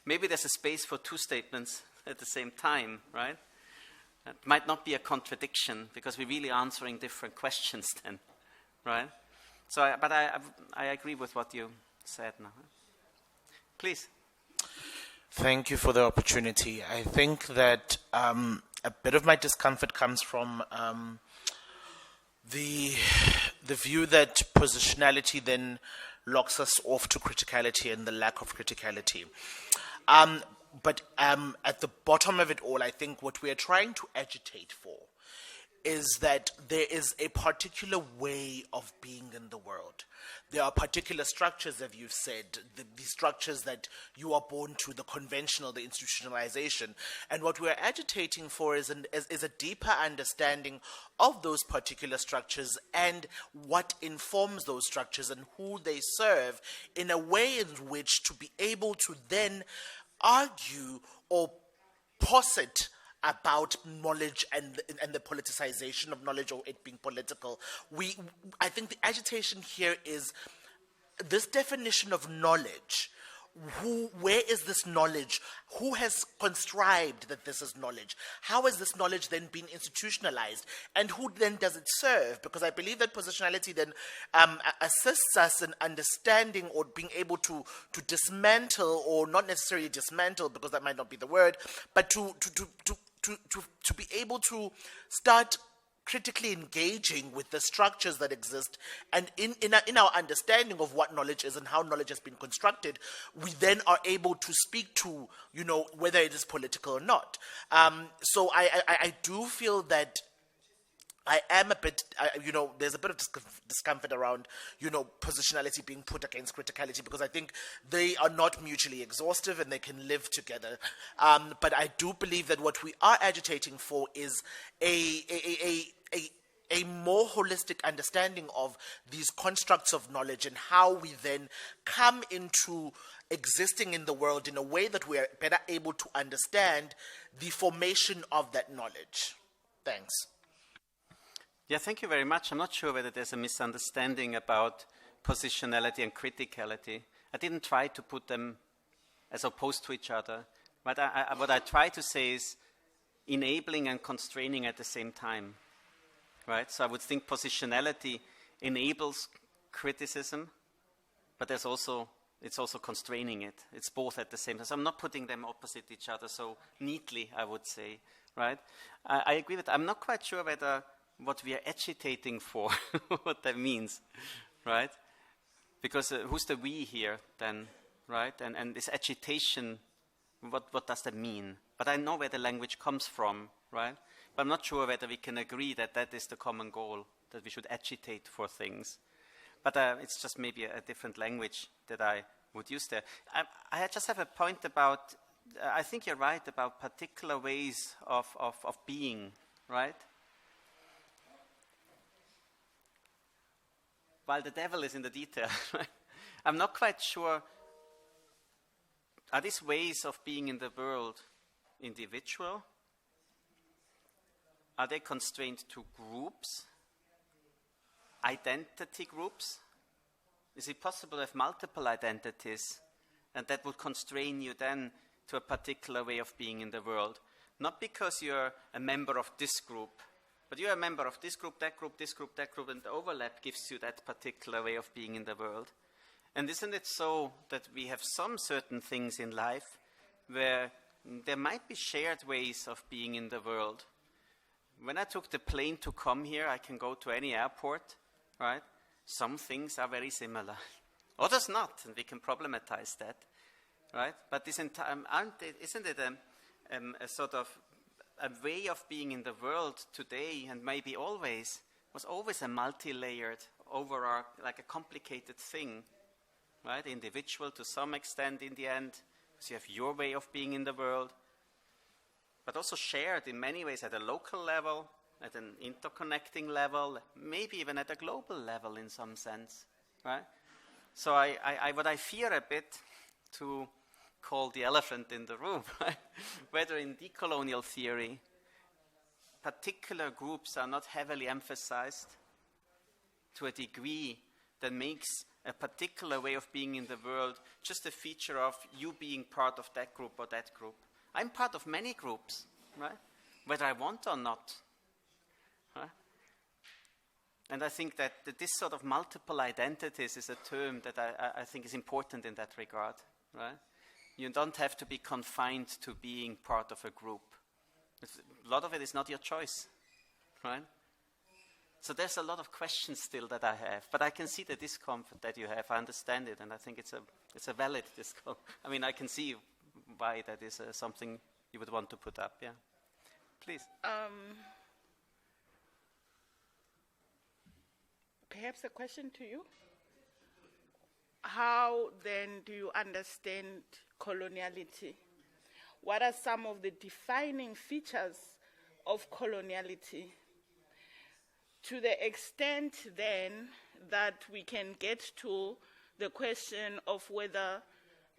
Maybe there's a space for two statements at the same time, right? It might not be a contradiction because we're really answering different questions then, right? So, I agree with what you said now. Please. Thank you for the opportunity. I think that a bit of my discomfort comes from the view that positionality then locks us off to criticality and the lack of criticality. But at the bottom of it all, I think what we are trying to agitate for is that there is a particular way of being in the world. There are particular structures, as you've said, the structures that you are born to, the conventional, the institutionalization. And what we're agitating for is a deeper understanding of those particular structures and what informs those structures and who they serve, in a way in which to be able to then argue or posit about knowledge and the politicization of knowledge, or it being political. I think the agitation here is this definition of knowledge. Where is this knowledge? Who has contrived that this is knowledge? How has this knowledge then been institutionalized? And who then does it serve? Because I believe that positionality then assists us in understanding or being able to dismantle, or not necessarily dismantle, because that might not be the word, but to be able to start critically engaging with the structures that exist, and in our understanding of what knowledge is and how knowledge has been constructed, we then are able to speak to, whether it is political or not. So I do feel that I am a bit, there's a bit of discomfort around, positionality being put against criticality, because I think they are not mutually exhaustive and they can live together. But I do believe that what we are agitating for is a more holistic understanding of these constructs of knowledge and how we then come into existing in the world in a way that we are better able to understand the formation of that knowledge. Thanks. Yeah, thank you very much. I'm not sure whether there's a misunderstanding about positionality and criticality. I didn't try to put them as opposed to each other. But what I try to say is enabling and constraining at the same time. Right? So I would think positionality enables criticism, but it's also constraining it. It's both at the same time. So I'm not putting them opposite each other so neatly, I would say. Right? I agree with that. I'm not quite sure whether what we are agitating for, what that means, right? Because who's the we here then, right? And this agitation, what does that mean? But I know where the language comes from, right? But I'm not sure whether we can agree that that is the common goal, that we should agitate for things. But it's just maybe a different language that I would use there. I just have a point about, I think you're right about particular ways of being, right? While the devil is in the detail, right? I'm not quite sure, are these ways of being in the world individual? Are they constrained to groups? Identity groups? Is it possible to have multiple identities, and that would constrain you then to a particular way of being in the world? Not because you're a member of this group, but you're a member of this group, that group, this group, that group, and the overlap gives you that particular way of being in the world. And isn't it so that we have some certain things in life where there might be shared ways of being in the world? When I took the plane to come here, I can go to any airport, right? Some things are very similar. Others not, and we can problematize that, right? But isn't it a sort of a way of being in the world today, and maybe always, was always a multi-layered, like a complicated thing, right? Individual to some extent in the end, so you have your way of being in the world, but also shared in many ways at a local level, at an interconnecting level, maybe even at a global level in some sense, right? So what I fear a bit, to call the elephant in the room, right? Whether in decolonial theory, particular groups are not heavily emphasized to a degree that makes a particular way of being in the world just a feature of you being part of that group or that group. I'm part of many groups, right? Whether I want or not. Right? And I think that this sort of multiple identities is a term that I think is important in that regard, right? You don't have to be confined to being part of a group. A lot of it is not your choice, right? So there's a lot of questions still that I have, but I can see the discomfort that you have. I understand it, and I think it's a valid discomfort. I mean, I can see why that is something you would want to put up. Yeah, please. perhaps a question to you. How then do you understand coloniality? What are some of the defining features of coloniality? To the extent then that we can get to the question of whether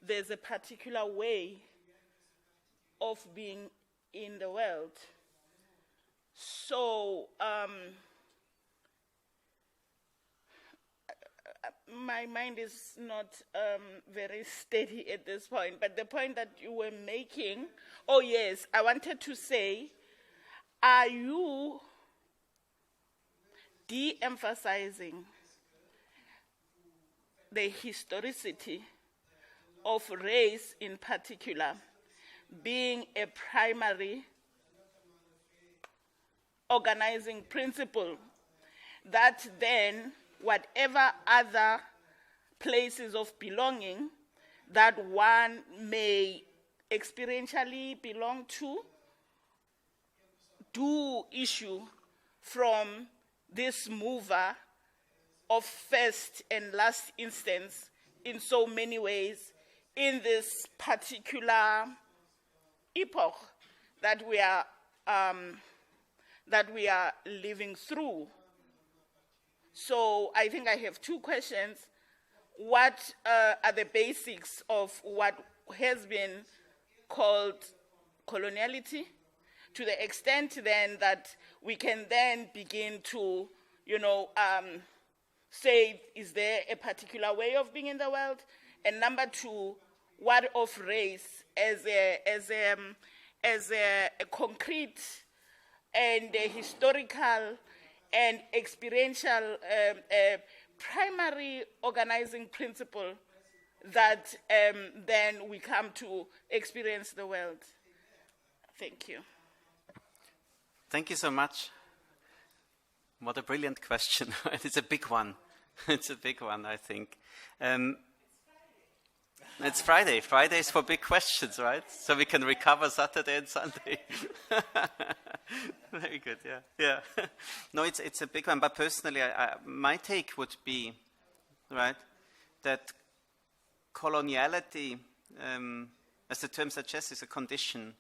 there's a particular way of being in the world. So, my mind is not very steady at this point, but the point that you were making, oh yes, I wanted to say, are you de-emphasizing the historicity of race in particular being a primary organizing principle, that then whatever other places of belonging that one may experientially belong to do issue from this mover of first and last instance in so many ways in this particular epoch that we are living through. So I think I have two questions. What are the basics of what has been called coloniality, to the extent then that we can then begin to, say, is there a particular way of being in the world? And number two, what of race as a concrete and a historical and experiential primary organizing principle that then we come to experience the world? Thank you. Thank you so much. What a brilliant question. It's a big one. It's a big one, I think. It's Friday. Friday is for big questions, right? So we can recover Saturday and Sunday. Very good, yeah. No, it's a big one, but personally, my take would be, right, that coloniality, as the term suggests, is a condition,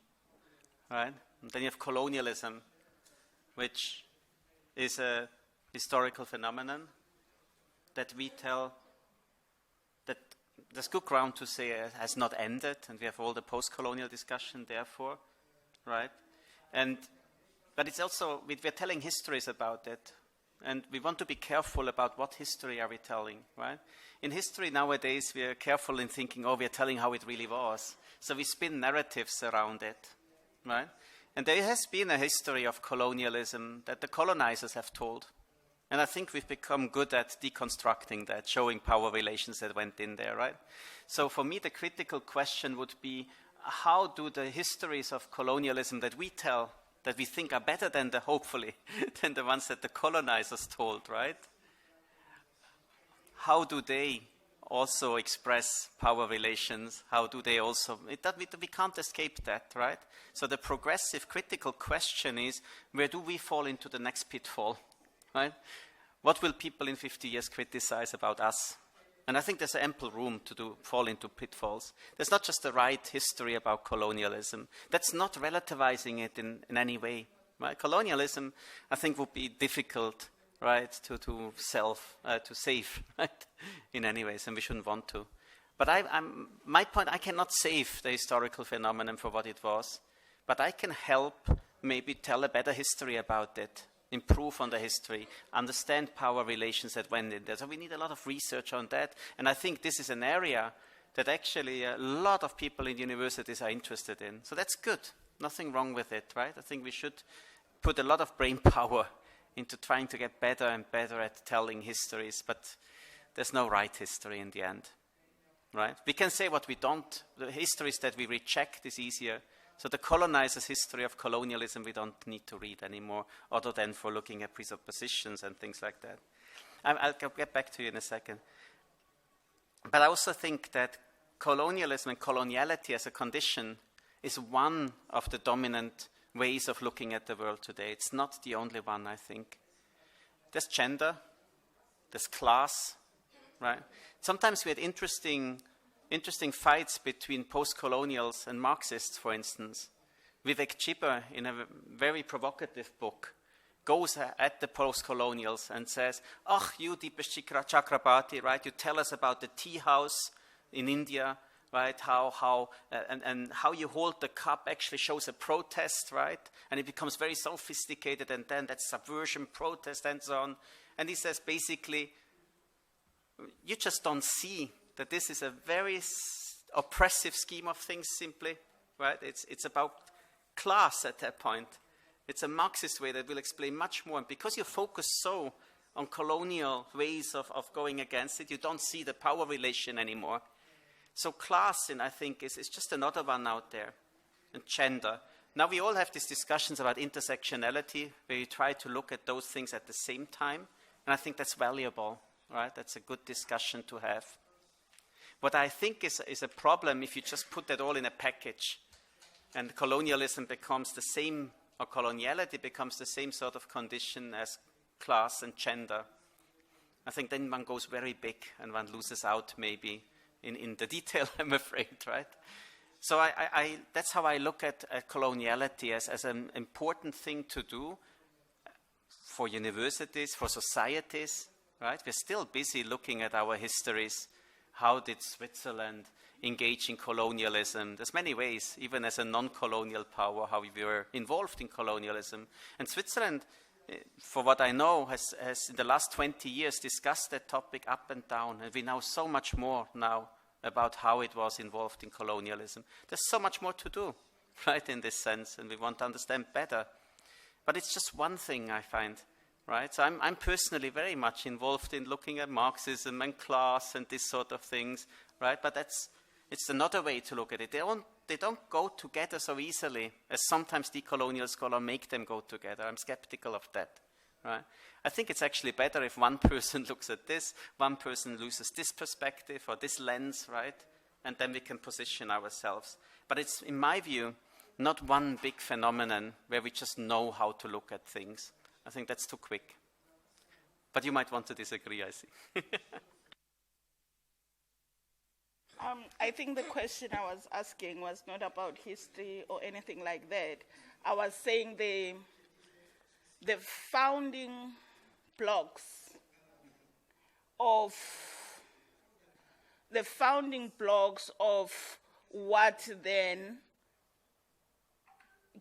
right? And then you have colonialism, which is a historical phenomenon that we tell that there's good ground to say it has not ended, and we have all the post-colonial discussion, therefore, right? But it's also, we're telling histories about it, and we want to be careful about what history are we telling, right? In history nowadays, we are careful in thinking, we are telling how it really was. So we spin narratives around it, right? And there has been a history of colonialism that the colonizers have told. And I think we've become good at deconstructing that, showing power relations that went in there, right? So for me, the critical question would be, how do the histories of colonialism that we tell, that we think are better than hopefully, than the ones that the colonizers told, right? How do they also express power relations? How do they also, we can't escape that, right? So the progressive critical question is, where do we fall into the next pitfall, right? What will people in 50 years criticize about us? And I think there's ample room to fall into pitfalls. There's not just the right history about colonialism. That's not relativizing it in any way, right? Colonialism, I think, would be difficult, right, to save, right, in any ways, and we shouldn't want to. But my point, I cannot save the historical phenomenon for what it was, but I can help maybe tell a better history about it, improve on the history, understand power relations that went in there. So we need a lot of research on that, and I think this is an area that actually a lot of people in universities are interested in. So that's good. Nothing wrong with it, right? I think we should put a lot of brain power into trying to get better and better at telling histories, but there's no right history in the end, right? We can say what we don't. The histories that we reject is easier. So the colonizers' history of colonialism we don't need to read anymore, other than for looking at presuppositions and things like that. I'll get back to you in a second. But I also think that colonialism and coloniality as a condition is one of the dominant ways of looking at the world today. It's not the only one, I think. There's gender. there's class, right? Sometimes we had interesting fights between post-colonials and Marxists, for instance. Vivek Chibber, in a very provocative book, goes at the post-colonials and says, "Oh, you Deepesh Chakrabarti, right? You tell us about the tea house in India, right? And how you hold the cup actually shows a protest, right? And it becomes very sophisticated, and then that's subversion, protest, and so on." And he says, basically, you just don't see that this is a very oppressive scheme of things, simply, right? It's about class at that point. It's a Marxist way that will explain much more. And because you focus so on colonial ways of going against it, you don't see the power relation anymore. So class, I think, is just another one out there. And gender. Now we all have these discussions about intersectionality, where you try to look at those things at the same time. And I think that's valuable, right? That's a good discussion to have. What I think is a problem if you just put that all in a package, and colonialism becomes the same, or coloniality becomes the same sort of condition as class and gender. I think then one goes very big and one loses out maybe in the detail, I'm afraid, right? So that's how I look at coloniality as an important thing to do for universities, for societies, right? We're still busy looking at our histories. How did Switzerland engage in colonialism? There's many ways, even as a non-colonial power, how we were involved in colonialism. And Switzerland, for what I know, has in the last 20 years discussed that topic up and down. And we know so much more now about how it was involved in colonialism. There's so much more to do, right, in this sense, and we want to understand better. But it's just one thing, I find, right? So I'm personally very much involved in looking at Marxism and class and this sort of things, right? But it's another way to look at it. They don't go together so easily as sometimes decolonial scholars make them go together. I'm skeptical of that, right? I think it's actually better if one person looks at this, one person loses this perspective or this lens, right? And then we can position ourselves. But it's, in my view, not one big phenomenon where we just know how to look at things. I think that's too quick. But you might want to disagree, I see. I think the question I was asking was not about history or anything like that. I was saying the founding blocks of what then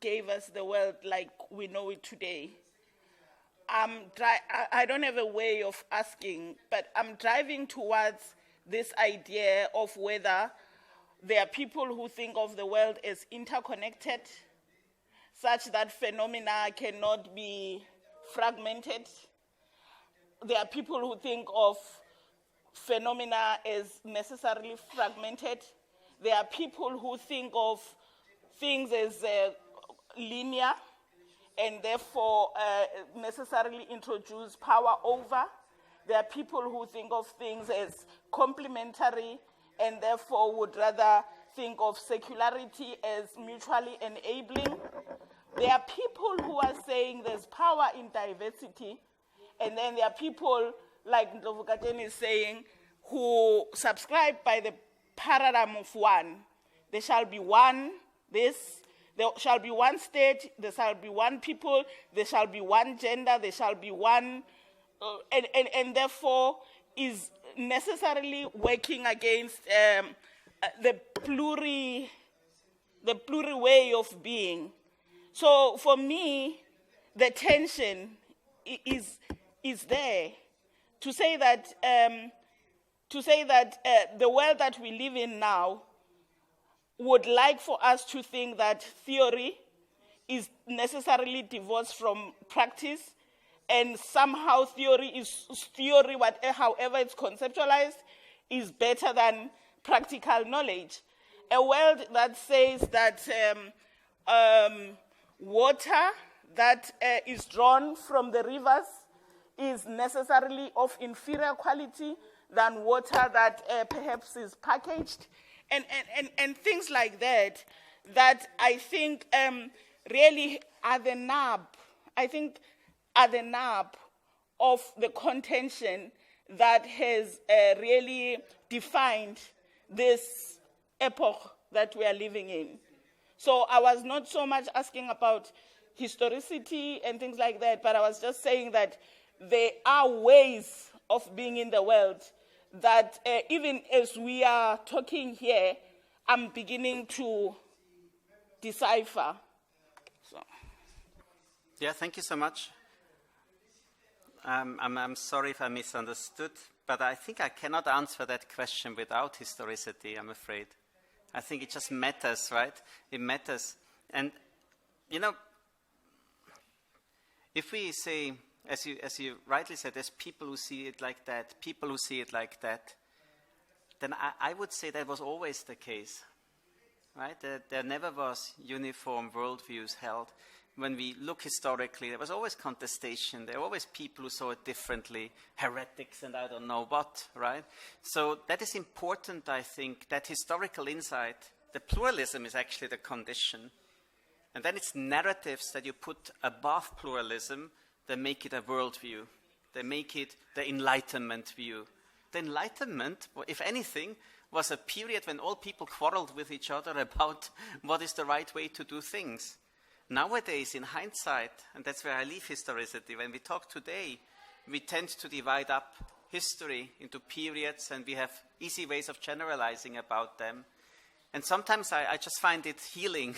gave us the world like we know it today. I don't have a way of asking, but I'm driving towards this idea of whether there are people who think of the world as interconnected, such that phenomena cannot be fragmented. There are people who think of phenomena as necessarily fragmented. There are people who think of things as linear and therefore necessarily introduce power over. There are people who think of things as complementary and therefore would rather think of secularity as mutually enabling. There are people who are saying there's power in diversity, and then there are people, like Ndlovukateni is saying, who subscribe by the paradigm of one. There shall be one this, there shall be one state, there shall be one people, there shall be one gender, there shall be one, and therefore is necessarily working against the pluri way of being. So for me, the tension is there to say that the world that we live in now would like for us to think that theory is necessarily divorced from practice, and somehow theory, however it's conceptualized, is better than practical knowledge. A world that says that water that is drawn from the rivers is necessarily of inferior quality than water that perhaps is packaged, and things like that, that I think really are the nub, of the contention that has really defined this epoch that we are living in. So I was not so much asking about historicity and things like that, but I was just saying that there are ways of being in the world that even as we are talking here, I'm beginning to decipher. So. Yeah, thank you so much. I'm sorry if I misunderstood, but I think I cannot answer that question without historicity, I'm afraid. I think it just matters, right? It matters. And, you know, if we say, as you rightly said, there's people who see it like that, people who see it like that, then I would say that was always the case, right? There never was uniform worldviews held. When we look historically, there was always contestation. There were always people who saw it differently, heretics and I don't know what, right? So that is important, I think, that historical insight, the pluralism is actually the condition. And then it's narratives that you put above pluralism that make it a worldview. They make it the Enlightenment view. The Enlightenment, if anything, was a period when all people quarreled with each other about what is the right way to do things. Nowadays, in hindsight, and that's where I leave historicity, when we talk today, we tend to divide up history into periods and we have easy ways of generalizing about them. And sometimes I just find it healing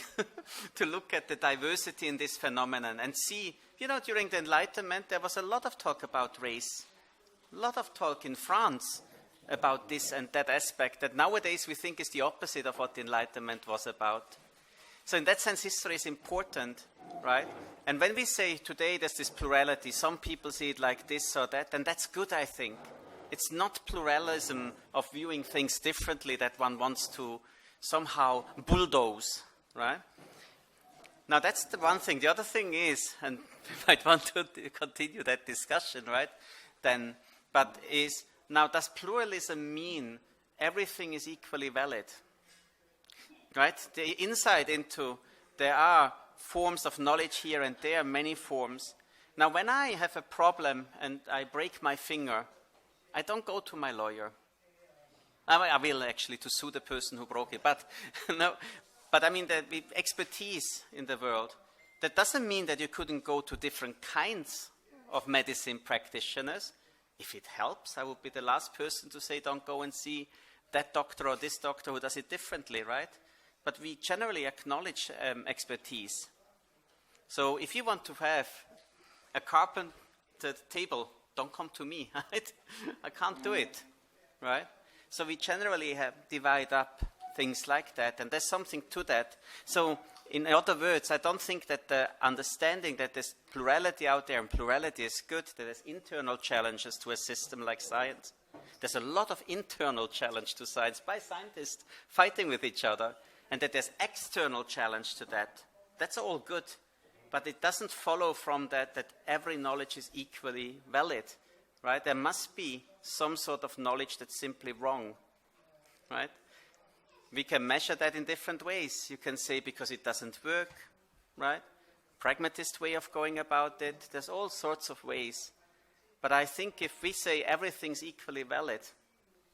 to look at the diversity in this phenomenon and see, you know, during the Enlightenment, there was a lot of talk about race, a lot of talk in France about this and that aspect that nowadays we think is the opposite of what the Enlightenment was about. So in that sense, history is important, right? And when we say today there's this plurality, some people see it like this or that, and that's good, I think. It's not pluralism of viewing things differently that one wants to somehow bulldoze, right? Now that's the one thing. The other thing is, and we might want to continue that discussion, right? Then, but is, now does pluralism mean everything is equally valid? Right? The insight into there are forms of knowledge here and there, many forms. Now, when I have a problem and I break my finger, I don't go to my lawyer. I will actually to sue the person who broke it, but no. But I mean, the expertise in the world. That doesn't mean that you couldn't go to different kinds of medicine practitioners. If it helps, I would be the last person to say, don't go and see that doctor or this doctor who does it differently, right? But we generally acknowledge expertise. So if you want to have a carpenter table, don't come to me, right? I can't do it, right? So we generally divide up things like that, and there's something to that. So in other words, I don't think that the understanding that there's plurality out there, and plurality is good, that there's internal challenges to a system like science. There's a lot of internal challenge to science by scientists fighting with each other. And that there's external challenge to that. That's all good. But it doesn't follow from that every knowledge is equally valid, right? There must be some sort of knowledge that's simply wrong, right? We can measure that in different ways. You can say because it doesn't work, right? Pragmatist way of going about it. There's all sorts of ways. But I think if we say everything's equally valid,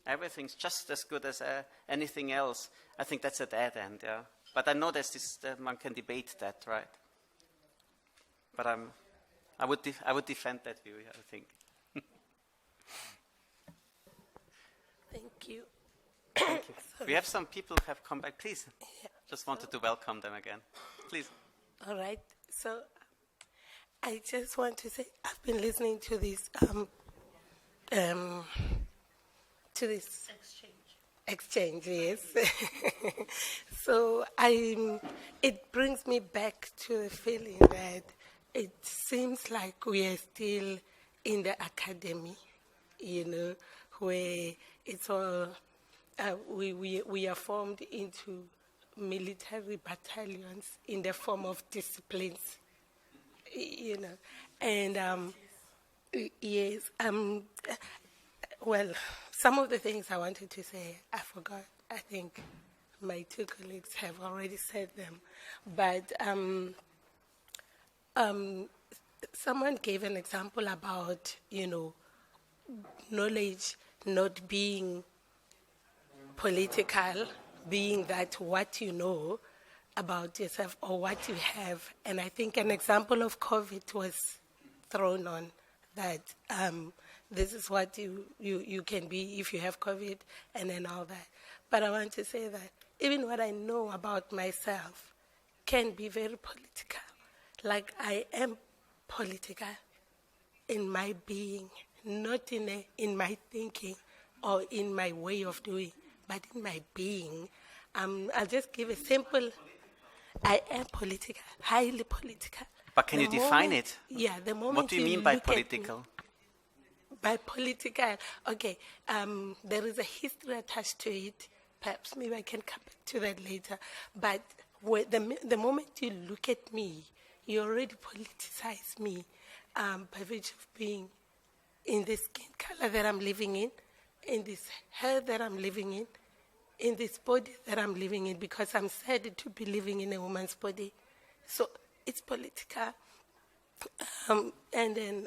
everything's just as good as anything else, I think that's a dead end, yeah. But I know there's this, one can debate that, right? But I would defend that view, I think. Thank you. Thank you. We have some people who have come back. Please, just wanted to welcome them again. Please. All right. So I just want to say I've been listening to this exchange, yes. So it brings me back to the feeling that it seems like we are still in the academy, you know, where it's all, we are formed into military battalions in the form of disciplines, you know, and yes, well, some of the things I wanted to say, I forgot. I think my two colleagues have already said them. But someone gave an example about, you know, knowledge not being political, being that what you know about yourself or what you have. And I think an example of COVID was thrown on that this is what you can be if you have COVID and then all that. But I want to say that even what I know about myself can be very political. Like I am political in my being, not in my thinking or in my way of doing, but in my being. I'll just give a simple, I am political, highly political. But can you define it? Yeah, the moment what do you mean by political? By political, okay, there is a history attached to it. Perhaps maybe I can come back to that later. But the moment you look at me, you already politicize me by virtue of being in the skin color that I'm living in this hair that I'm living in this body that I'm living in, because I'm sad to be living in a woman's body. So it's political. And then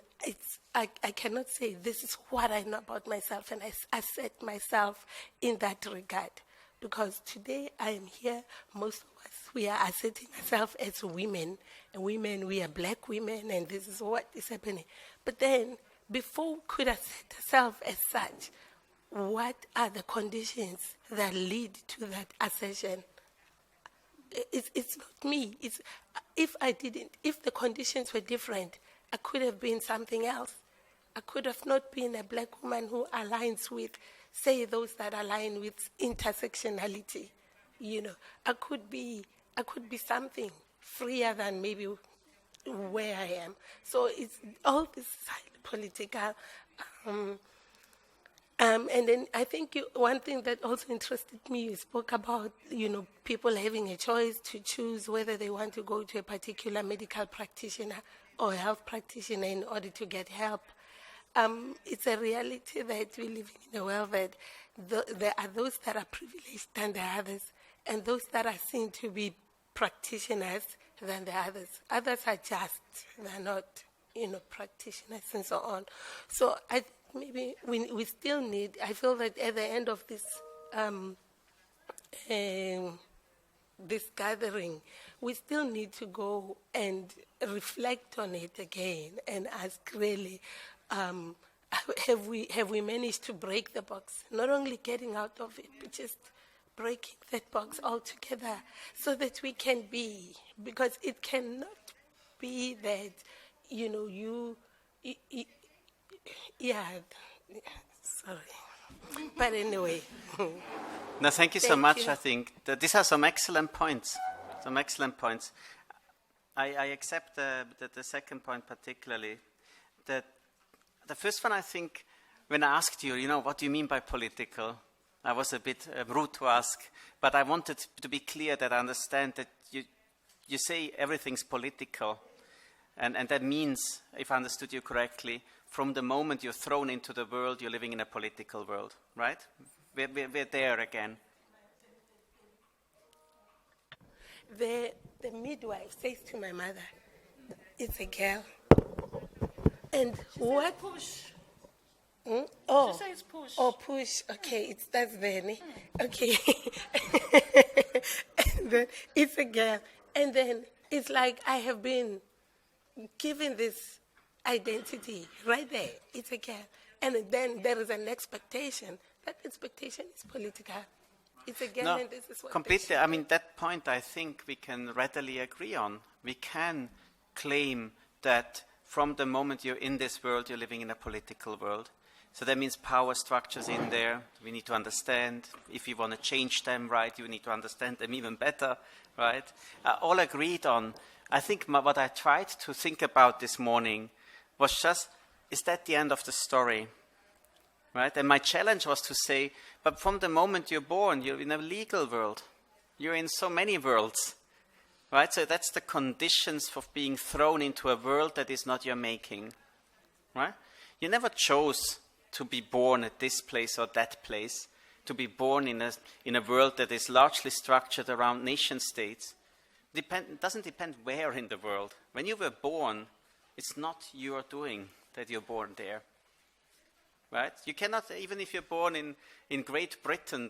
I cannot say this is what I know about myself, and I set myself in that regard. Because today I am here, most of us, we are asserting ourselves as women. And women, we are black women, and this is what is happening. But then, before we could assert ourselves as such, what are the conditions that lead to that assertion? It's not me. If the conditions were different, I could have been something else. I could have not been a black woman who aligns with, say, those that align with intersectionality. You know, I could be something freer than maybe where I am. So it's all this is highly political. And then I think one thing that also interested me, you spoke about, people having a choice to choose whether they want to go to a particular medical practitioner or health practitioner in order to get help. It's a reality that we live in a world that there are those that are privileged than the others, and those that are seen to be practitioners than the others. Others are just, they're not, practitioners and so on. So I think maybe we still need, I feel that at the end of this this gathering, we still need to go and reflect on it again and ask really, have we managed to break the box? Not only getting out of it, but just breaking that box altogether so that we can be, because it cannot be that, sorry. But anyway. No, thank you so much. I think that these are some excellent points. I accept the second point particularly. That the first one, I think, when I asked you, what do you mean by political? I was a bit rude to ask, but I wanted to be clear that I understand that you say everything's political. And that means, if I understood you correctly, from the moment you're thrown into the world, you're living in a political world, right? We're there again. The midwife says to my mother, it's a girl. And she what? Push. Oh, she says push. Oh, push. Okay, that's then. Okay. And then it's a girl. And then it's like I have been given this identity right there. It's a girl. And then there is an expectation. That expectation is political. It's a girl, and this is what completely. I mean, that point I think we can readily agree on. We can claim that from the moment you're in this world, you're living in a political world. So that means power structures in there. We need to understand. If you want to change them, right, you need to understand them even better, right? All agreed on. I think what I tried to think about this morning was just, is that the end of the story? Right? And my challenge was to say, but from the moment you're born, you're in a legal world. You're in so many worlds. Right? So that's the conditions for being thrown into a world that is not your making. Right? You never chose to be born at this place or that place, to be born in a world that is largely structured around nation states. It doesn't depend where in the world. When you were born, it's not your doing that you're born there. right? You cannot, even if you're born in Great Britain,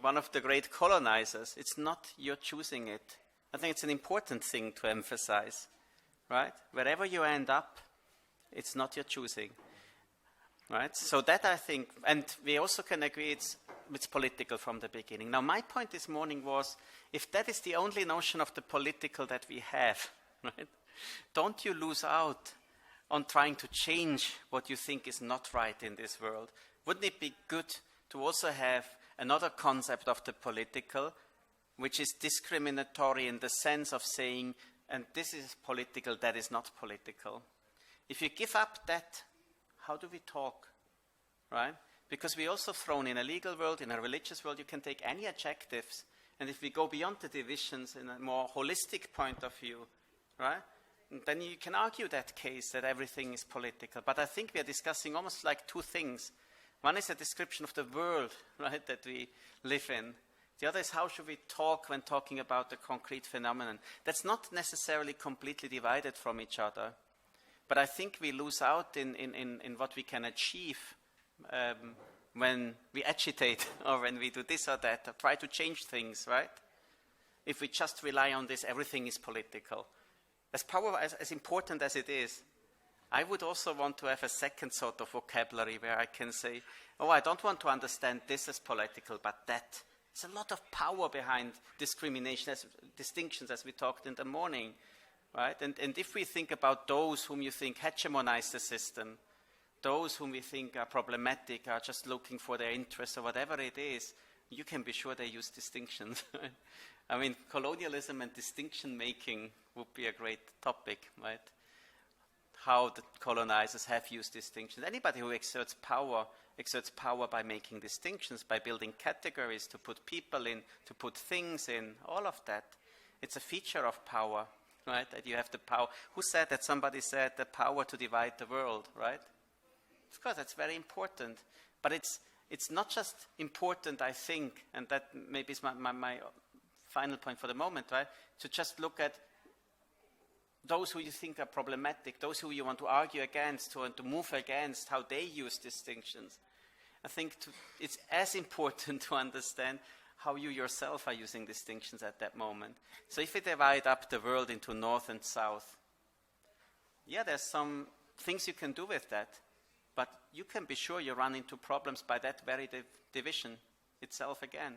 one of the great colonizers, it's not your choosing it. I think it's an important thing to emphasize, right? Wherever you end up, it's not your choosing, right? So that I think, and we also can agree it's political from the beginning. Now, my point this morning was, if that is the only notion of the political that we have, right, don't you lose out on trying to change what you think is not right in this world. Wouldn't it be good to also have another concept of the political, which is discriminatory in the sense of saying, and this is political, that is not political. If you give up that, how do we talk, right? Because we also thrown in a legal world, in a religious world, you can take any adjectives, and if we go beyond the divisions in a more holistic point of view, right, then you can argue that case that everything is political. But I think we are discussing almost like two things. One is a description of the world, right, that we live in. The other is how should we talk when talking about the concrete phenomenon. That's not necessarily completely divided from each other. But I think we lose out in what we can achieve when we agitate or when we do this or that, or try to change things, right? If we just rely on this, everything is political. As powerful, as important as it is, I would also want to have a second sort of vocabulary where I can say, oh, I don't want to understand this as political, but that. There's a lot of power behind discrimination, distinctions, as we talked in the morning, right? And if we think about those whom you think hegemonize the system, those whom we think are problematic, are just looking for their interests or whatever it is, you can be sure they use distinctions. I mean, colonialism and distinction making would be a great topic, right? How the colonizers have used distinctions. Anybody who exerts power by making distinctions, by building categories to put people in, to put things in, all of that. It's a feature of power, right? That you have the power. Who said that? Somebody said the power to divide the world, right? Of course, that's very important. But it's not just important, I think, and that maybe is my final point for the moment, right? To just look at those who you think are problematic, those who you want to argue against, to move against, how they use distinctions. I think it's as important to understand how you yourself are using distinctions at that moment. So if we divide up the world into north and south, yeah, there's some things you can do with that, but you can be sure you run into problems by that very division itself again.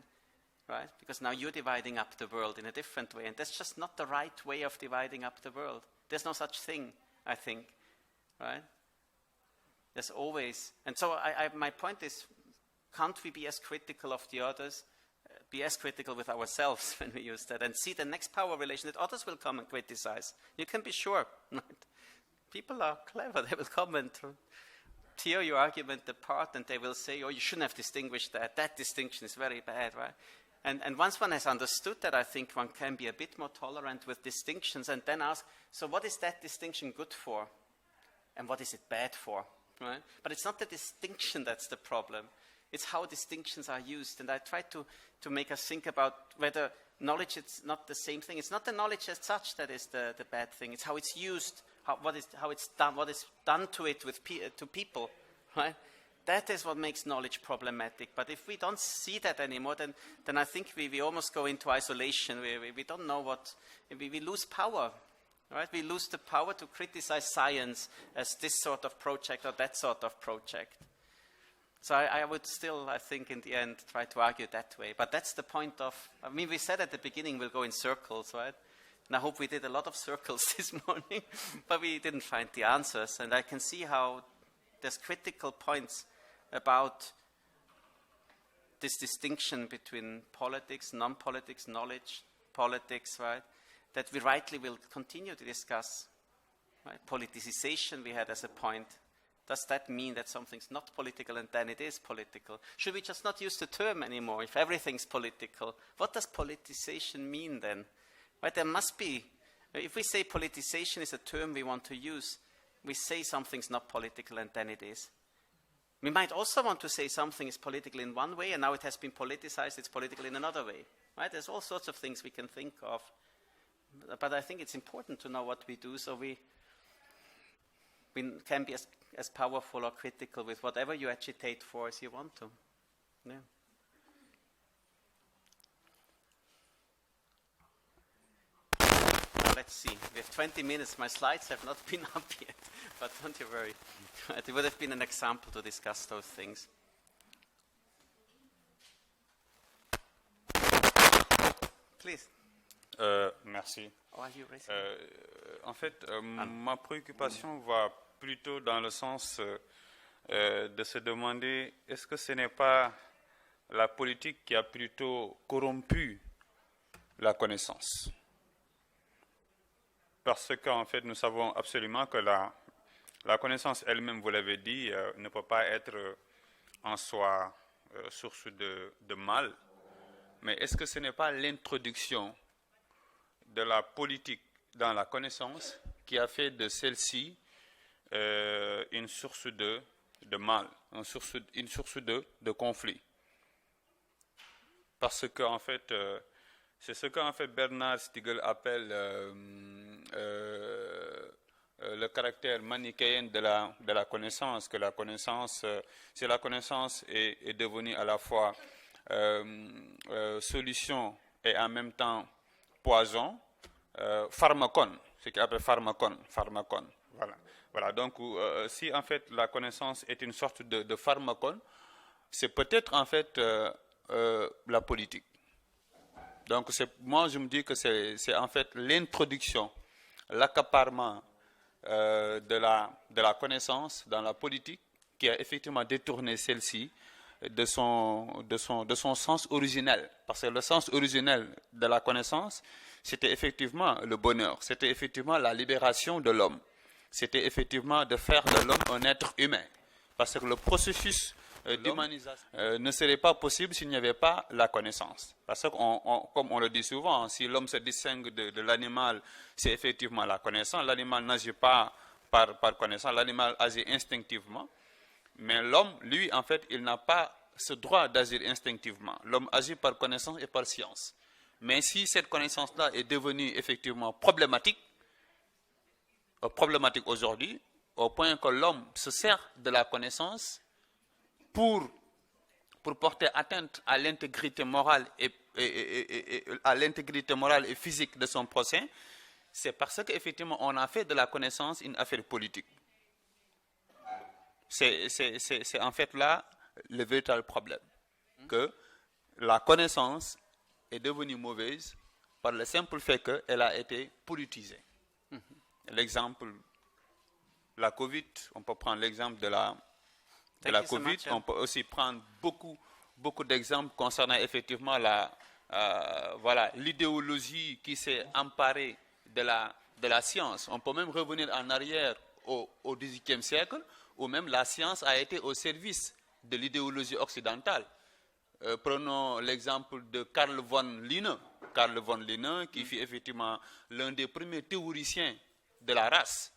Right? Because now you're dividing up the world in a different way, and that's just not the right way of dividing up the world. There's no such thing, I think, right? There's always, and so my point is, can't we be as critical of the others, be as critical with ourselves when we use that, and see the next power relation that others will come and criticize? You can be sure, right? People are clever, they will come and tear your argument apart, and they will say, oh, you shouldn't have distinguished that, that distinction is very bad, right? And once one has understood that, I think one can be a bit more tolerant with distinctions and then ask, so what is that distinction good for? And what is it bad for? Right? But it's not the distinction that's the problem. It's how distinctions are used. And I try to make us think about whether knowledge is not the same thing. It's not the knowledge as such that is the bad thing. It's how it's used, how it's done, what is done to it to people, right? That is what makes knowledge problematic. But if we don't see that anymore, then I think we almost go into isolation. We don't know what, we lose power, right? We lose the power to criticize science as this sort of project or that sort of project. So I would still, I think, in the end, try to argue that way. But that's the point of, I mean, we said at the beginning we'll go in circles, right? And I hope we did a lot of circles this morning, but we didn't find the answers. And I can see how there's critical points about this distinction between politics, non-politics, knowledge, politics, right? That we rightly will continue to discuss. Right? Politicization we had as a point. Does that mean that something's not political and then it is political? Should we just not use the term anymore if everything's political? What does politicization mean then? Right? There must be, if we say politicization is a term we want to use, we say something's not political and then it is. We might also want to say something is political in one way and now it has been politicized, it's political in another way. Right? There's all sorts of things we can think of. But I think it's important to know what we do so we can be as powerful or critical with whatever you agitate for as you want to. Yeah. Let's see. We have 20 minutes. My slides have not been up yet, but don't you worry. It would have been an example to discuss those things. Please. Merci. Oh, are you raising? En fait, ma préoccupation va plutôt dans le sens de se demander est-ce que ce n'est pas la politique qui a plutôt corrompu la connaissance? Parce qu'en fait, nous savons absolument que la connaissance elle-même, vous l'avez dit, ne peut pas être en soi source de mal. Mais est-ce que ce n'est pas l'introduction de la politique dans la connaissance qui a fait de celle-ci une source de mal, une source de conflit? Parce qu'en fait, c'est ce qu'en fait Bernard Stiegel appelle le caractère manichéen de la connaissance, que la connaissance, si la connaissance est devenue à la fois solution et en même temps poison, pharmacon, ce qu'il appelle pharmacon, voilà. Donc, si en fait la connaissance est une sorte de pharmacon, c'est peut-être en fait la politique. Donc, moi, je me dis que c'est en fait l'introduction, l'accaparement de la connaissance dans la politique qui a effectivement détourné celle-ci de son sens originel. Parce que le sens originel de la connaissance, c'était effectivement le bonheur, c'était effectivement la libération de l'homme, c'était effectivement de faire de l'homme un être humain. Parce que le processus d'humanisation ne serait pas possible s'il n'y avait pas la connaissance. Parce que, comme on le dit souvent, si l'homme se distingue de l'animal, c'est effectivement la connaissance. L'animal n'agit pas par connaissance, l'animal agit instinctivement. Mais l'homme, lui, en fait, il n'a pas ce droit d'agir instinctivement. L'homme agit par connaissance et par science. Mais si cette connaissance-là est devenue effectivement problématique aujourd'hui, au point que l'homme se sert de la connaissance pour porter atteinte à l'intégrité morale et physique de son prochain, c'est parce qu'effectivement on a fait de la connaissance une affaire politique. C'est en fait là le véritable problème, que la connaissance est devenue mauvaise par le simple fait qu'elle a été politisée. L'exemple, la Covid, on peut prendre l'exemple de la Covid, on peut aussi prendre beaucoup d'exemples concernant effectivement l'idéologie qui s'est emparée de la science. On peut même revenir en arrière au XVIIIe siècle, où même la science a été au service de l'idéologie occidentale. Prenons l'exemple de Carl von Linne, qui fut effectivement l'un des premiers théoriciens de la race.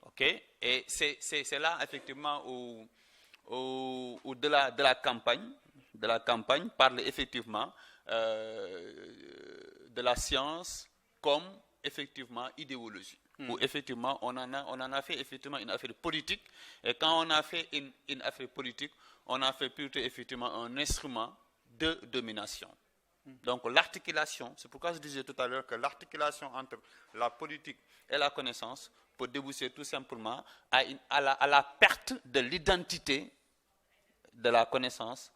Okay? Et c'est là effectivement où de la campagne parle effectivement de la science comme effectivement idéologie. Où effectivement on en a fait effectivement une affaire politique, et quand on a fait une affaire politique, on a fait plutôt effectivement un instrument de domination. Donc l'articulation, c'est pourquoi je disais tout à l'heure que l'articulation entre la politique et la connaissance peut déboucher tout simplement à la perte de l'identité de la connaissance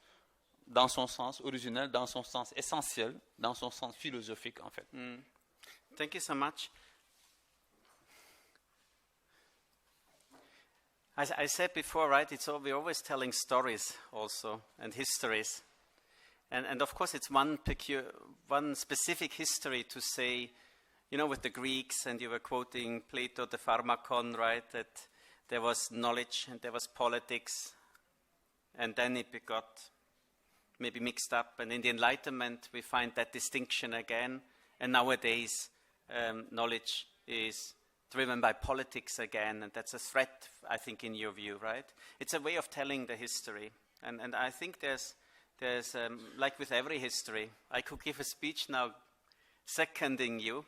dans son sens originel, dans son sens essentiel, dans son sens philosophique en fait. Thank you so much. As I said before, right, we're always telling stories also, and histories. And of course it's one specific history to say, with the Greeks, and you were quoting Plato, the Pharmakon, right, that there was knowledge and there was politics, and then it got maybe mixed up. And in the Enlightenment we find that distinction again, and nowadays knowledge is driven by politics again, and that's a threat, I think, in your view, right? It's a way of telling the history, and I think there's like with every history, I could give a speech now seconding you,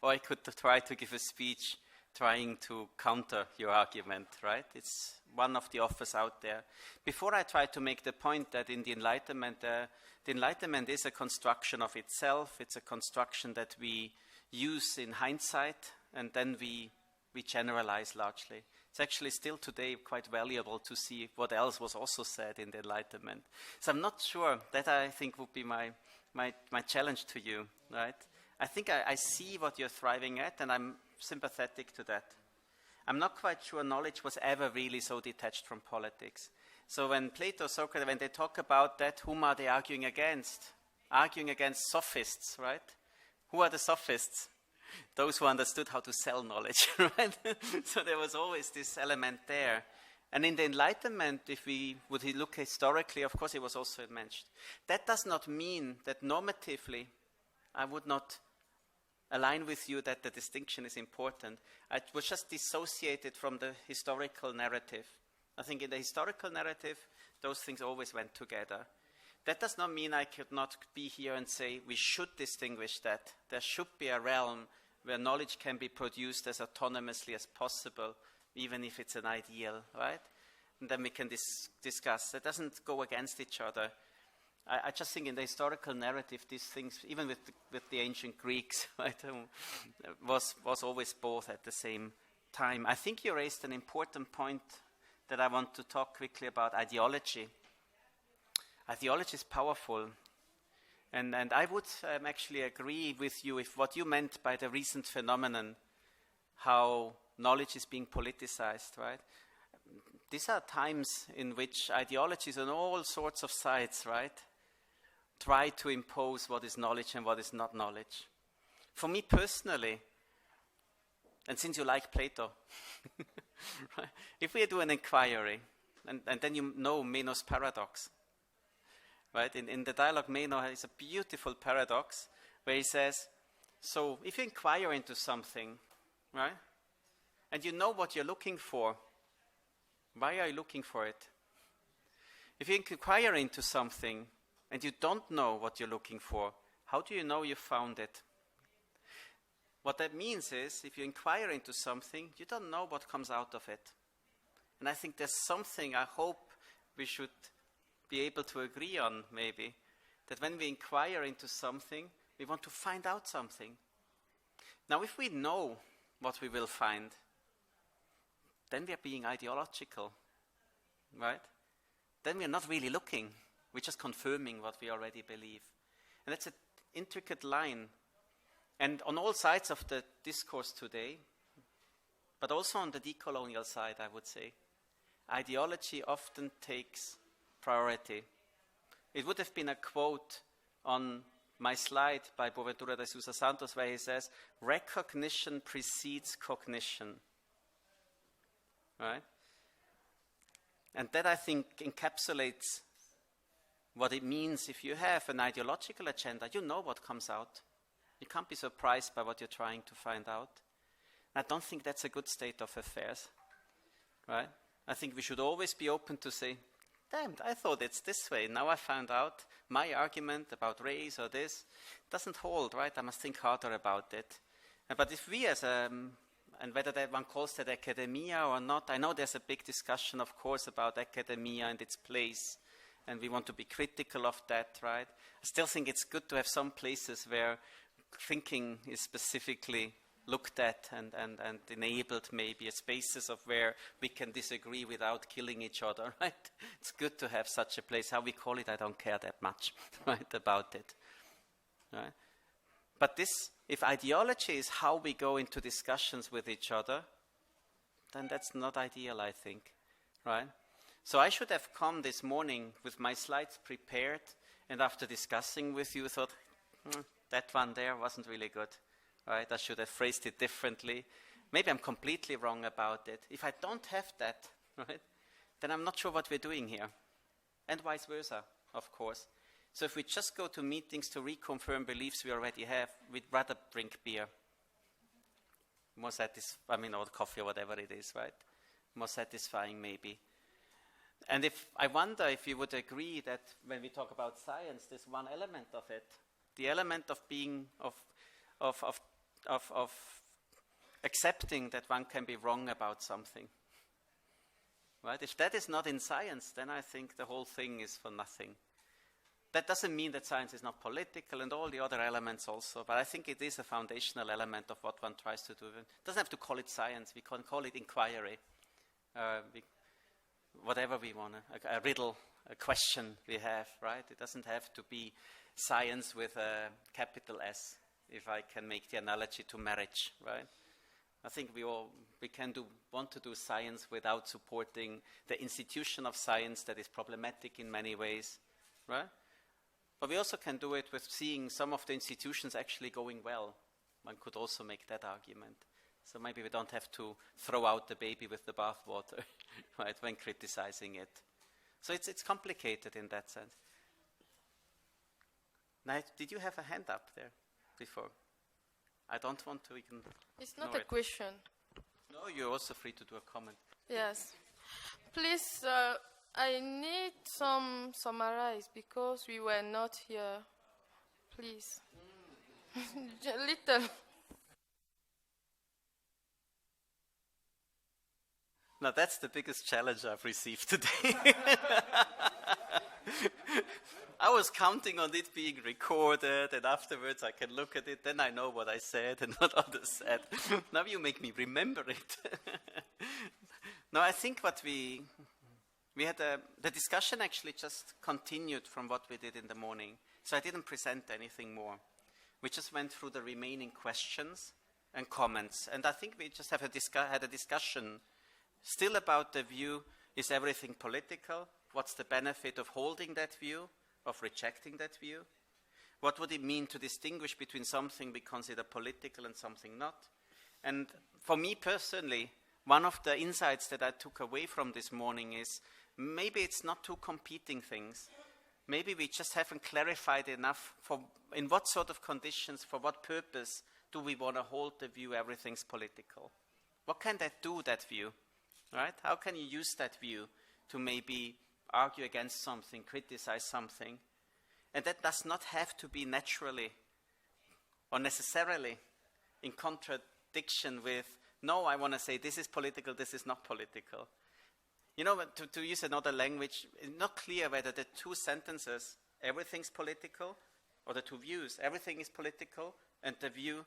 or I could try to give a speech trying to counter your argument, right? It's one of the offers out there. Before I try to make the point that in the Enlightenment is a construction of itself. It's a construction that we use in hindsight, and then we generalize largely. It's actually still today quite valuable to see what else was also said in the Enlightenment. So I'm not sure. That I think would be my challenge to you, right? I think I see what you're thriving at, and I'm sympathetic to that. I'm not quite sure knowledge was ever really so detached from politics. So when Plato, Socrates, when they talk about that, whom are they arguing against? Arguing against sophists, right? Who are the sophists? Those who understood how to sell knowledge, right? So there was always this element there. And in the Enlightenment, if we would look historically, of course it was also mentioned. That does not mean that normatively I would not align with you that the distinction is important. I was just dissociated from the historical narrative. I think in the historical narrative, those things always went together. That does not mean I could not be here and say we should distinguish that. There should be a realm where knowledge can be produced as autonomously as possible, even if it's an ideal, right? And then we can discuss. That doesn't go against each other. I just think in the historical narrative, these things, even with the ancient Greeks, right, was always both at the same time. I think you raised an important point that I want to talk quickly about: ideology. Ideology is powerful. And I would actually agree with you if what you meant by the recent phenomenon, how knowledge is being politicized, right? These are times in which ideologies on all sorts of sides, right, try to impose what is knowledge and what is not knowledge. For me personally, and since you like Plato, right, if we do an inquiry, and then you know Meno's paradox, right? In the dialogue, Meno has a beautiful paradox where he says, so if you inquire into something, right, and you know what you're looking for, why are you looking for it? If you inquire into something and you don't know what you're looking for, how do you know you found it? What that means is, if you inquire into something, you don't know what comes out of it. And I think there's something I hope we should be able to agree on, maybe, that when we inquire into something, we want to find out something. Now, if we know what we will find, then we are being ideological, right? Then we are not really looking. We're just confirming what we already believe. And that's an intricate line. And on all sides of the discourse today, but also on the decolonial side, I would say, ideology often takes priority. It would have been a quote on my slide by Boaventura de Sousa Santos where he says, recognition precedes cognition. Right? And that, I think, encapsulates what it means if you have an ideological agenda. You know what comes out. You can't be surprised by what you're trying to find out. I don't think that's a good state of affairs. Right? I think we should always be open to say, damn, I thought it's this way. Now I found out my argument about race or this doesn't hold, right? I must think harder about it. But if we as and whether that one calls that academia or not, I know there's a big discussion, of course, about academia and its place. And we want to be critical of that, right? I still think it's good to have some places where thinking is specifically looked at and enabled, maybe, spaces of where we can disagree without killing each other, right? It's good to have such a place. How we call it, I don't care that much, right, about it. Right? But this, if ideology is how we go into discussions with each other, then that's not ideal, I think, right? So I should have come this morning with my slides prepared, and after discussing with you, thought, that one there wasn't really good. Right? I should have phrased it differently. Maybe I'm completely wrong about it. If I don't have that, right, then I'm not sure what we're doing here. And vice versa, of course. So if we just go to meetings to reconfirm beliefs we already have, we'd rather drink beer. More satisfying, or coffee or whatever it is, right? More satisfying, maybe. And I wonder if you would agree that when we talk about science, there's one element of it. The element of being, of accepting that one can be wrong about something. Right? If that is not in science, then I think the whole thing is for nothing. That doesn't mean that science is not political and all the other elements also, but I think it is a foundational element of what one tries to do. It doesn't have to call it science, we can call it inquiry. Whatever we want, a riddle, a question we have, right? It doesn't have to be science with a capital S, if I can make the analogy to marriage, right? I think we want to do science without supporting the institution of science that is problematic in many ways, right? But we also can do it with seeing some of the institutions actually going well. One could also make that argument. So maybe we don't have to throw out the baby with the bathwater, right, when criticizing it. So it's complicated in that sense. Now, did you have a hand up there before? I don't want to even... It's not a question. No, you're also free to do a comment. Yes. Please, I need some summarize because we were not here. Please. Little. Now that's the biggest challenge I've received today. I was counting on it being recorded, and afterwards I can look at it, then I know what I said and what others said. Now you make me remember it. No, I think what we had, the discussion actually just continued from what we did in the morning. So I didn't present anything more. We just went through the remaining questions and comments. And I think we just had a discussion still about the view, is everything political? What's the benefit of holding that view, of rejecting that view? What would it mean to distinguish between something we consider political and something not? And for me personally, one of the insights that I took away from this morning is maybe it's not two competing things. Maybe we just haven't clarified enough for in what sort of conditions, for what purpose do we want to hold the view everything's political? What can that do, that view? Right? How can you use that view to maybe argue against something, criticize something? And that does not have to be naturally or necessarily in contradiction with, no, I want to say this is political, this is not political. You know, to use another language, it's not clear whether the two sentences, everything's political, or the two views, everything is political, and the view,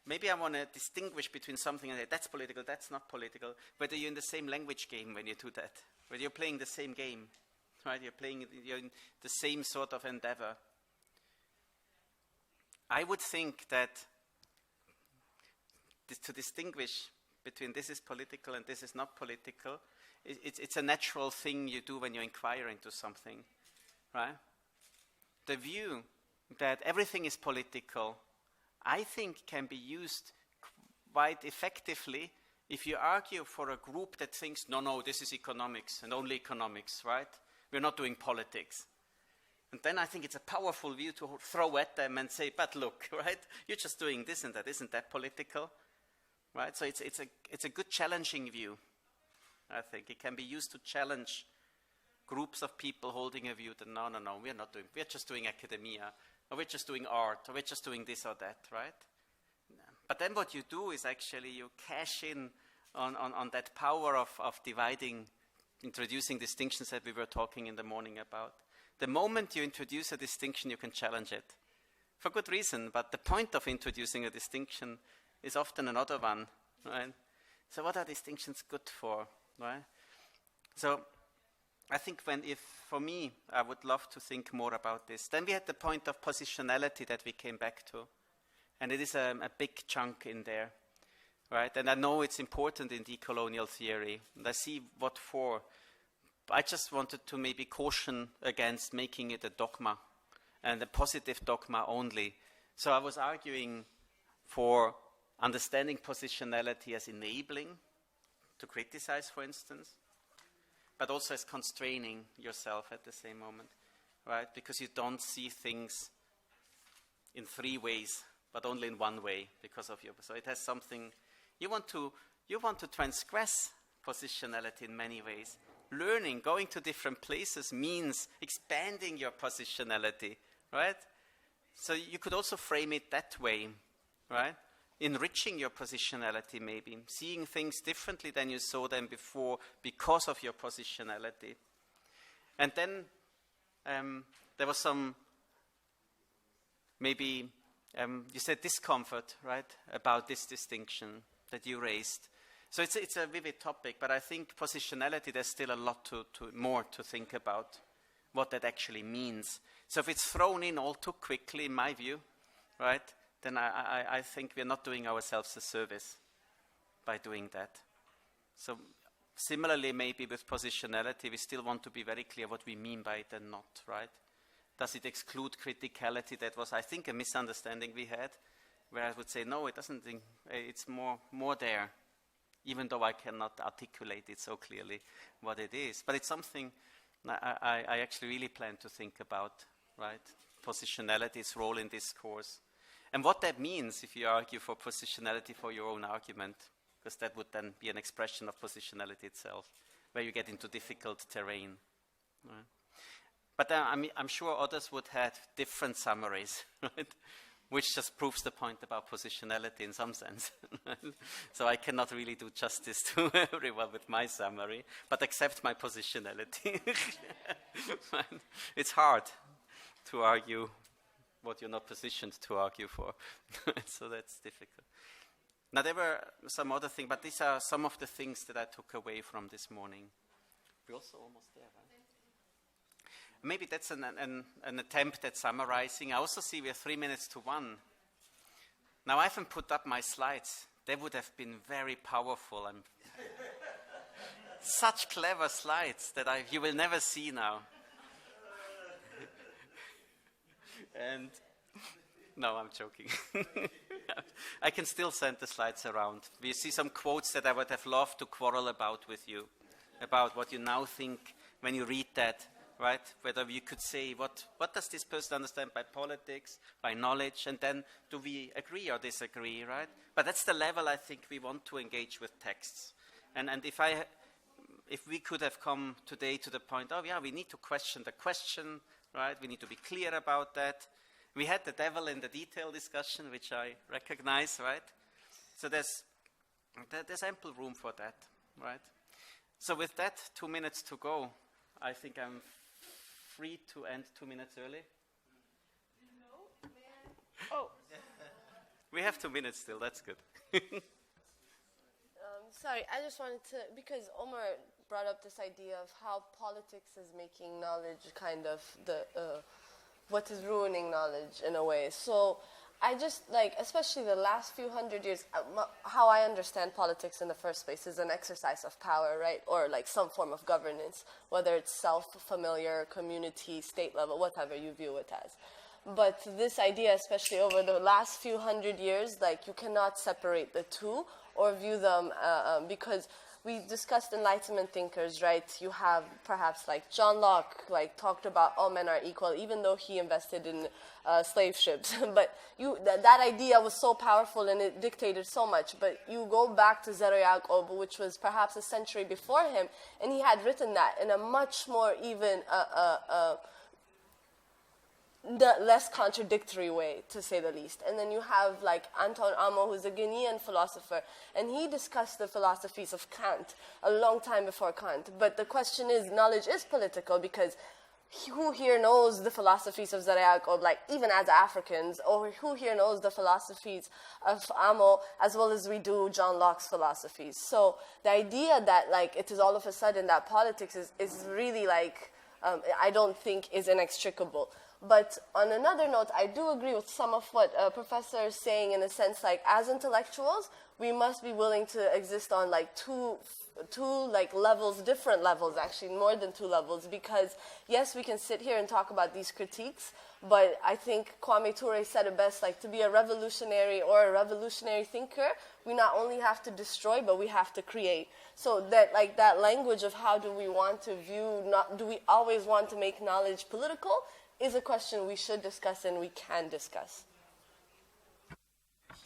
maybe I want to distinguish between something and say, that's political, that's not political, whether you're in the same language game when you do that, whether you're playing the same game, right? You're in the same sort of endeavor. I would think that to distinguish between this is political and this is not political, it's a natural thing you do when you inquire into something, right? The view that everything is political, I think, can be used quite effectively if you argue for a group that thinks, no, this is economics and only economics, right? We're not doing politics. And then I think it's a powerful view to throw at them and say, but look, right? You're just doing this and that. Isn't that political? Right? So it's a good challenging view, I think. It can be used to challenge groups of people holding a view that no, we're just doing academia, or we're just doing art, or we're just doing this or that, right? But then what you do is actually you cash in on that power of dividing, introducing distinctions that we were talking in the morning about. The moment you introduce a distinction, you can challenge it. For good reason, but the point of introducing a distinction is often another one, right? So what are distinctions good for, right? So I think for me, I would love to think more about this. Then we had the point of positionality that we came back to. And it is a big chunk in there, right? And I know it's important in decolonial theory. And I see what for. I just wanted to maybe caution against making it a dogma and a positive dogma only. So I was arguing for understanding positionality as enabling to criticize, for instance, but also as constraining yourself at the same moment, right? Because you don't see things in three ways, but only in one way because of your. So it has something. You want to transgress positionality in many ways. Learning, going to different places means expanding your positionality, right? So you could also frame it that way, right? enriching your positionality maybe, seeing things differently than you saw them before because of your positionality. And then there was some, maybe, you said discomfort, right, about this distinction that you raised. So it's a vivid topic, but I think positionality, there's still a lot more to think about, what that actually means. So if it's thrown in all too quickly, in my view, right, then I think we're not doing ourselves a service by doing that. So similarly, maybe with positionality, we still want to be very clear what we mean by it and not, right? Does it exclude criticality? That was, I think, a misunderstanding we had, where I would say, no, it doesn't, it's more there, even though I cannot articulate it so clearly what it is. But it's something I actually really plan to think about, right? Positionality's role in discourse. And what that means if you argue for positionality for your own argument, because that would then be an expression of positionality itself, where you get into difficult terrain. Right? But I'm sure others would have different summaries, right? Which just proves the point about positionality in some sense. So I cannot really do justice to everyone with my summary, but accept my positionality. It's hard to argue what you're not positioned to argue for. So that's difficult. Now there were some other things, but these are some of the things that I took away from this morning. We're also almost there, right? Maybe that's an attempt at summarizing. I also see we're 3 minutes to 1. Now I haven't put up my slides. They would have been very powerful. Such clever slides that you will never see now. And no, I'm joking. I can still send the slides around. We see some quotes that I would have loved to quarrel about with you, about what you now think when you read that, right? Whether you could say, what does this person understand by politics, by knowledge, and then do we agree or disagree, right? But that's the level I think we want to engage with texts. And if we could have come today to the point, oh yeah, we need to question the question, right? We need to be clear about that. We had the devil in the detail discussion, which I recognize, right? So there's ample room for that, right? So with that, 2 minutes to go, I think I'm free to end 2 minutes early. No, man. Oh, we have 2 minutes still, that's good. Sorry, I just wanted to, because Omar brought up this idea of how politics is making knowledge kind of what is ruining knowledge in a way. So I just, especially the last few hundred years, how I understand politics in the first place is an exercise of power, right? Or some form of governance, whether it's self-familiar, community, state level, whatever you view it as. But this idea, especially over the last few hundred years, you cannot separate the two or view them because we discussed Enlightenment thinkers, right? You have perhaps John Locke, talked about all men are equal, even though he invested in slave ships. But that idea was so powerful and it dictated so much. But you go back to Zero Yacob, which was perhaps a century before him, and he had written that in a much more even the less contradictory way, to say the least. And then you have Anton Amo, who's a Guinean philosopher, and he discussed the philosophies of Kant a long time before Kant. But the question is, knowledge is political because who here knows the philosophies of Zara Yacob, even as Africans, or who here knows the philosophies of Amo as well as we do John Locke's philosophies? So the idea that it is all of a sudden that politics is really I don't think is inextricable. But on another note, I do agree with some of what Professor is saying in a sense, as intellectuals, we must be willing to exist on two levels, different levels actually, more than 2 levels, because yes, we can sit here and talk about these critiques, but I think Kwame Ture said it best, to be a revolutionary or a revolutionary thinker, we not only have to destroy, but we have to create. So that that language of how do we want to view, do we always want to make knowledge political, is a question we should discuss and we can discuss.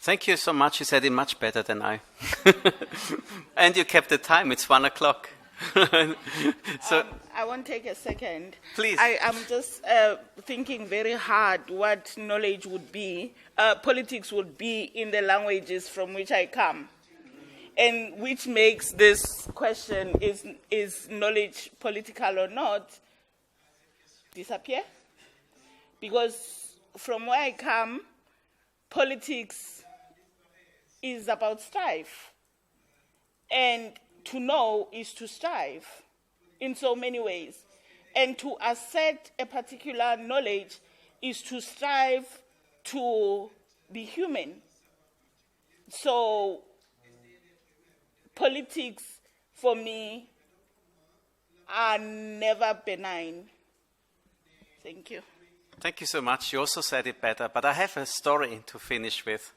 Thank you so much. You said it much better than I. And you kept the time. It's 1:00. So I won't take a second. Please. I am just thinking very hard what knowledge would be, politics would be in the languages from which I come. And which makes this question, is knowledge political or not, disappear? Because from where I come, politics is about strife. And to know is to strive in so many ways. And to assert a particular knowledge is to strive to be human. So politics, for me, are never benign. Thank you. Thank you so much. You also said it better, but I have a story to finish with.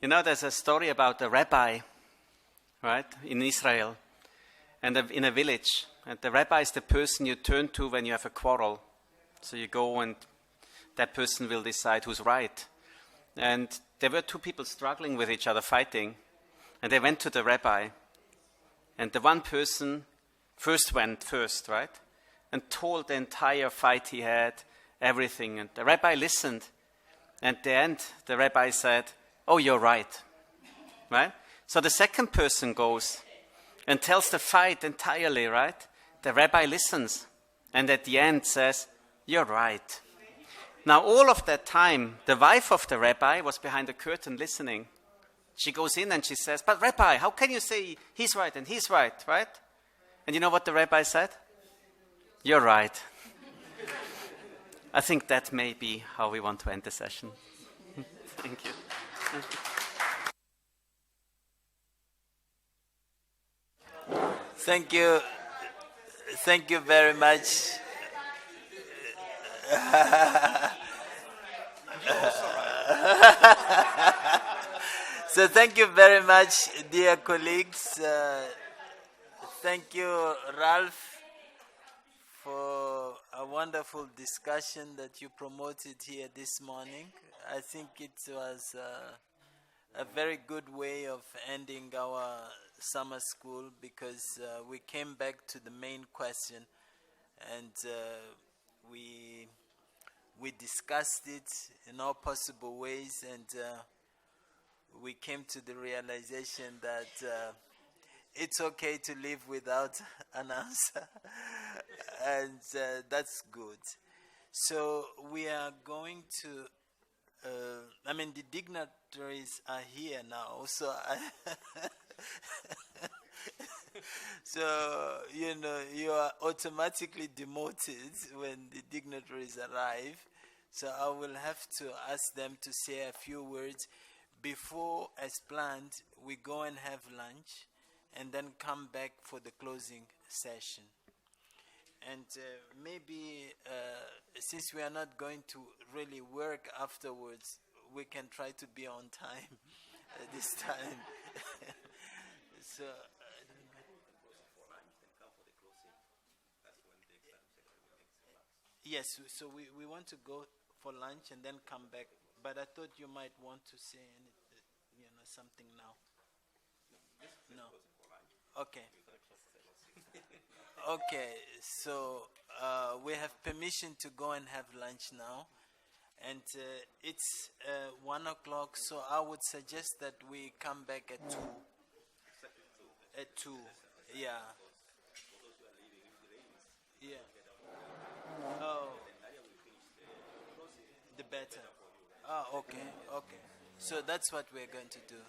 You know, there's a story about a rabbi, right, in Israel, and in a village. And the rabbi is the person you turn to when you have a quarrel. So you go and that person will decide who's right. And there were two people struggling with each other, fighting. And they went to the rabbi. And the one person went first, right? And told the entire fight he had, everything. And the rabbi listened. And at the end, the rabbi said, "Oh, you're right." Right? So the second person goes and tells the fight entirely, right? The rabbi listens. And at the end says, "You're right." Now, all of that time, the wife of the rabbi was behind the curtain listening. She goes in and she says, "But Rabbi, how can you say he's right and he's right, right?" And you know what the rabbi said? "You're right." I think that may be how we want to end the session. Thank you. Thank you. Thank you very much. So thank you very much, dear colleagues. Thank you, Ralph, for a wonderful discussion that you promoted here this morning. I think it was a very good way of ending our summer school, because we came back to the main question, and we discussed it in all possible ways, and we came to the realization that it's okay to live without an answer, and that's good. So we are going to, the dignitaries are here now, so so, you are automatically demoted when the dignitaries arrive. So I will have to ask them to say a few words before, as planned, we go and have lunch and then come back for the closing session. And maybe, since we are not going to really work afterwards, we can try to be on time this time. So, yes, so we want to go for lunch and then come back. But I thought you might want to say something now. No. Okay. Okay, so we have permission to go and have lunch now. And it's 1 o'clock, so I would suggest that we come back at 2. At 2, yeah. Yeah. Oh. The better. Oh, okay, okay. So that's what we're going to do.